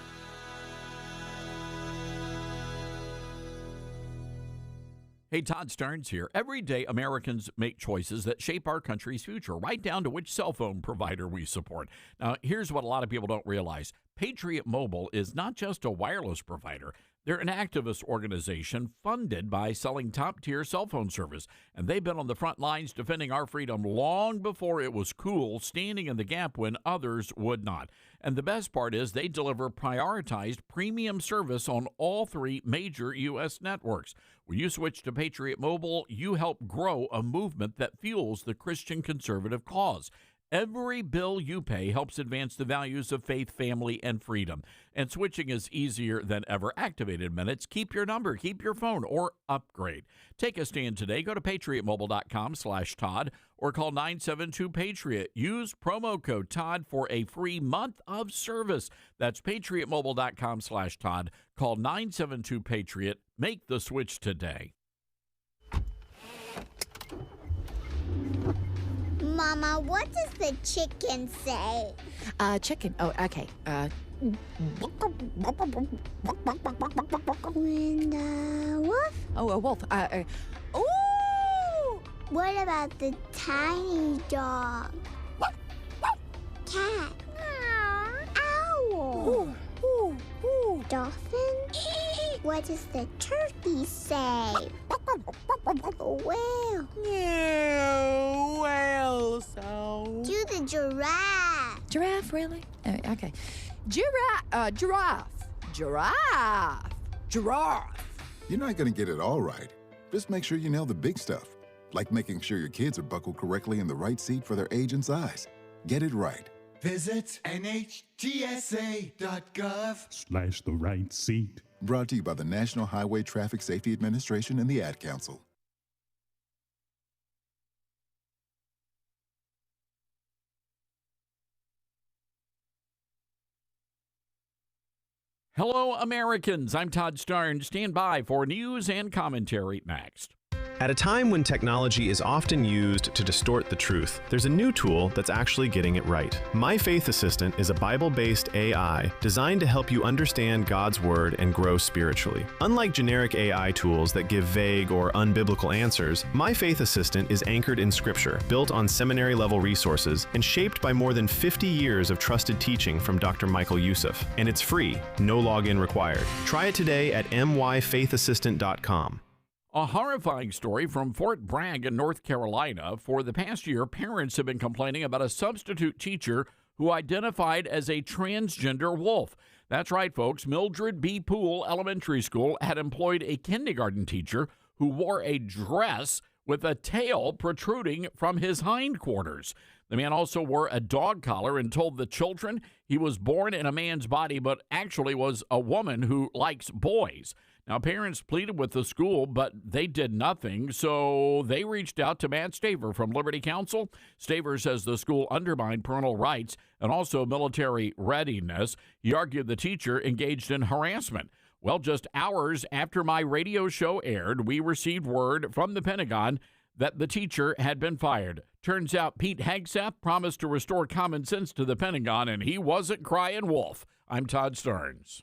Hey, Todd Starnes here. Every day, Americans make choices that shape our country's future, right down to which cell phone provider we support. Now, here's what a lot of people don't realize. Patriot Mobile is not just a wireless provider. They're an activist organization funded by selling top-tier cell phone service, and they've been on the front lines defending our freedom long before it was cool, standing in the gap when others would not. And the best part is they deliver prioritized premium service on all 3 major U.S. networks. When you switch to Patriot Mobile, you help grow a movement that fuels the Christian conservative cause. Every bill you pay helps advance the values of faith, family, and freedom. And switching is easier than ever. Activated Minutes. Keep your number, keep your phone, or upgrade. Take a stand today. Go to patriotmobile.com/Todd or call 972-PATRIOT. Use promo code Todd for a free month of service. That's patriotmobile.com/Todd. Call 972-PATRIOT. Make the switch today. Mama, what does the chicken say? Chicken. Oh, okay. And wolf? Oh, a wolf. Ooh! What about the tiny dog? Cat? Owl? Dolphin? What does the turkey say? Whale? Yeah, whale sound. Do the giraffe. Giraffe, really? Okay. Giraffe. You're not going to get it all right. Just make sure you nail the big stuff, like making sure your kids are buckled correctly in the right seat for their age and size. Get it right. Visit NHTSA.gov/the right seat. Brought to you by the National Highway Traffic Safety Administration and the Ad Council. Hello, Americans. I'm Todd Starnes. Stand by for news and commentary next. At a time when technology is often used to distort the truth, there's a new tool that's actually getting it right. My Faith Assistant is a Bible-based AI designed to help you understand God's Word and grow spiritually. Unlike generic AI tools that give vague or unbiblical answers, My Faith Assistant is anchored in Scripture, built on seminary-level resources, and shaped by more than 50 years of trusted teaching from Dr. Michael Youssef. And it's free, no login required. Try it today at myfaithassistant.com. A horrifying story from Fort Bragg in North Carolina. For the past year, parents have been complaining about a substitute teacher who identified as a transgender wolf. That's right, folks. Mildred B. Poole Elementary School had employed a kindergarten teacher who wore a dress with a tail protruding from his hindquarters. The man also wore a dog collar and told the children he was born in a man's body, but actually was a woman who likes boys. Now, parents pleaded with the school, but they did nothing, so they reached out to Matt Staver from Liberty Counsel. Staver says the school undermined parental rights and also military readiness. He argued the teacher engaged in harassment. Well, just hours after my radio show aired, we received word from the Pentagon that the teacher had been fired. Turns out Pete Hegseth promised to restore common sense to the Pentagon, and he wasn't crying wolf. I'm Todd Starnes.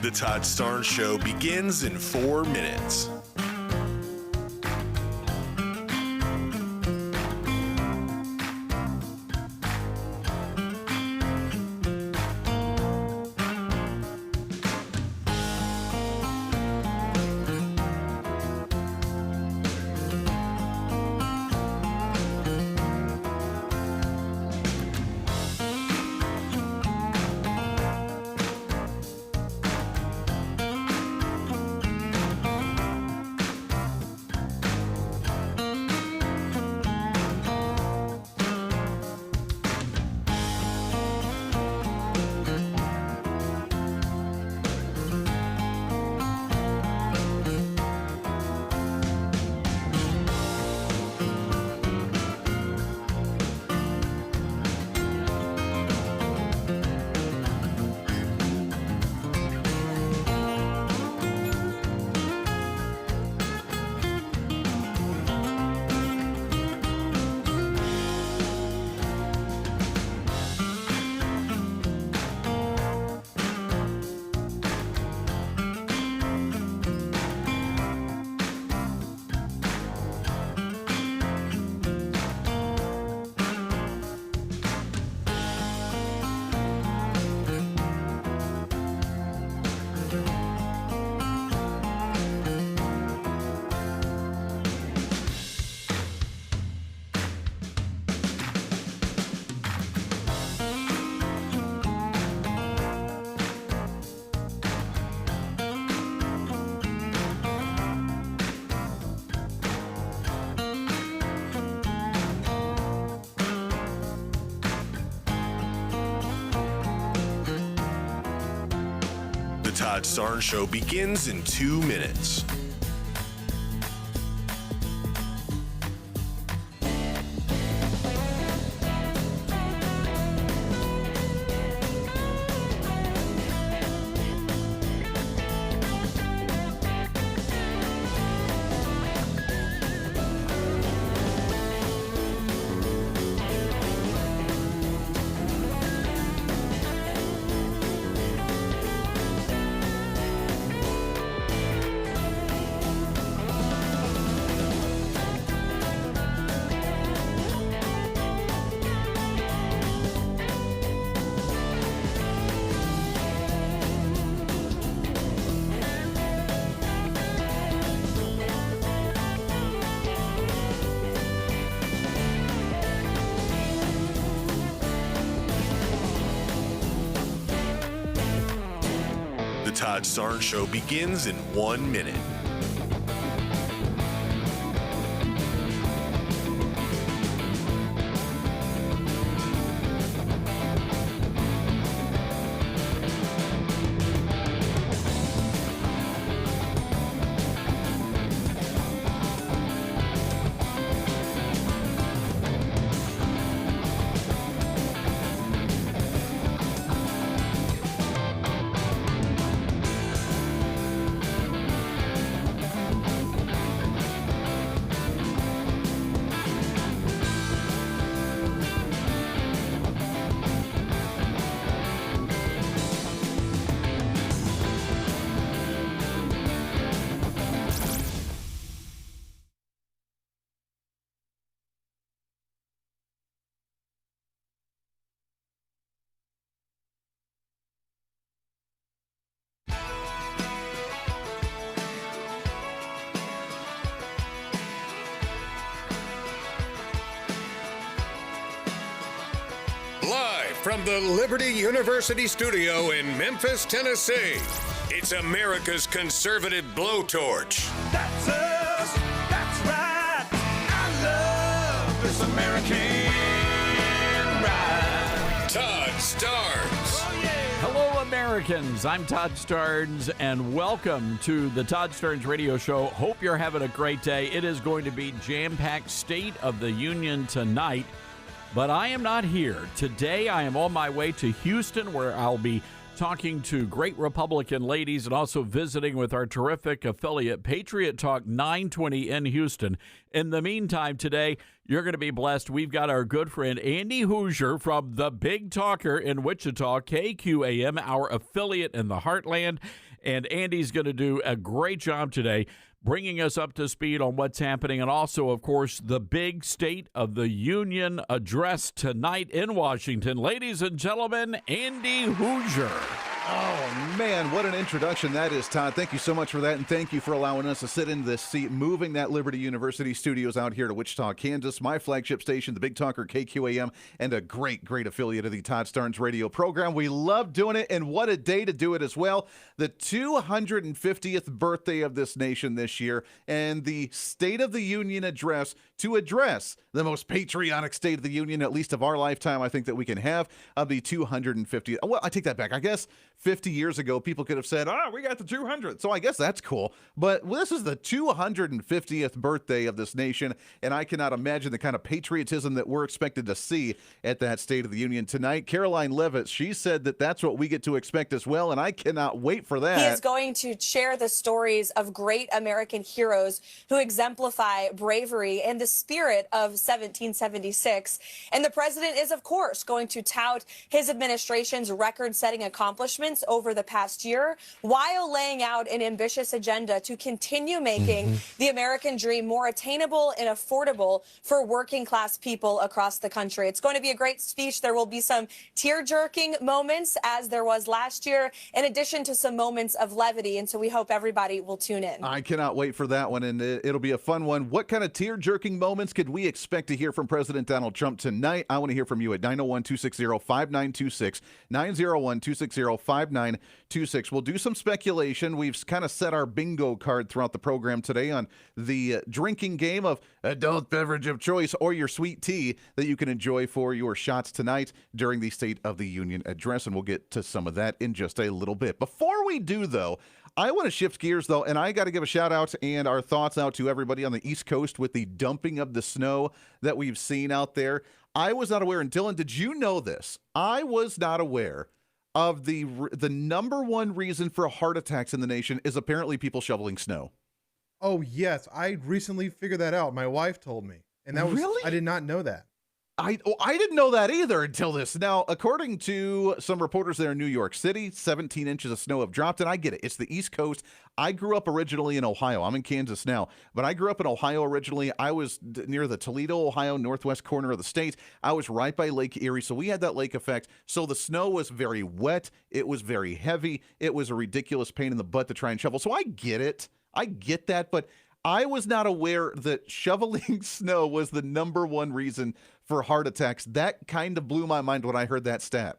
The Todd Starnes Show begins in 4 minutes. Todd Starnes Show begins in 2 minutes. Todd Starnes Show begins in 1 minute. Live from the Liberty University studio in Memphis, Tennessee, it's America's conservative blowtorch. That's us. That's right. I love this American ride. Todd Starnes. Oh, yeah. Hello, Americans. I'm Todd Starnes, and welcome to the Todd Starnes Radio Show. Hope you're having a great day. It is going to be jam-packed State of the Union tonight. But I am not here. Today, I am on my way to Houston, where I'll be talking to great Republican ladies and also visiting with our terrific affiliate, Patriot Talk 920 in Houston. In the meantime, today, you're going to be blessed. We've got our good friend Andy Hooser from the Big Talker in Wichita, KQAM, our affiliate in the Heartland. And Andy's going to do a great job today bringing us up to speed on what's happening, and also, of course, the big State of the Union address tonight in Washington. Ladies and gentlemen, Andy Hooser. Oh, man, what an introduction that is, Todd. Thank you so much for that, and thank you for allowing us to sit in this seat, moving that Liberty University studios out here to Wichita, Kansas, my flagship station, the Big Talker KQAM, and a great, great affiliate of the Todd Starnes radio program. We love doing it, and what a day to do it as well. The 250th birthday of this nation this year, and the State of the Union address to address the most patriotic State of the Union, at least of our lifetime, I think that we can have, of the 250th. Well, I take that back. I guess 50 years ago, people could have said, we got the 200th. So I guess that's cool. But this is the 250th birthday of this nation, and I cannot imagine the kind of patriotism that we're expected to see at that State of the Union tonight. Caroline Levitt, she said that that's what we get to expect as well, and I cannot wait for that. He is going to share the stories of great American heroes who exemplify bravery and the spirit of 1776. And the president is, of course, going to tout his administration's record-setting accomplishments over the past year, while laying out an ambitious agenda to continue making the American dream more attainable and affordable for working class people across the country. It's going to be a great speech. There will be some tear-jerking moments, as there was last year, in addition to some moments of levity. And so we hope everybody will tune in. I cannot wait for that one, and it'll be a fun one. What kind of tear-jerking moments could we expect to hear from President Donald Trump tonight? I want to hear from you at 901-260-5926, 901-260-5926. 5926. We'll do some speculation. We've kind of set our bingo card throughout the program today on the drinking game of adult beverage of choice or your sweet tea that you can enjoy for your shots tonight during the State of the Union address, and we'll get to some of that in just a little bit. Before we do, though, I want to shift gears, though, and I got to give a shout-out and our thoughts out to everybody on the East Coast with the dumping of the snow that we've seen out there. I was not aware, and Dylan, did you know this? I was not aware of the number one reason for heart attacks in the nation is apparently people shoveling snow. Oh, yes. I recently figured that out. My wife told me. And that was, Really? I did not know that. I didn't know that either until this. Now, according to some reporters there in New York City, 17 inches of snow have dropped, and I get it. It's the East Coast. I grew up originally in Ohio. I'm in Kansas now, but I grew up in Ohio originally. I was near the Toledo, Ohio, northwest corner of the state. I was right by Lake Erie, so we had that lake effect. So the snow was very wet. It was very heavy. It was a ridiculous pain in the butt to try and shovel. So I get it. I get that, but I was not aware that shoveling snow was the number one reason for heart attacks. That kind of blew my mind when I heard that stat.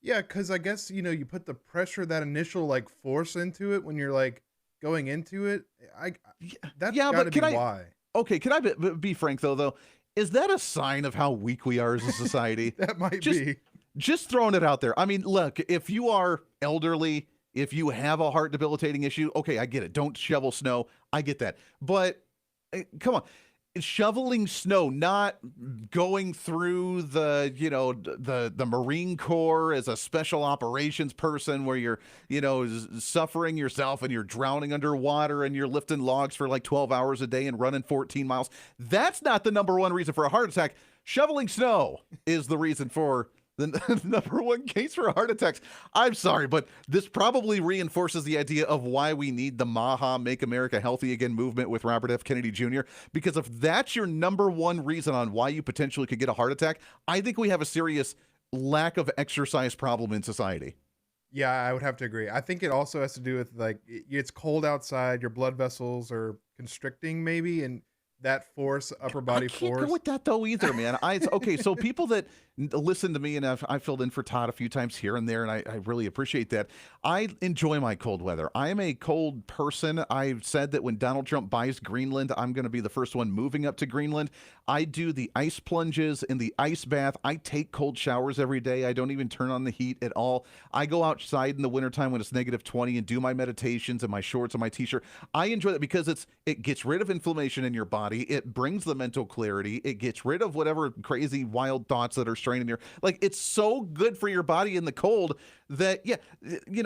Yeah, because I guess, you put the pressure, that initial, force into it when you're, going into it. That's got to be why. Okay, can I be frank, though? Is that a sign of how weak we are as a society? That might be. Just throwing it out there. I mean, look, if you are elderly, if you have a heart debilitating issue, okay, I get it. Don't shovel snow. I get that. But come on. Shoveling snow, not going through the Marine Corps as a special operations person where you're, suffering yourself and you're drowning underwater and you're lifting logs for 12 hours a day and running 14 miles. That's not the number one reason for a heart attack. Shoveling snow is the reason for the number one case for heart attacks. I'm sorry, but this probably reinforces the idea of why we need the MAHA, Make America Healthy Again movement with Robert F. Kennedy Jr. Because if that's your number one reason on why you potentially could get a heart attack, I think we have a serious lack of exercise problem in society. Yeah, I would have to agree. I think it also has to do with it's cold outside, your blood vessels are constricting maybe, and that force, upper body force. I can't go with that though either, man. Okay, so people that listen to me, and I filled in for Todd a few times here and there, and I really appreciate that. I enjoy my cold weather. I am a cold person. I've said that when Donald Trump buys Greenland, I'm going to be the first one moving up to Greenland. I do the ice plunges in the ice bath. I take cold showers every day. I don't even turn on the heat at all. I go outside in the wintertime when it's -20 and do my meditations in my shorts and my t-shirt. I enjoy that because it gets rid of inflammation in your body. It brings the mental clarity. It gets rid of whatever crazy, wild thoughts that are straining your, it's so good for your body in the cold that,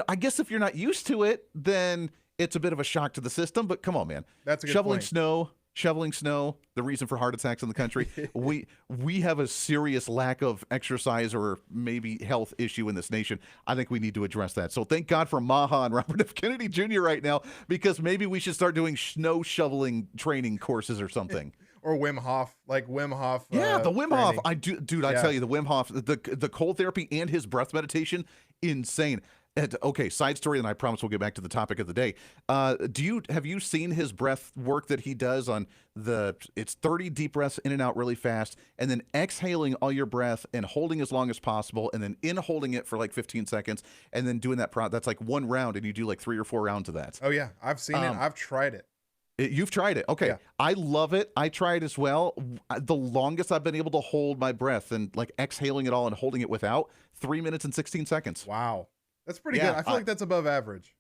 I guess if you're not used to it, then it's a bit of a shock to the system, but come on, man. That's a good Shoveling point. Shoveling snow, the reason for heart attacks in the country. we have a serious lack of exercise or maybe health issue in this nation. I think we need to address that. So thank God for MAHA and Robert F. Kennedy Jr. right now, because maybe we should start doing snow shoveling training courses or something. Or Wim Hof, Wim Hof. Yeah, the Wim Hof. I Yeah. tell you, the Wim Hof, the cold therapy and his breath meditation, insane. And, okay, side story, and I promise we'll get back to the topic of the day. Have you seen his breath work that he does on it's 30 deep breaths in and out really fast, and then exhaling all your breath and holding as long as possible, and then holding it for 15 seconds, and then doing that. That's one round, and you do 3 or 4 rounds of that. Oh yeah, I've seen it. I've tried it. You've tried it. Okay. Yeah. I love it. I tried as well. The longest I've been able to hold my breath and exhaling it all and holding it without 3 minutes and 16 seconds. Wow. That's pretty good. I feel like that's above average.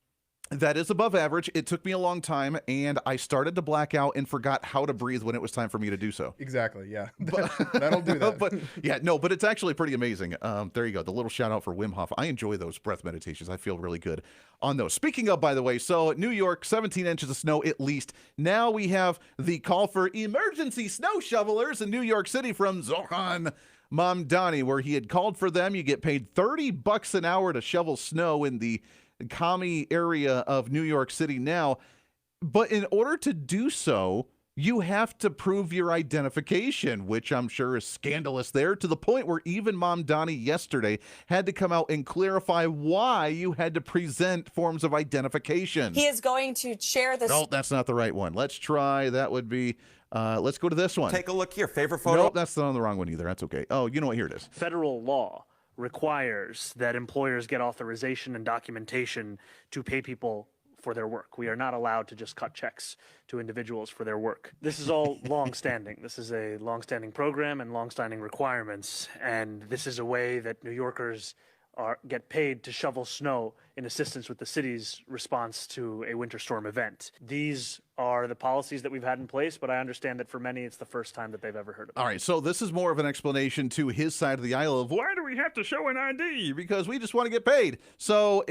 That is above average. It took me a long time, and I started to black out and forgot how to breathe when it was time for me to do so. Exactly, yeah. That'll do that. But it's actually pretty amazing. There you go. The little shout out for Wim Hof. I enjoy those breath meditations. I feel really good on those. Speaking of, by the way, so New York, 17 inches of snow at least. Now we have the call for emergency snow shovelers in New York City from Zohan Mamdani, where he had called for them. You get paid $30 an hour to shovel snow in the commie area of New York City now. But in order to do so, you have to prove your identification, which I'm sure is scandalous there, to the point where even Mamdani yesterday had to come out and clarify why you had to present forms of identification. He is going to share this. No, that's not the right one. Let's try. That would be, let's go to this one. Take a look here. Favorite photo? Nope, that's not on the wrong one either. That's okay. Oh, you know what? Here it is. Federal law requires that employers get authorization and documentation to pay people for their work. We are not allowed to just cut checks to individuals for their work. This is all long-standing. This is a long-standing program and long-standing requirements, and this is a way that New Yorkers get paid to shovel snow in assistance with the city's response to a winter storm event. These are the policies that we've had in place, but I understand that for many, it's the first time that they've ever heard of it. All right, so this is more of an explanation to his side of the aisle of why do we have to show an ID? Because we just want to get paid. So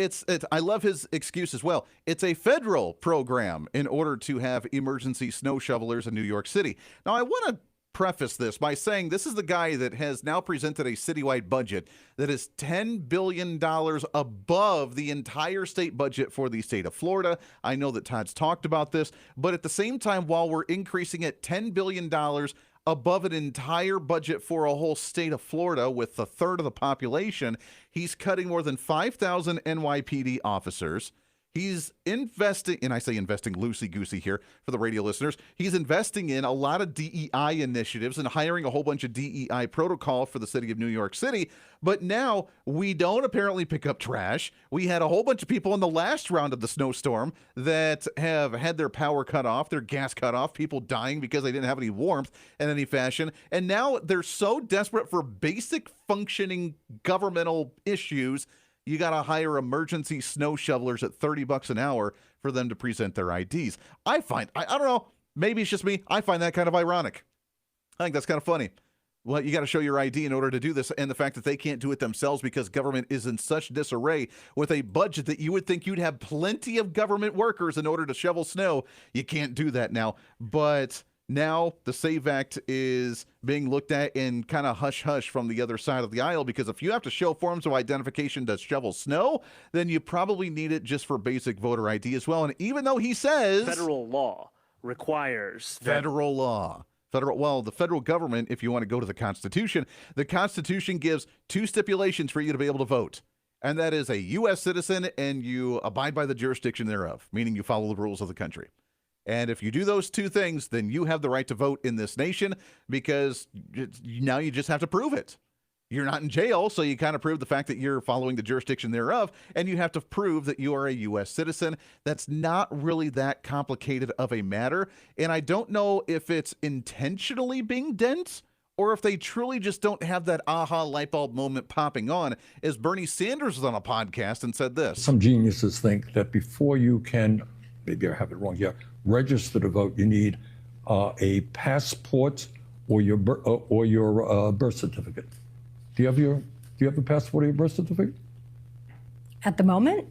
I love his excuse as well. It's a federal program in order to have emergency snow shovelers in New York City. Now, I want to preface this by saying this is the guy that has now presented a citywide budget that is $10 billion above the entire state budget for the state of Florida. I know that Todd's talked about this, but at the same time, while we're increasing it $10 billion above an entire budget for a whole state of Florida with a third of the population, he's cutting more than 5,000 NYPD officers. He's investing, and I say investing loosey-goosey here for the radio listeners, he's investing in a lot of DEI initiatives and hiring a whole bunch of DEI protocol for the city of New York City. But now we don't apparently pick up trash. We had a whole bunch of people in the last round of the snowstorm that have had their power cut off, their gas cut off, people dying because they didn't have any warmth in any fashion. And now they're so desperate for basic functioning governmental issues, you got to hire emergency snow shovelers at $30 an hour for them to present their IDs. I don't know, maybe it's just me. I find that kind of ironic. I think that's kind of funny. Well, you got to show your ID in order to do this, and the fact that they can't do it themselves because government is in such disarray with a budget that you would think you'd have plenty of government workers in order to shovel snow. You can't do that now. But now the SAVE Act is being looked at in kind of hush-hush from the other side of the aisle, because if you have to show forms of identification to shovel snow, then you probably need it just for basic voter ID as well. And even though he says federal law requires federal law. The federal government, if you want to go to the Constitution gives two stipulations for you to be able to vote. And that is a U.S. citizen and you abide by the jurisdiction thereof, meaning you follow the rules of the country. And if you do those two things, then you have the right to vote in this nation, because now you just have to prove it. You're not in jail, so you kind of prove the fact that you're following the jurisdiction thereof, and you have to prove that you are a U.S. citizen. That's not really that complicated of a matter, and I don't know if it's intentionally being dense or if they truly just don't have that aha light bulb moment popping on, as Bernie Sanders was on a podcast and said this. Some geniuses think that before you can, maybe I have it wrong here, register to vote, you need a passport or your birth certificate. Do you have a passport or your birth certificate? At the moment?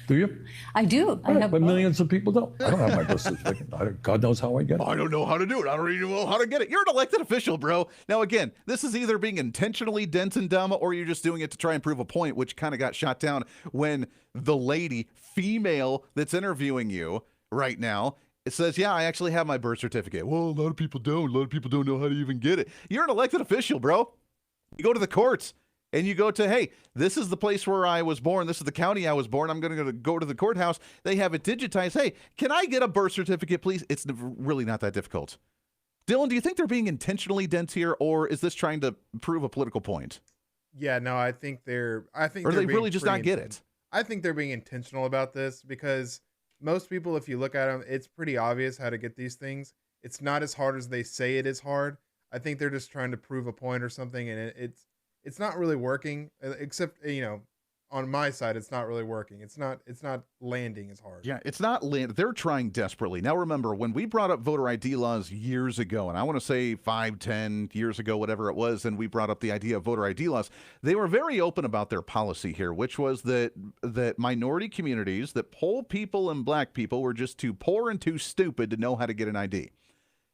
Do you? I do. I have, but millions of people don't. I don't have my birth certificate. God knows how I get it. I don't know how to do it. I don't even know how to get it. You're an elected official, bro. Now, again, this is either being intentionally dense and dumb, or you're just doing it to try and prove a point, which kind of got shot down when the female that's interviewing you right now, it says, yeah, I actually have my birth certificate. Well, a lot of people don't. A lot of people don't know how to even get it. You're an elected official, bro. You go to the courts and you go to, hey, this is the place where I was born. This is the county I was born. I'm going to go to the courthouse. They have it digitized. Hey, can I get a birth certificate, please? It's really not that difficult. Dylan, do you think they're being intentionally dense here, or is this trying to prove a political point? Yeah, no, I think or they really just not get it. I think they're being intentional about this, because most people, if you look at them, it's pretty obvious how to get these things. It's not as hard as they say it is hard. I think they're just trying to prove a point or something, and it's not really working. Except, on my side, it's not really working. It's not landing as hard. Yeah, it's not landing. They're trying desperately. Now, remember, when we brought up voter ID laws years ago, and I want to say 5, 10 years ago, whatever it was, and we brought up the idea of voter ID laws, they were very open about their policy here, which was that minority communities, that poll people and black people were just too poor and too stupid to know how to get an ID.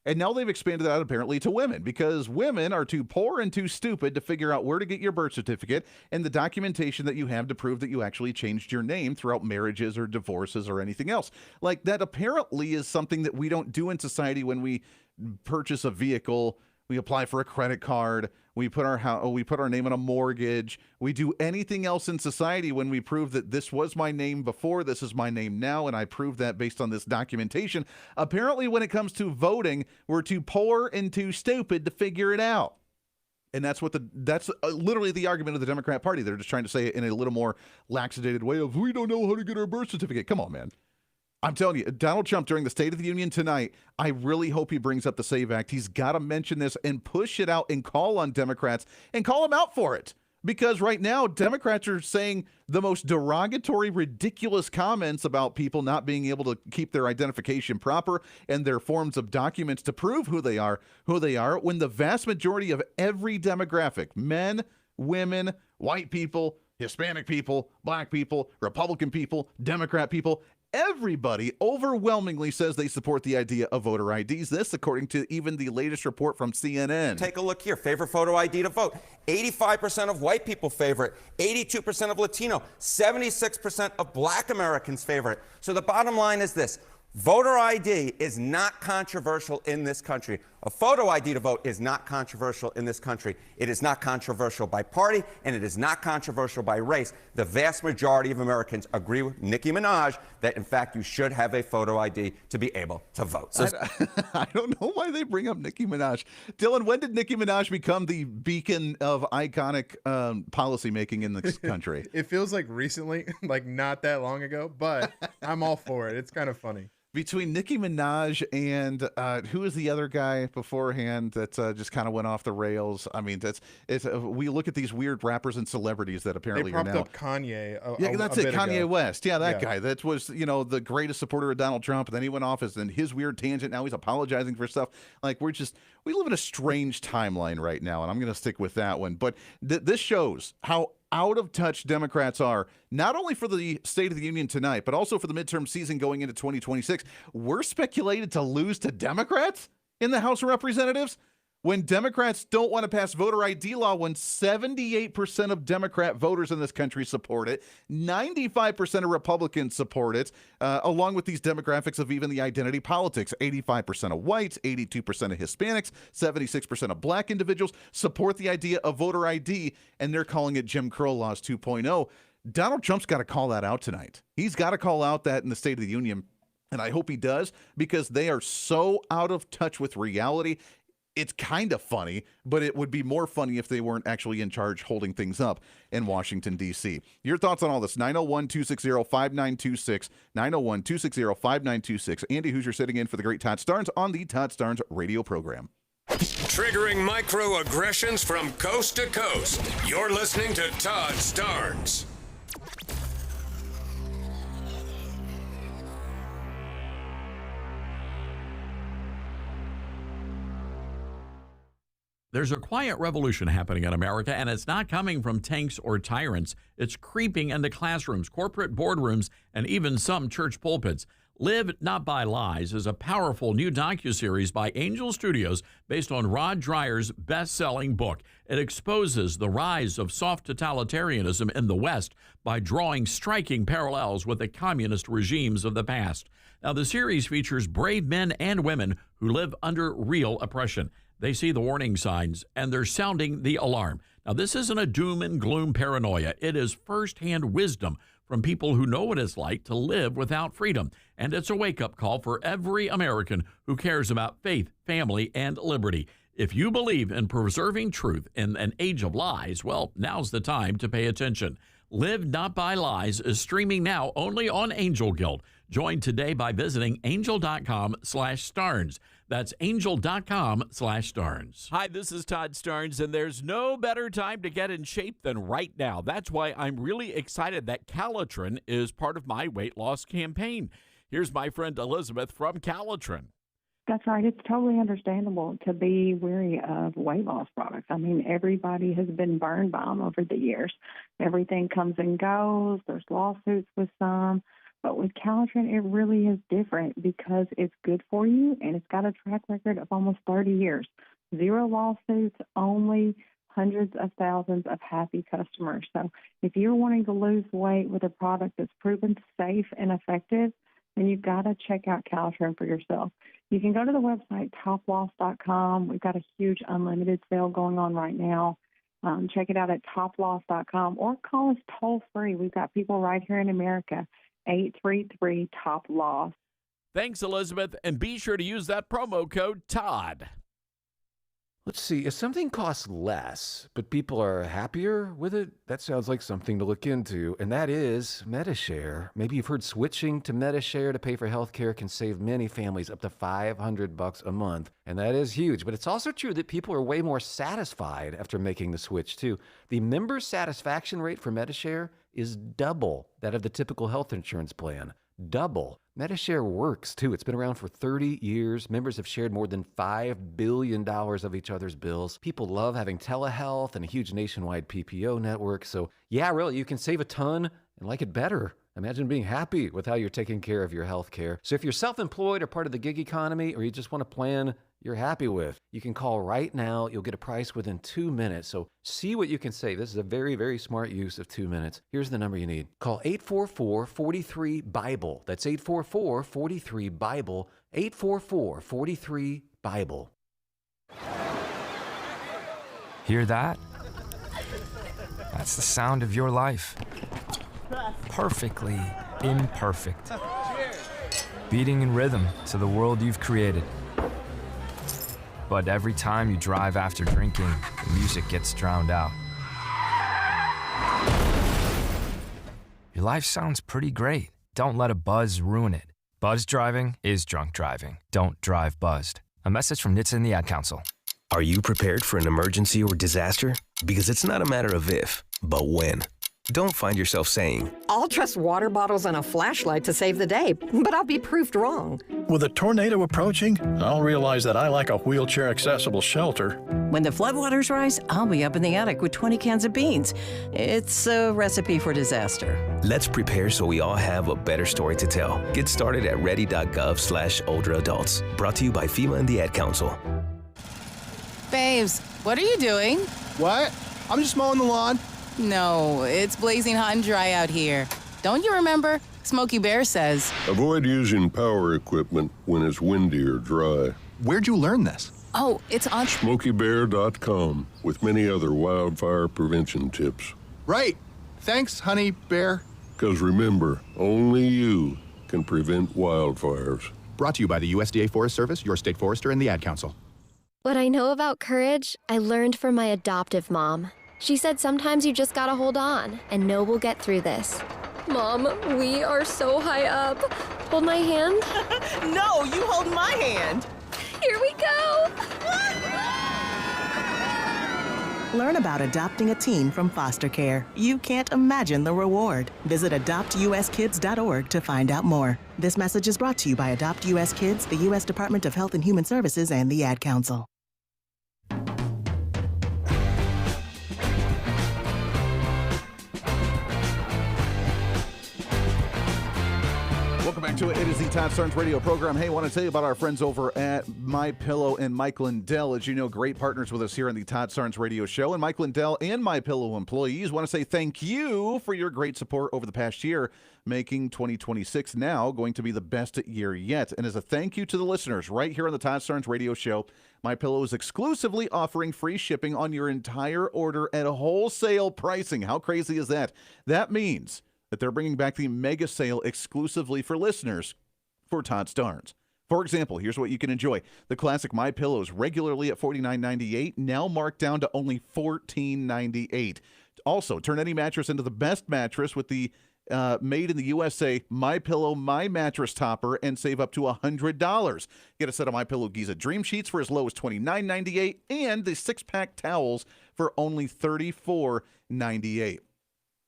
And now they've expanded that apparently to women, because women are too poor and too stupid to figure out where to get your birth certificate and the documentation that you have to prove that you actually changed your name throughout marriages or divorces or anything else. Like, that apparently is something that we don't do in society when we purchase a vehicle, we apply for a credit card, we put our name on a mortgage, we do anything else in society when we prove that this was my name before, this is my name now, and I prove that based on this documentation. Apparently, when it comes to voting, we're too poor and too stupid to figure it out. And that's literally the argument of the Democrat Party. They're just trying to say it in a little more laxated way of, we don't know how to get our birth certificate. Come on, man. I'm telling you, Donald Trump during the State of the Union tonight, I really hope he brings up the SAVE Act. He's got to mention this and push it out and call on Democrats and call them out for it. Because right now, Democrats are saying the most derogatory, ridiculous comments about people not being able to keep their identification proper and their forms of documents to prove who they are, when the vast majority of every demographic, men, women, white people, Hispanic people, black people, Republican people, Democrat people, everybody overwhelmingly says they support the idea of voter IDs. This, according to even the latest report from CNN. Take a look here. Favorite photo ID to vote. 85% of white people favor it. 82% of Latino. 76% of black Americans favor it. So the bottom line is this. Voter ID is not controversial in this country. A photo ID to vote is not controversial in this country. It is not controversial by party, and it is not controversial by race. The vast majority of Americans agree with Nicki Minaj that, in fact, you should have a photo ID to be able to vote. So I don't know why they bring up Nicki Minaj. Dylan, when did Nicki Minaj become the beacon of iconic policymaking in this country? It feels like recently, like not that long ago, but I'm all for it. It's kind of funny. Between Nicki Minaj and who was the other guy beforehand that just kind of went off the rails? I mean, we look at these weird rappers and celebrities that apparently they propped are now up Kanye. That's it. Kanye ago. West. Yeah, that guy. That was the greatest supporter of Donald Trump, and then he went off and his weird tangent. Now he's apologizing for stuff. Like we live in a strange timeline right now, and I'm going to stick with that one. But this shows how out of touch Democrats are, not only for the State of the Union tonight, but also for the midterm season going into 2026. We're speculated to lose to Democrats in the House of Representatives when Democrats don't want to pass voter ID law, when 78% of Democrat voters in this country support it, 95% of Republicans support it, along with these demographics of even the identity politics. 85% of whites, 82% of Hispanics, 76% of black individuals support the idea of voter ID, and they're calling it Jim Crow Laws 2.0. Donald Trump's got to call that out tonight. He's got to call out that in the State of the Union, and I hope he does, because they are so out of touch with reality. It's kind of funny, but it would be more funny if they weren't actually in charge holding things up in Washington, D.C. Your thoughts on all this? 901-260-5926, 901-260-5926. Andy Hooser sitting in for the great Todd Starnes on the Todd Starnes radio program. Triggering microaggressions from coast to coast. You're listening to Todd Starnes. There's a quiet revolution happening in America, and it's not coming from tanks or tyrants. It's creeping into classrooms, corporate boardrooms, and even some church pulpits. Live Not by Lies is a powerful new docuseries by Angel Studios based on Rod Dreier's best-selling book. It exposes the rise of soft totalitarianism in the West by drawing striking parallels with the communist regimes of the past. Now, the series features brave men and women who live under real oppression. They see the warning signs, and they're sounding the alarm. Now, this isn't a doom and gloom paranoia. It is firsthand wisdom from people who know what it's like to live without freedom. And it's a wake-up call for every American who cares about faith, family, and liberty. If you believe in preserving truth in an age of lies, well, now's the time to pay attention. Live Not by Lies is streaming now only on Angel Guild. Join today by visiting angel.com/Starnes. That's angel.com/Starnes. Hi, this is Todd Starnes, and there's no better time to get in shape than right now. That's why I'm really excited that Calitrin is part of my weight loss campaign. Here's my friend Elizabeth from Calitrin. That's right. It's totally understandable to be wary of weight loss products. I mean, everybody has been burned by them over the years. Everything comes and goes. There's lawsuits with some. But with Calitrin, it really is different because it's good for you, and it's got a track record of almost 30 years. 0 lawsuits, only hundreds of thousands of happy customers. So if you're wanting to lose weight with a product that's proven safe and effective, then you've got to check out Calitrin for yourself. You can go to the website, toploss.com. We've got a huge unlimited sale going on right now. Check it out at toploss.com or call us toll-free. We've got people right here in America. Let's see, if something costs less, but people are happier with it, that sounds like something to look into, and that is MediShare. Maybe you've heard switching to MediShare to pay for healthcare can save many families up to $500 a month, and that is huge. But it's also true that people are way more satisfied after making the switch, too. The member satisfaction rate for MediShare is double that of the typical health insurance plan. Double. MediShare works, too. It's been around for 30 years. Members have shared more than $5 billion of each other's bills. People love having telehealth and a huge nationwide PPO network. So, yeah, really, you can save a ton and like it better. Imagine being happy with how you're taking care of your health care. So if you're self-employed or part of the gig economy, or you just want a plan you're happy with, you can call right now. You'll get a price within 2 minutes. So see what you can save. This is a very, very smart use of 2 minutes. Here's the number you need. Call 844-43-BIBLE. That's 844-43-BIBLE. 844-43-BIBLE. Hear that? That's the sound of your life. Perfectly imperfect. Beating in rhythm to the world you've created. But every time you drive after drinking, the music gets drowned out. Your life sounds pretty great. Don't let a buzz ruin it. Buzz driving is drunk driving. Don't drive buzzed. A message from NHTSA and the Ad Council. Are you prepared for an emergency or disaster? Because it's not a matter of if, but when. Don't find yourself saying, I'll trust water bottles and a flashlight to save the day, but I'll be proved wrong. With a tornado approaching, I'll realize that I lack a wheelchair-accessible shelter. When the floodwaters rise, I'll be up in the attic with 20 cans of beans. It's a recipe for disaster. Let's prepare so we all have a better story to tell. Get started at ready.gov/older adults. Brought to you by FEMA and the Ad Council. Babes, what are you doing? What? I'm just mowing the lawn. No, it's blazing hot and dry out here. Don't you remember? Smokey Bear says. Avoid using power equipment when it's windy or dry. Where'd you learn this? Oh, it's on SmokeyBear.com with many other wildfire prevention tips. Right. Thanks, honey bear. Because remember, only you can prevent wildfires. Brought to you by the USDA Forest Service, your state forester, and the Ad Council. What I know about courage, I learned from my adoptive mom. She said sometimes you just gotta hold on and know we'll get through this. Mom, we are so high up. Hold my hand. No, you hold my hand. Here we go. Learn about adopting a teen from foster care. You can't imagine the reward. Visit adoptuskids.org to find out more. This message is brought to you by Adopt US Kids, the U.S. Department of Health and Human Services, and the Ad Council. Welcome back to it. It is the Todd Starnes radio program. Hey, I want to tell you about our friends over at MyPillow and Mike Lindell. As you know, great partners with us here on the Todd Starnes radio show. And Mike Lindell and MyPillow employees want to say thank you for your great support over the past year, making 2026 now going to be the best year yet. And as a thank you to the listeners right here on the Todd Starnes radio show, MyPillow is exclusively offering free shipping on your entire order at a wholesale pricing. How crazy is that? That means that they're bringing back the mega sale exclusively for listeners for Todd Starnes. For example, here's what you can enjoy. The classic My Pillows, regularly at $49.98, now marked down to only $14.98. Also, turn any mattress into the best mattress with the made in the USA My Pillow My Mattress Topper and save up to $100. Get a set of My Pillow Giza Dream Sheets for as low as $29.98 and the 6-pack towels for only $34.98.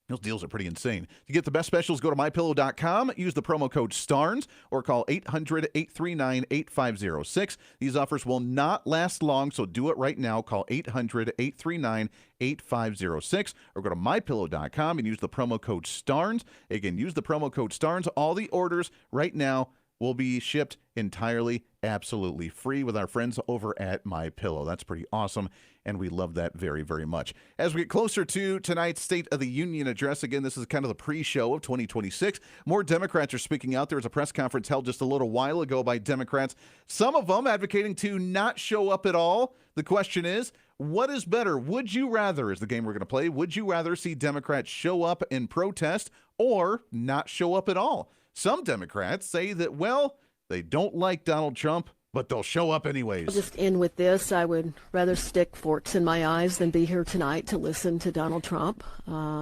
Those deals are pretty insane. To get the best specials, go to MyPillow.com, use the promo code STARNS, or call 800-839-8506. These offers will not last long, so do it right now. Call 800-839-8506, or go to MyPillow.com and use the promo code STARNS. Again, use the promo code STARNS. All the orders right now will be shipped entirely, absolutely free with our friends over at MyPillow. That's pretty awesome, and we love that very, very much. As we get closer to tonight's State of the Union address, again, this is kind of the pre-show of 2026. More Democrats are speaking out. There was a press conference held just a little while ago by Democrats, some of them advocating to not show up at all. The question is, what is better? Would you rather, is the game we're going to play, would you rather see Democrats show up and protest or not show up at all? Some Democrats say that, well, they don't like Donald Trump, But they'll show up anyways. I'll just end with this. I would rather stick forks in my eyes than be here tonight to listen to Donald Trump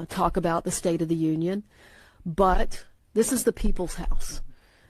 talk about the State of the Union. But this is the people's house,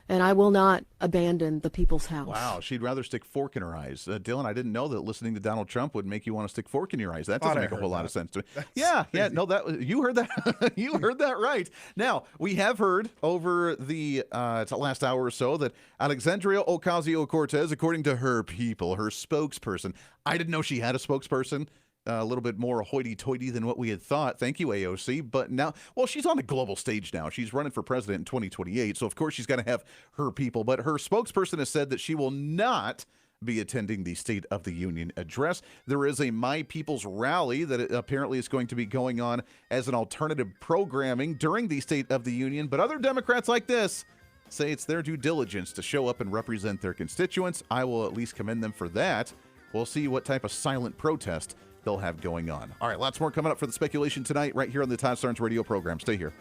and I will not abandon the people's house. Wow, she'd rather stick fork in her eyes. Dylan, I didn't know that listening to Donald Trump would make you want to stick fork in your eyes. That doesn't make a whole lot of sense to me. Yeah, no, you heard that. You heard that right. Now, we have heard over the last hour or so that Alexandria Ocasio-Cortez, according to her people, her spokesperson, I didn't know she had a spokesperson. A little bit more hoity-toity than what we had thought. Thank you, AOC. But now, well, she's on a global stage now. She's running for president in 2028, so of course she's going to have her people. But her spokesperson has said that she will not be attending the State of the Union address. There is a My People's rally that apparently is going to be going on as an alternative programming during the State of the Union. But other Democrats like this say it's their due diligence to show up and represent their constituents. I will at least commend them for that. We'll see what type of silent protest they'll have going on. All right, lots more coming up for the speculation tonight right here on the Todd Starnes radio program. Stay here.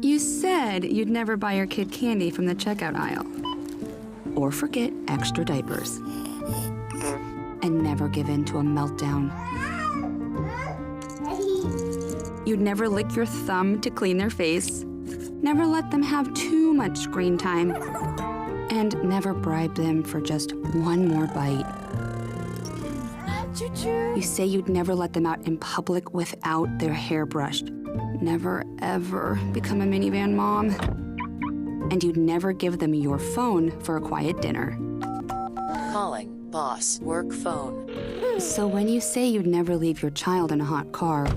You said you'd never buy your kid candy from the checkout aisle. Or forget extra diapers. And never give in to a meltdown. You'd never lick your thumb to clean their face. Never let them have too much screen time. And never bribe them for just one more bite. You say you'd never let them out in public without their hair brushed. Never, ever become a minivan mom. And you'd never give them your phone for a quiet dinner. Calling boss work phone. So when you say you'd never leave your child in a hot car,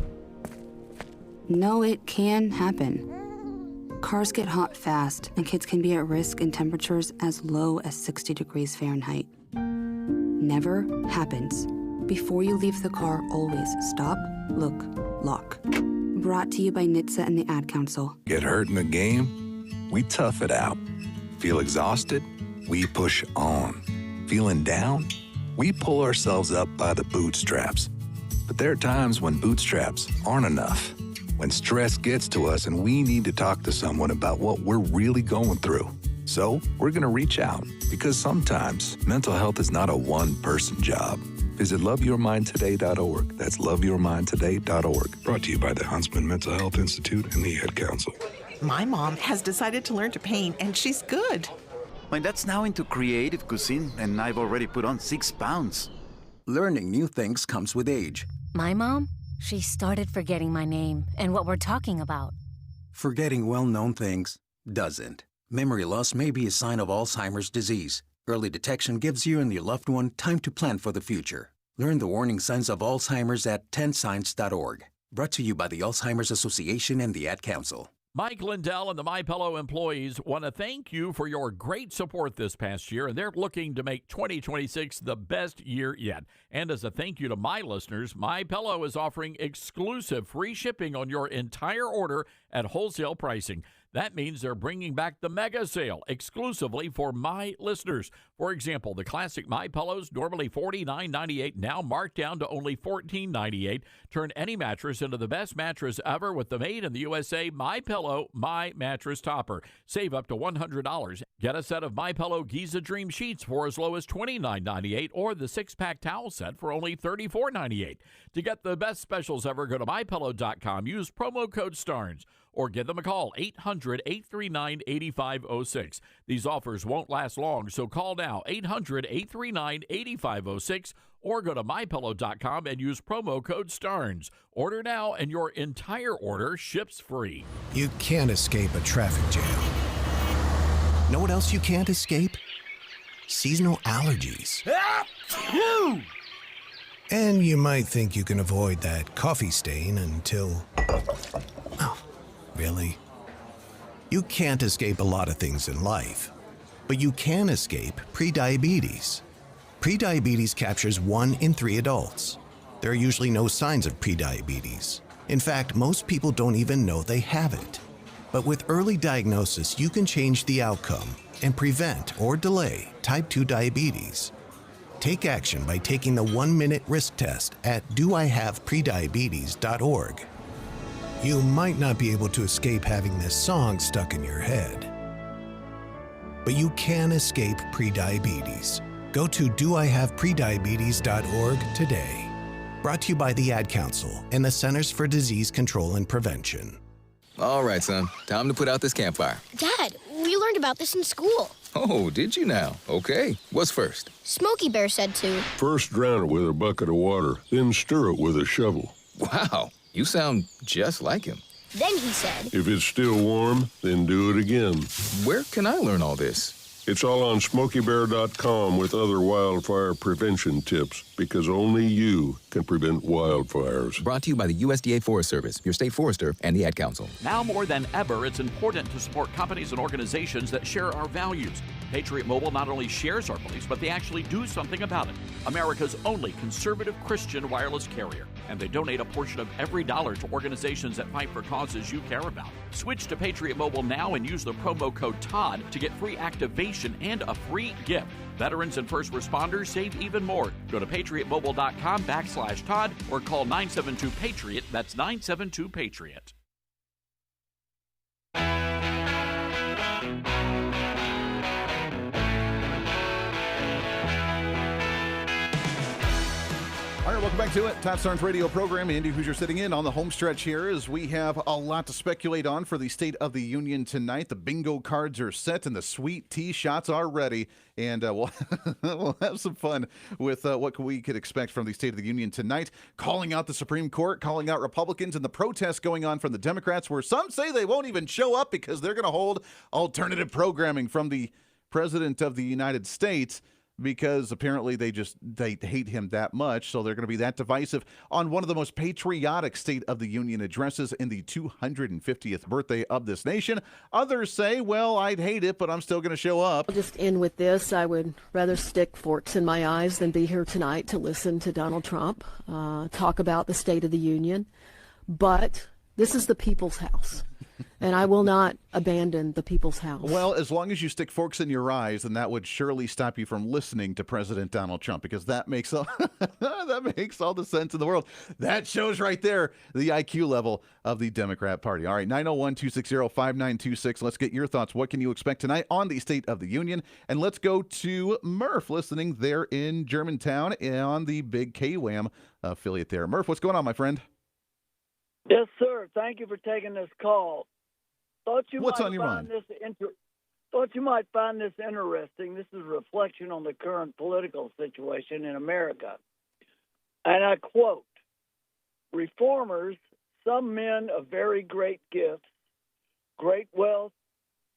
no, it can happen. Cars get hot fast, and kids can be at risk in temperatures as low as 60 degrees Fahrenheit. Never happens. Before you leave the car, always stop, look, lock. Brought to you by NHTSA and the Ad Council. Get hurt in the game? We tough it out. Feel exhausted? We push on. Feeling down? We pull ourselves up by the bootstraps. But there are times when bootstraps aren't enough. When stress gets to us and we need to talk to someone about what we're really going through. So we're going to reach out, because sometimes mental health is not a one-person job. Visit loveyourmindtoday.org. That's loveyourmindtoday.org. Brought to you by the Huntsman Mental Health Institute and the Ad Council. My mom has decided to learn to paint, and she's good. My dad's now into creative cuisine, and I've already put on 6 pounds. Learning new things comes with age. My mom, she started forgetting my name and what we're talking about. Forgetting well-known things doesn't. Memory loss may be a sign of Alzheimer's disease. Early detection gives you and your loved one time to plan for the future. Learn the warning signs of Alzheimer's at 10signs.org. Brought to you by the Alzheimer's Association and the Ad Council. Mike Lindell and the MyPillow employees want to thank you for your great support this past year, and they're looking to make 2026 the best year yet. And as a thank you to my listeners, MyPillow is offering exclusive free shipping on your entire order at wholesale pricing. That means they're bringing back the mega sale exclusively for my listeners. For example, the classic My Pillows, normally $49.98, now marked down to only $14.98. Turn any mattress into the best mattress ever with the made in the USA My Pillow My Mattress Topper. Save up to $100. Get a set of My Pillow Giza Dream Sheets for as low as $29.98, or the 6-pack towel set for only $34.98. To get the best specials ever, go to MyPillow.com. Use promo code STARNS. Or give them a call, 800-839-8506. These offers won't last long, so call now, 800-839-8506, or go to MyPillow.com and use promo code STARNS. Order now, and your entire order ships free. You can't escape a traffic jam. Know what else you can't escape? Seasonal allergies. And you might think you can avoid that coffee stain until... Oh. Really? You can't escape a lot of things in life, but you can escape prediabetes. Prediabetes captures 1 in 3 adults. There are usually no signs of prediabetes. In fact, most people don't even know they have it. But with early diagnosis, you can change the outcome and prevent or delay type 2 diabetes. Take action by taking the 1-minute risk test at doihaveprediabetes.org. You might not be able to escape having this song stuck in your head, but you can escape prediabetes. Go to doihaveprediabetes.org today. Brought to you by the Ad Council and the Centers for Disease Control and Prevention. All right, son. Time to put out this campfire. Dad, we learned about this in school. Oh, did you now? Okay. What's first? Smokey Bear said to. First drown it with a bucket of water, then stir it with a shovel. Wow. You sound just like him. Then he said. If it's still warm, then do it again. Where can I learn all this? It's all on SmokeyBear.com with other wildfire prevention tips, because only you can prevent wildfires. Brought to you by the USDA Forest Service, your state forester, and the Ad Council. Now more than ever, it's important to support companies and organizations that share our values. Patriot Mobile not only shares our beliefs, but they actually do something about it. America's only conservative Christian wireless carrier. And they donate a portion of every dollar to organizations that fight for causes you care about. Switch to Patriot Mobile now and use the promo code TODD to get free activation and a free gift. Veterans and first responders save even more. Go to patriotmobile.com/Todd or call 972-PATRIOT. That's 972-PATRIOT. All right, welcome back to it. Todd Starnes Radio program. Andy Hooser sitting in on the home stretch here as we have a lot to speculate on for the State of the Union tonight. The bingo cards are set and the sweet tee shots are ready. And we'll have some fun with what we could expect from the State of the Union tonight. Calling out the Supreme Court, calling out Republicans, and the protests going on from the Democrats, where some say they won't even show up because they're going to hold alternative programming from the President of the United States, because apparently they hate him that much, so they're going to be that divisive on one of the most patriotic State of the Union addresses in the 250th birthday of this nation. Others say, well, I'd hate it, but I'm still going to show up. I'll just end with this. I would rather stick forks in my eyes than be here tonight to listen to Donald Trump talk about the State of the Union. But this is the people's house, and I will not abandon the people's house. Well, as long as you stick forks in your eyes, then that would surely stop you from listening to President Donald Trump, because that makes all the sense in the world. That shows right there the IQ level of the Democrat Party. All right, 901-260-5926. Let's get your thoughts. What can you expect tonight on the State of the Union? And let's go to Murph, listening there in Germantown on the big KWAM affiliate there. Murph, what's going on, my friend? Yes, sir. Thank you for taking this call. What's on your mind? Thought you might find this interesting. This is a reflection on the current political situation in America. And I quote, "Reformers, some men of very great gifts, great wealth,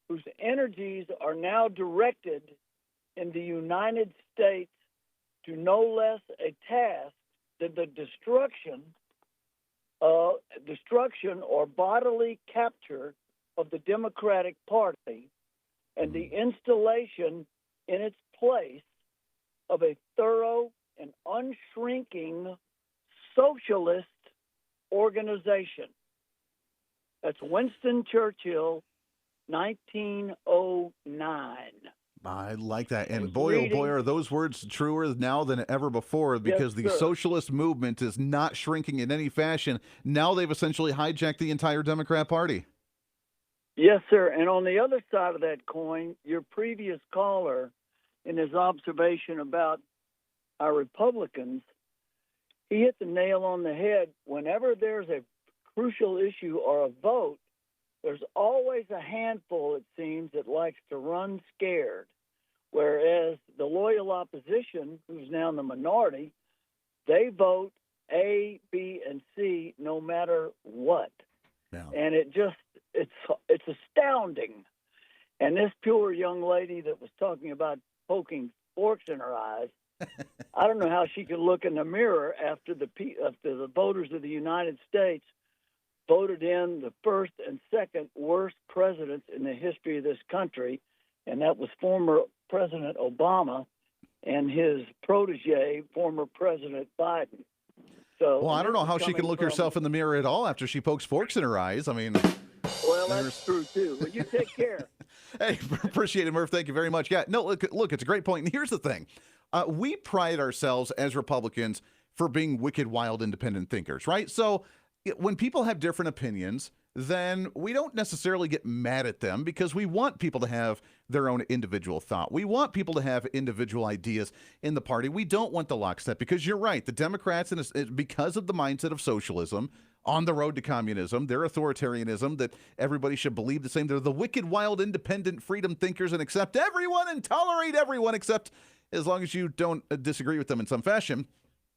whose energies are now directed in the United States to no less a task than the destruction or bodily capture of the Democratic Party and the installation in its place of a thorough and unshrinking socialist organization." That's Winston Churchill, 1909. I like that. And boy, oh boy, are those words truer now than ever before, because the socialist movement is not shrinking in any fashion. Now they've essentially hijacked the entire Democrat Party. Yes, sir. And on the other side of that coin, your previous caller, in his observation about our Republicans, he hit the nail on the head. Whenever there's a crucial issue or a vote, there's always a handful, it seems, that likes to run scared, whereas the loyal opposition, who's now in the minority, they vote A, B, and C no matter what. Yeah. And it's astounding. And this pure young lady that was talking about poking forks in her eyes, I don't know how she could look in the mirror after the voters of the United States voted in the first and second worst presidents in the history of this country, and that was former President Obama and his protege, former President Biden. So, Well, I don't know how she coming can look from- herself in the mirror at all after she pokes forks in her eyes. I mean, Well, that's true too. Well, you take care. hey, appreciate it, Murph. Thank you very much. Yeah, no, look, it's a great point. And here's the thing. We pride ourselves as Republicans for being wicked, wild, independent thinkers, right? So when people have different opinions, then we don't necessarily get mad at them because we want people to have their own individual thought. We want people to have individual ideas in the party. We don't want the lockstep because you're right. The Democrats, because of the mindset of socialism, on the road to communism, their authoritarianism that everybody should believe the same. They're the wicked, wild, independent freedom thinkers and accept everyone and tolerate everyone except as long as you don't disagree with them in some fashion.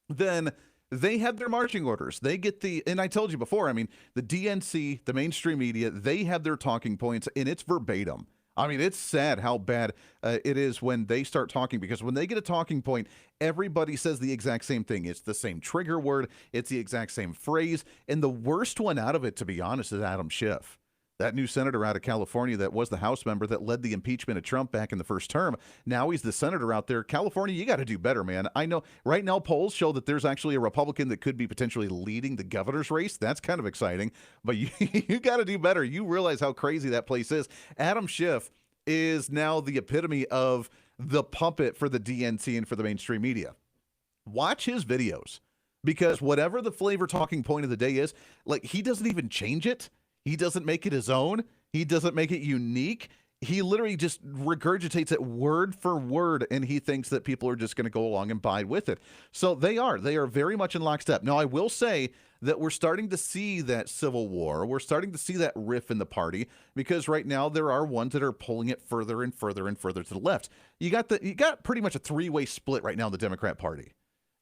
Then they have their marching orders. They get and I told you before, I mean, the DNC, the mainstream media, they have their talking points, and it's verbatim. I mean, it's sad how bad it is when they start talking, because when they get a talking point, everybody says the exact same thing. It's the same trigger word. It's the exact same phrase. And the worst one out of it, to be honest, is Adam Schiff. That new senator out of California that was the House member that led the impeachment of Trump back in the first term. Now he's the senator out there. California, you got to do better, man. I know right now polls show that there's actually a Republican that could be potentially leading the governor's race. That's kind of exciting. But you got to do better. You realize how crazy that place is. Adam Schiff is now the epitome of the puppet for the DNC and for the mainstream media. Watch his videos, because whatever the flavor talking point of the day is, like, he doesn't even change it. He doesn't make it his own. He doesn't make it unique. He literally just regurgitates it word for word, and he thinks that people are just going to go along and buy with it. So they are very much in lockstep. Now, I will say that we're starting to see that civil war. We're starting to see that riff in the party, because right now there are ones that are pulling it further and further and further to the left. You got pretty much a three-way split right now in the Democrat Party.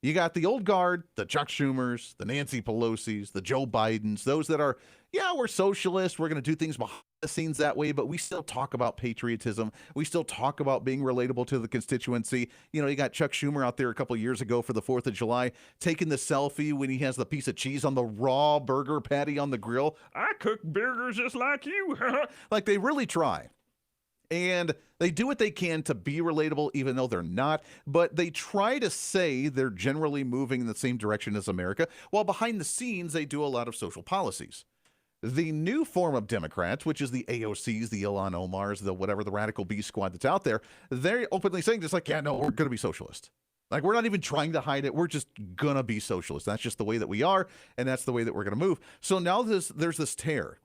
You got the old guard, the Chuck Schumers, the Nancy Pelosi's, the Joe Bidens, those that are, yeah, we're socialists, we're going to do things behind the scenes that way, but we still talk about patriotism. We still talk about being relatable to the constituency. You know, you got Chuck Schumer out there a couple of years ago for the 4th of July, taking the selfie when he has the piece of cheese on the raw burger patty on the grill. I cook burgers just like you. Like, they really try. And they do what they can to be relatable, even though they're not. But they try to say they're generally moving in the same direction as America, while behind the scenes, they do a lot of social policies. The new form of Democrats, which is the AOCs, the Ilhan Omars, the whatever, the Radical B squad that's out there, they're openly saying just like, yeah, no, we're going to be socialist. Like, we're not even trying to hide it. We're just going to be socialist. That's just the way that we are, and that's the way that we're going to move. So now there's this tear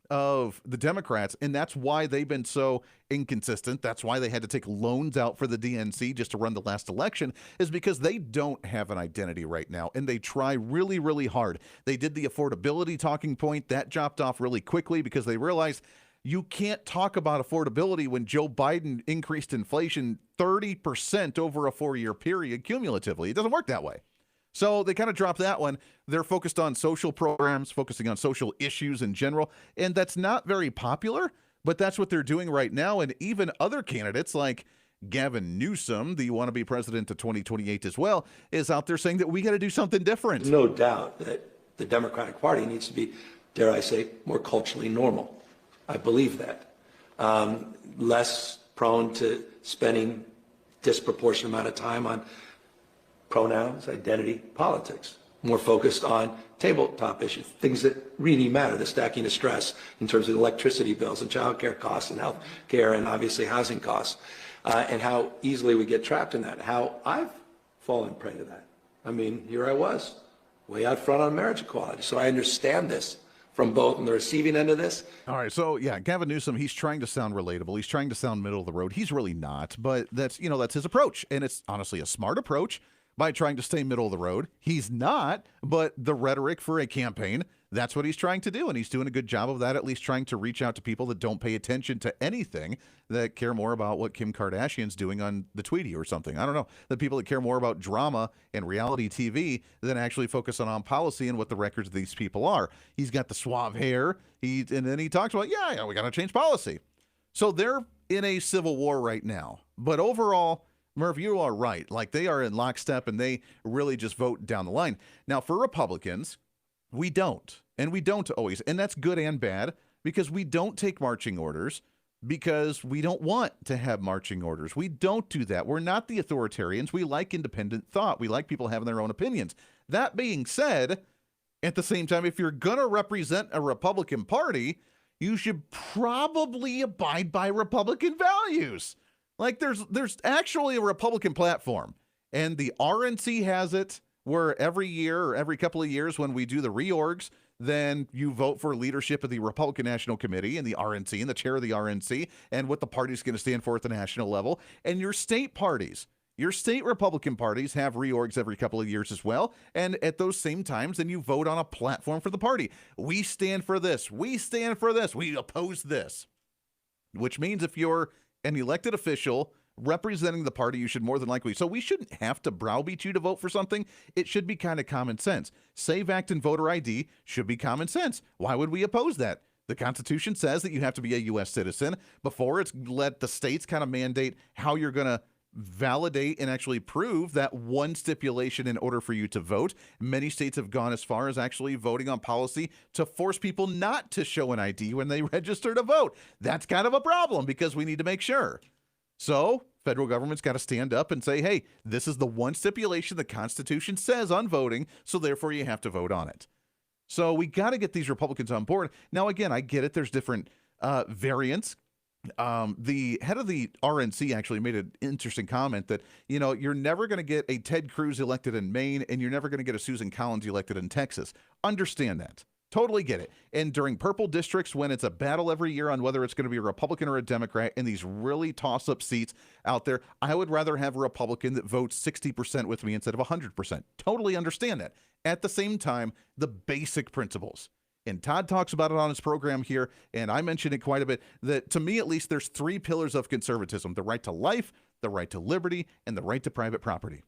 of the Democrats, and that's why they've been so inconsistent. That's why they had to take loans out for the DNC just to run the last election, is because they don't have an identity right now, and they try really, really hard. They did the affordability talking point. That dropped off really quickly because they realized you can't talk about affordability when Joe Biden increased inflation 30% over a 4-year period cumulatively. It doesn't work that way. So they kind of dropped that one. They're focused on social programs, focusing on social issues in general, and that's not very popular, but that's what they're doing right now. And even other candidates like Gavin Newsom, the wannabe president of 2028 as well, is out there saying that we got to do something different. No doubt that the Democratic Party needs to be, dare I say, more culturally normal. I believe that. Less prone to spending disproportionate amount of time on pronouns, identity, politics, more focused on tabletop issues, things that really matter, the stacking of stress in terms of electricity bills and child care costs and health care and obviously housing costs, and how easily we get trapped in that, how I've fallen prey to that. I mean, here I was, way out front on marriage equality, so I understand this from both on the receiving end of this. All right, so yeah, Gavin Newsom, he's trying to sound relatable. He's trying to sound middle of the road. He's really not, but that's his approach, and it's honestly a smart approach. By trying to stay middle of the road. He's not, but the rhetoric for a campaign, that's what he's trying to do, and he's doing a good job of that, at least trying to reach out to people that don't pay attention to anything, that care more about what Kim Kardashian's doing on the Tweety or something. I don't know. The people that care more about drama and reality TV than actually focus on policy and what the records of these people are. He's got the suave hair, and then he talks about, yeah, we got to change policy. So they're in a civil war right now, but overall, Murph, you are right. Like, they are in lockstep, and they really just vote down the line. Now, for Republicans, we don't. And we don't always. And that's good and bad, because we don't take marching orders because we don't want to have marching orders. We don't do that. We're not the authoritarians. We like independent thought. We like people having their own opinions. That being said, at the same time, if you're going to represent a Republican Party, you should probably abide by Republican values. Like there's actually a Republican platform, and the RNC has it where every year or every couple of years when we do the reorgs, then you vote for leadership of the Republican National Committee and the RNC and the chair of the RNC and what the party's going to stand for at the national level. And your state parties, your state Republican parties have reorgs every couple of years as well. And at those same times, then you vote on a platform for the party. We stand for this. We stand for this. We oppose this. Which means if you're an elected official representing the party, you should more than likely. So we shouldn't have to browbeat you to vote for something. It should be kind of common sense. SAVE Act and voter ID should be common sense. Why would we oppose that? The Constitution says that you have to be a U.S. citizen before it's let the states kind of mandate how you're going to validate and actually prove that one stipulation in order for you to vote. Many states have gone as far as actually voting on policy to force people not to show an ID when they register to vote. That's kind of a problem because we need to make sure. So federal government's got to stand up and say, hey, this is the one stipulation the Constitution says on voting, so therefore you have to vote on it. So we got to get these Republicans on board. Now, again, I get it. There's different variants. The head of the RNC actually made an interesting comment that, you're never going to get a Ted Cruz elected in Maine, and you're never going to get a Susan Collins elected in Texas. Understand that. Totally get it. And during purple districts, when it's a battle every year on whether it's going to be a Republican or a Democrat in these really toss-up seats out there, I would rather have a Republican that votes 60% with me instead of 100%. Totally understand that. At the same time, the basic principles. And Todd talks about it on his program here, and I mentioned it quite a bit, that to me at least there's three pillars of conservatism: the right to life, the right to liberty, and the right to private property.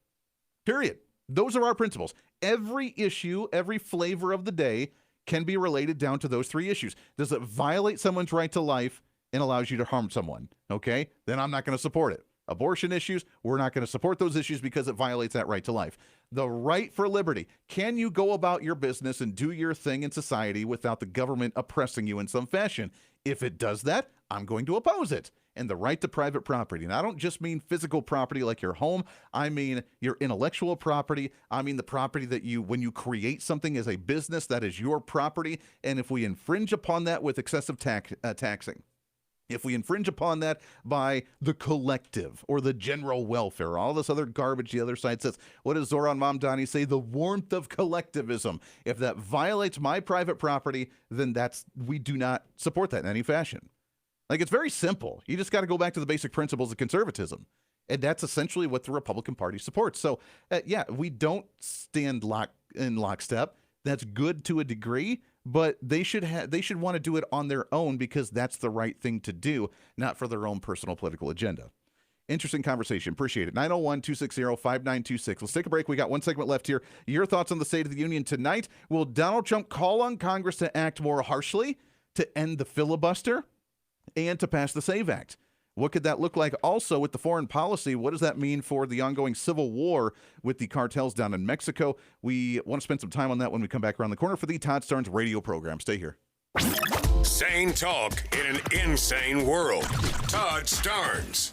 Period. Those are our principles. Every issue, every flavor of the day can be related down to those three issues. Does it violate someone's right to life and allows you to harm someone? Okay, then I'm not going to support it. Abortion issues, we're not going to support those issues because it violates that right to life. The right for liberty. Can you go about your business and do your thing in society without the government oppressing you in some fashion? If it does that, I'm going to oppose it. And the right to private property. And I don't just mean physical property like your home. I mean your intellectual property. I mean the property that when you create something as a business, that is your property. And if we infringe upon that with excessive taxing, if we infringe upon that by the collective or the general welfare, all this other garbage the other side says, what does Zoran Mamdani say? The warmth of collectivism. If that violates my private property, then we do not support that in any fashion. Like, it's very simple. You just got to go back to the basic principles of conservatism. And that's essentially what the Republican Party supports. So, we don't stand in lockstep. That's good to a degree, but they should want to do it on their own because that's the right thing to do, not for their own personal political agenda. Interesting conversation. Appreciate it. 901-260-5926. Let's take a break. We got one segment left here. Your thoughts on the State of the Union tonight. Will Donald Trump call on Congress to act more harshly to end the filibuster and to pass the SAVE Act? What could that look like? Also, with the foreign policy, what does that mean for the ongoing civil war with the cartels down in Mexico? We want to spend some time on that when we come back around the corner for the Todd Starnes radio program. Stay here. Sane talk in an insane world. Todd Starnes.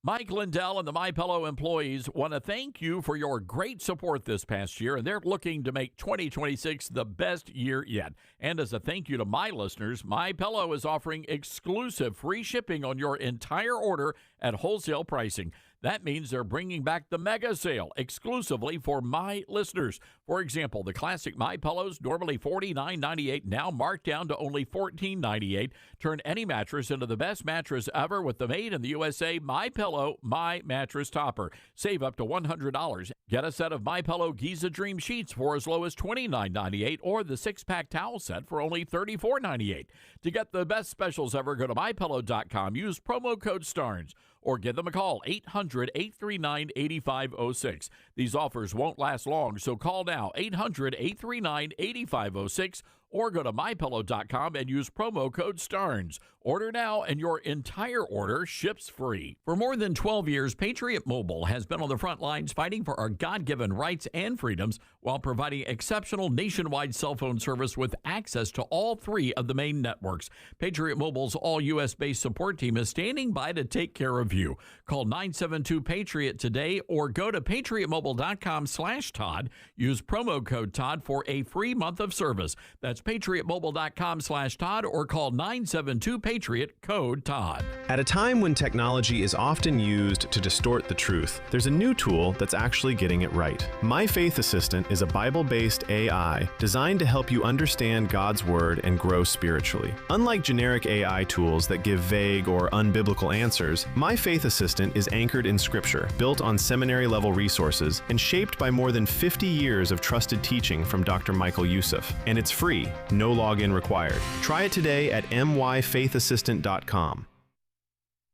Mike Lindell and the MyPillow employees want to thank you for your great support this past year, and they're looking to make 2026 the best year yet. And as a thank you to my listeners, MyPillow is offering exclusive free shipping on your entire order at wholesale pricing. That means they're bringing back the mega sale exclusively for my listeners. For example, the classic My Pillows, normally $49.98, now marked down to only $14.98. Turn any mattress into the best mattress ever with the made in the USA My Pillow My Mattress Topper. Save up to $100. Get a set of My Pillow Giza Dream Sheets for as low as $29.98 or the 6-pack towel set for only $34.98. To get the best specials ever, go to MyPillow.com. Use promo code STARNS or give them a call, 800-839-8506. These offers won't last long, so call now, 800-839-8506, or go to mypillow.com and use promo code STARNS. Order now and your entire order ships free. For more than 12 years, Patriot Mobile has been on the front lines fighting for our God-given rights and freedoms while providing exceptional nationwide cell phone service with access to all 3 of the main networks. Patriot Mobile's all-U.S.-based support team is standing by to take care of you. Call 972-PATRIOT today or go to patriotmobile.com/Todd. Use promo code Todd for a free month of service. That's patriotmobile.com/Todd or call 972-PATRIOT, code Todd. At a time when technology is often used to distort the truth, there's a new tool that's actually getting it right. My Faith Assistant is a Bible-based AI designed to help you understand God's Word and grow spiritually. Unlike generic AI tools that give vague or unbiblical answers, My Faith Assistant is anchored in Scripture, built on seminary-level resources, and shaped by more than 50 years of trusted teaching from Dr. Michael Youssef. And it's free, no login required. Try it today at myfaithassistant.com.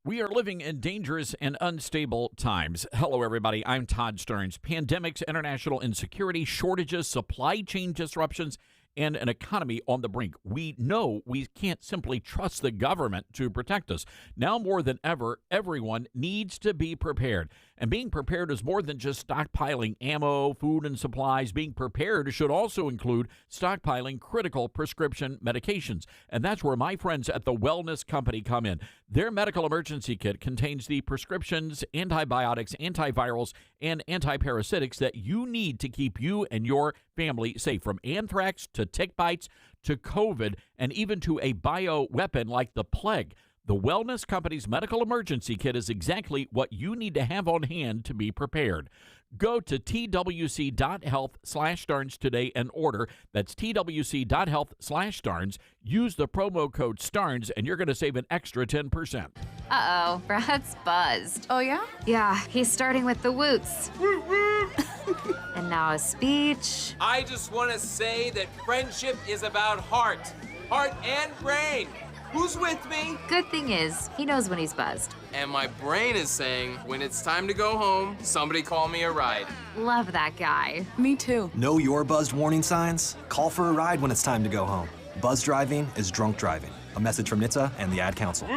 We are living in dangerous and unstable times. Hello, everybody. I'm Todd Starnes. Pandemics, international insecurity, shortages, supply chain disruptions, and an economy on the brink. We know we can't simply trust the government to protect us. Now more than ever, everyone needs to be prepared. And being prepared is more than just stockpiling ammo, food, and supplies. Being prepared should also include stockpiling critical prescription medications. And that's where my friends at the Wellness Company come in. Their medical emergency kit contains the prescriptions, antibiotics, antivirals, and antiparasitics that you need to keep you and your family safe, from anthrax to tick bites to COVID and even to a bioweapon like the plague. The Wellness Company's medical emergency kit is exactly what you need to have on hand to be prepared. Go to twc.health/Starnes today and order. That's twc.health/Starnes. Use the promo code STARNS and you're going to save an extra 10%. Uh-oh, Brad's buzzed. Oh, yeah? Yeah, he's starting with the woots. And now a speech. I just want to say that friendship is about heart and brain. Who's with me? Good thing is, he knows when he's buzzed. And my brain is saying, when it's time to go home, somebody call me a ride. Love that guy. Me too. Know your buzzed warning signs? Call for a ride when it's time to go home. Buzz driving is drunk driving. A message from NHTSA and the Ad Council.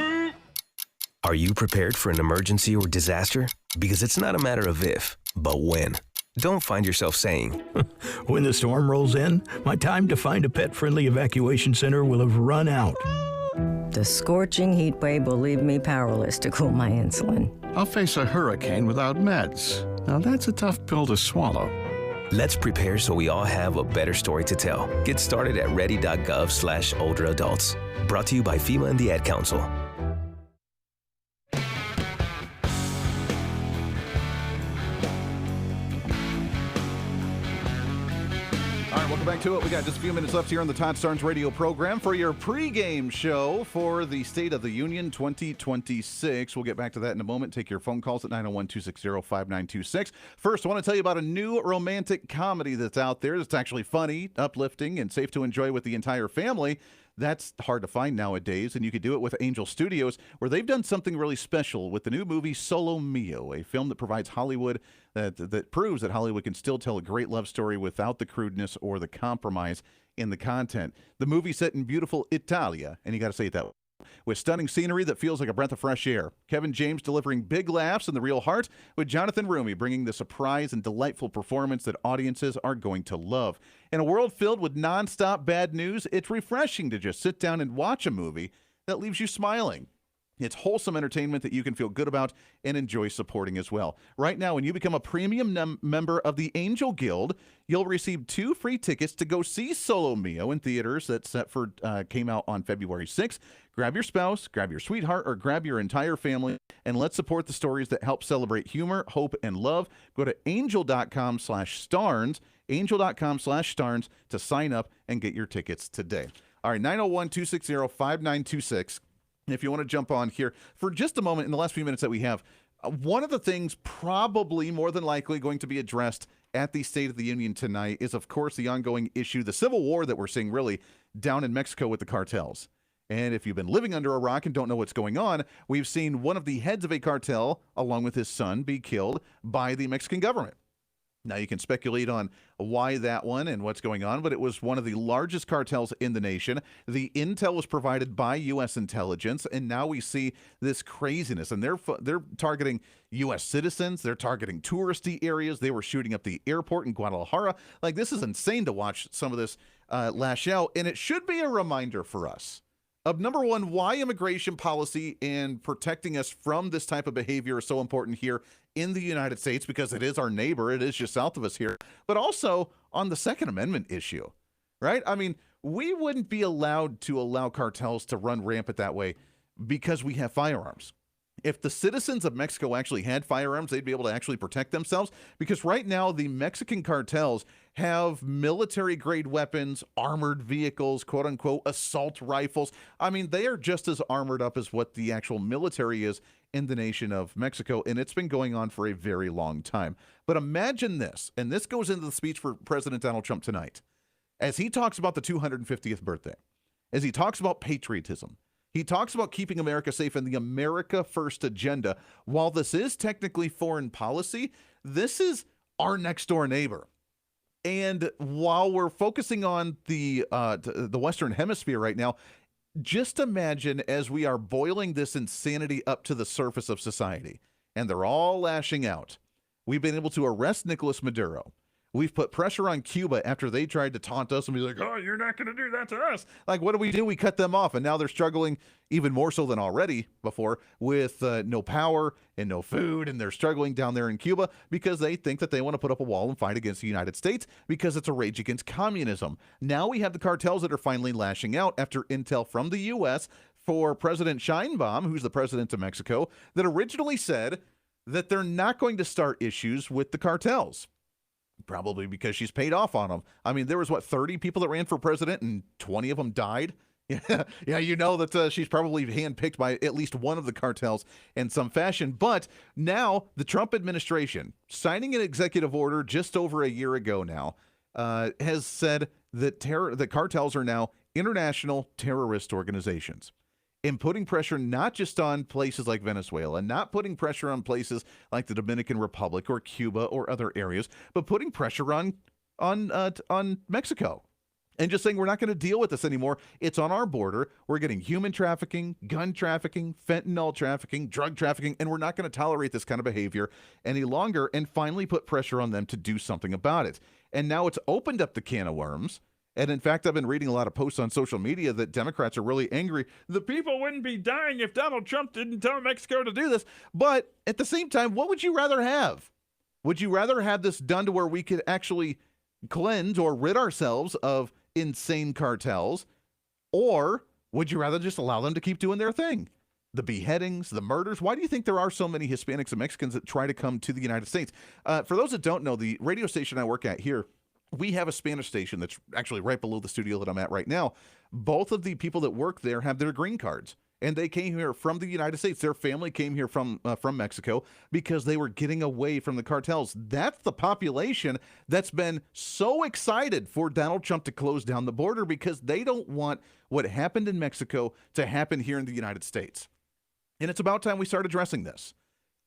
Are you prepared for an emergency or disaster? Because it's not a matter of if, but when. Don't find yourself saying, when the storm rolls in, my time to find a pet-friendly evacuation center will have run out. The scorching heat wave will leave me powerless to cool my insulin. I'll face a hurricane without meds. Now that's a tough pill to swallow. Let's prepare so we all have a better story to tell. Get started at ready.gov/older adults. Brought to you by FEMA and the Ad Council. Welcome back to it. We got just a few minutes left here on the Todd Starnes radio program for your pregame show for the State of the Union 2026. We'll get back to that in a moment. Take your phone calls at 901-260-5926. First, I want to tell you about a new romantic comedy that's out there that's actually funny, uplifting, and safe to enjoy with the entire family. That's hard to find nowadays, and you could do it with Angel Studios, where they've done something really special with the new movie Solo Mio, a film that provides Hollywood that proves that Hollywood can still tell a great love story without the crudeness or the compromise in the content. The movie set in beautiful Italia, and you got to say it that way, with stunning scenery that feels like a breath of fresh air. Kevin James delivering big laughs in the real heart, with Jonathan Roumie bringing the surprise and delightful performance that audiences are going to love. In a world filled with nonstop bad news, it's refreshing to just sit down and watch a movie that leaves you smiling. It's wholesome entertainment that you can feel good about and enjoy supporting as well. Right now, when you become a premium member of the Angel Guild, you'll receive 2 free tickets to go see Solo Mio in theaters that came out on February 6th. Grab your spouse, grab your sweetheart, or grab your entire family, and let's support the stories that help celebrate humor, hope, and love. Go to angel.com/Starnes, angel.com/Starnes to sign up and get your tickets today. All right, 901-260-5926. If you want to jump on here for just a moment in the last few minutes that we have, one of the things probably more than likely going to be addressed at the State of the Union tonight is, of course, the ongoing issue, the civil war that we're seeing really down in Mexico with the cartels. And if you've been living under a rock and don't know what's going on, we've seen one of the heads of a cartel, along with his son, be killed by the Mexican government. Now, you can speculate on why that one and what's going on, but it was one of the largest cartels in the nation. The intel was provided by U.S. intelligence, and now we see this craziness. And they're targeting U.S. citizens. They're targeting touristy areas. They were shooting up the airport in Guadalajara. Like, this is insane to watch some of this lash out, and it should be a reminder for us of, number one, why immigration policy and protecting us from this type of behavior is so important here in the United States, because it is our neighbor. It is just south of us here. But also on the Second Amendment issue, right? I mean, we wouldn't be allowed to allow cartels to run rampant that way because we have firearms. If the citizens of Mexico actually had firearms, they'd be able to actually protect themselves, because right now the Mexican cartels have military-grade weapons, armored vehicles, quote-unquote, assault rifles. I mean, they are just as armored up as what the actual military is in the nation of Mexico, and it's been going on for a very long time. But imagine this, and this goes into the speech for President Donald Trump tonight, as he talks about the 250th birthday, as he talks about patriotism. He talks about keeping America safe and the America First agenda. While this is technically foreign policy, this is our next door neighbor. And while we're focusing on the Western Hemisphere right now, just imagine as we are boiling this insanity up to the surface of society, and they're all lashing out. We've been able to arrest Nicolas Maduro. We've put pressure on Cuba after they tried to taunt us and be like, oh, you're not going to do that to us. Like, what do? We cut them off. And now they're struggling even more so than already before with no power and no food. And they're struggling down there in Cuba because they think that they want to put up a wall and fight against the United States because it's a rage against communism. Now we have the cartels that are finally lashing out after intel from the U.S. for President Sheinbaum, who's the president of Mexico, that originally said that they're not going to start issues with the cartels. Probably because she's paid off on them. I mean, there was, 30 people that ran for president and 20 of them died? Yeah, you know that she's probably handpicked by at least one of the cartels in some fashion. But now the Trump administration, signing an executive order just over a year ago now, has said that the cartels are now international terrorist organizations. And putting pressure not just on places like Venezuela, not putting pressure on places like the Dominican Republic or Cuba or other areas, but putting pressure on Mexico. And just saying, we're not going to deal with this anymore. It's on our border. We're getting human trafficking, gun trafficking, fentanyl trafficking, drug trafficking, and we're not going to tolerate this kind of behavior any longer, and finally put pressure on them to do something about it. And now it's opened up the can of worms. And in fact, I've been reading a lot of posts on social media that Democrats are really angry. The people wouldn't be dying if Donald Trump didn't tell Mexico to do this. But at the same time, what would you rather have? Would you rather have this done to where we could actually cleanse or rid ourselves of insane cartels? Or would you rather just allow them to keep doing their thing? The beheadings, the murders. Why do you think there are so many Hispanics and Mexicans that try to come to the United States? For those that don't know, the radio station I work at here, we have a Spanish station that's actually right below the studio that I'm at right now. Both of the people that work there have their green cards, and they came here from the United States. Their family came here from Mexico because they were getting away from the cartels. That's the population that's been so excited for Donald Trump to close down the border, because they don't want what happened in Mexico to happen here in the United States. And it's about time we start addressing this.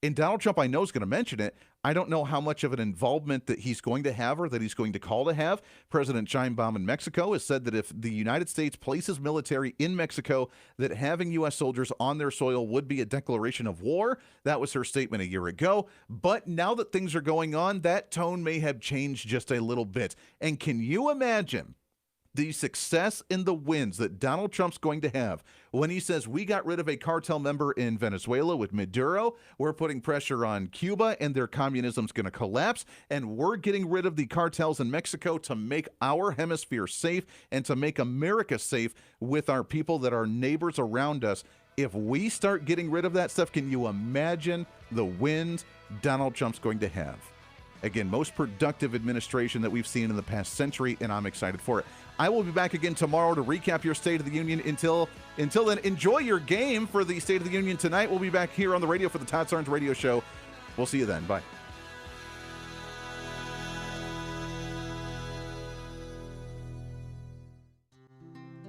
And Donald Trump, I know, is going to mention it. I don't know how much of an involvement that he's going to have or that he's going to call to have. President Sheinbaum in Mexico has said that if the United States places military in Mexico, that having U.S. soldiers on their soil would be a declaration of war. That was her statement a year ago. But now that things are going on, that tone may have changed just a little bit. And can you imagine the success and the wins that Donald Trump's going to have when he says, we got rid of a cartel member in Venezuela with Maduro, we're putting pressure on Cuba and their communism's going to collapse, and we're getting rid of the cartels in Mexico to make our hemisphere safe and to make America safe with our people that are neighbors around us. If we start getting rid of that stuff, can you imagine the wins Donald Trump's going to have? Again, most productive administration that we've seen in the past century, and I'm excited for it. I will be back again tomorrow to recap your State of the Union. Until then, enjoy your game for the State of the Union tonight. We'll be back here on the radio for the Todd Starnes Radio Show. We'll see you then. Bye.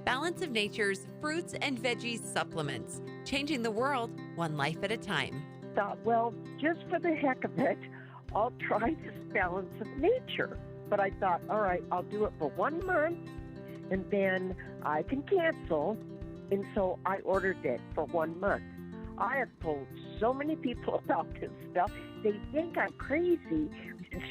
Balance of Nature's fruits and veggies supplements, changing the world one life at a time. Thought, well, just for the heck of it, I'll try this Balance of Nature. But I thought, all right, I'll do it for 1 month, and then I can cancel. And so I ordered it for 1 month. I have told so many people about this stuff. They think I'm crazy.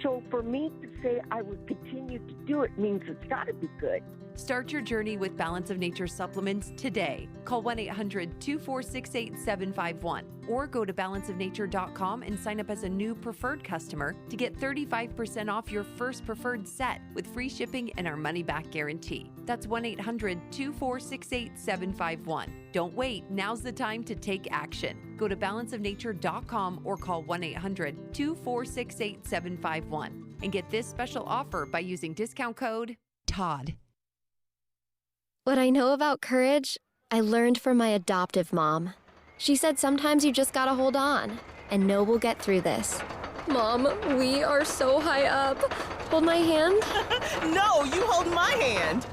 So for me to say I would continue to do it means it's got to be good. Start your journey with Balance of Nature supplements today. Call 1-800-246-8751 or go to balanceofnature.com and sign up as a new preferred customer to get 35% off your first preferred set with free shipping and our money-back guarantee. That's 1-800-246-8751. Don't wait. Now's the time to take action. Go to balanceofnature.com or call 1-800-246-8751 and get this special offer by using discount code TODD. What I know about courage, I learned from my adoptive mom. She said sometimes you just gotta hold on and know we'll get through this. Mom, we are so high up. Hold my hand. No, you hold my hand.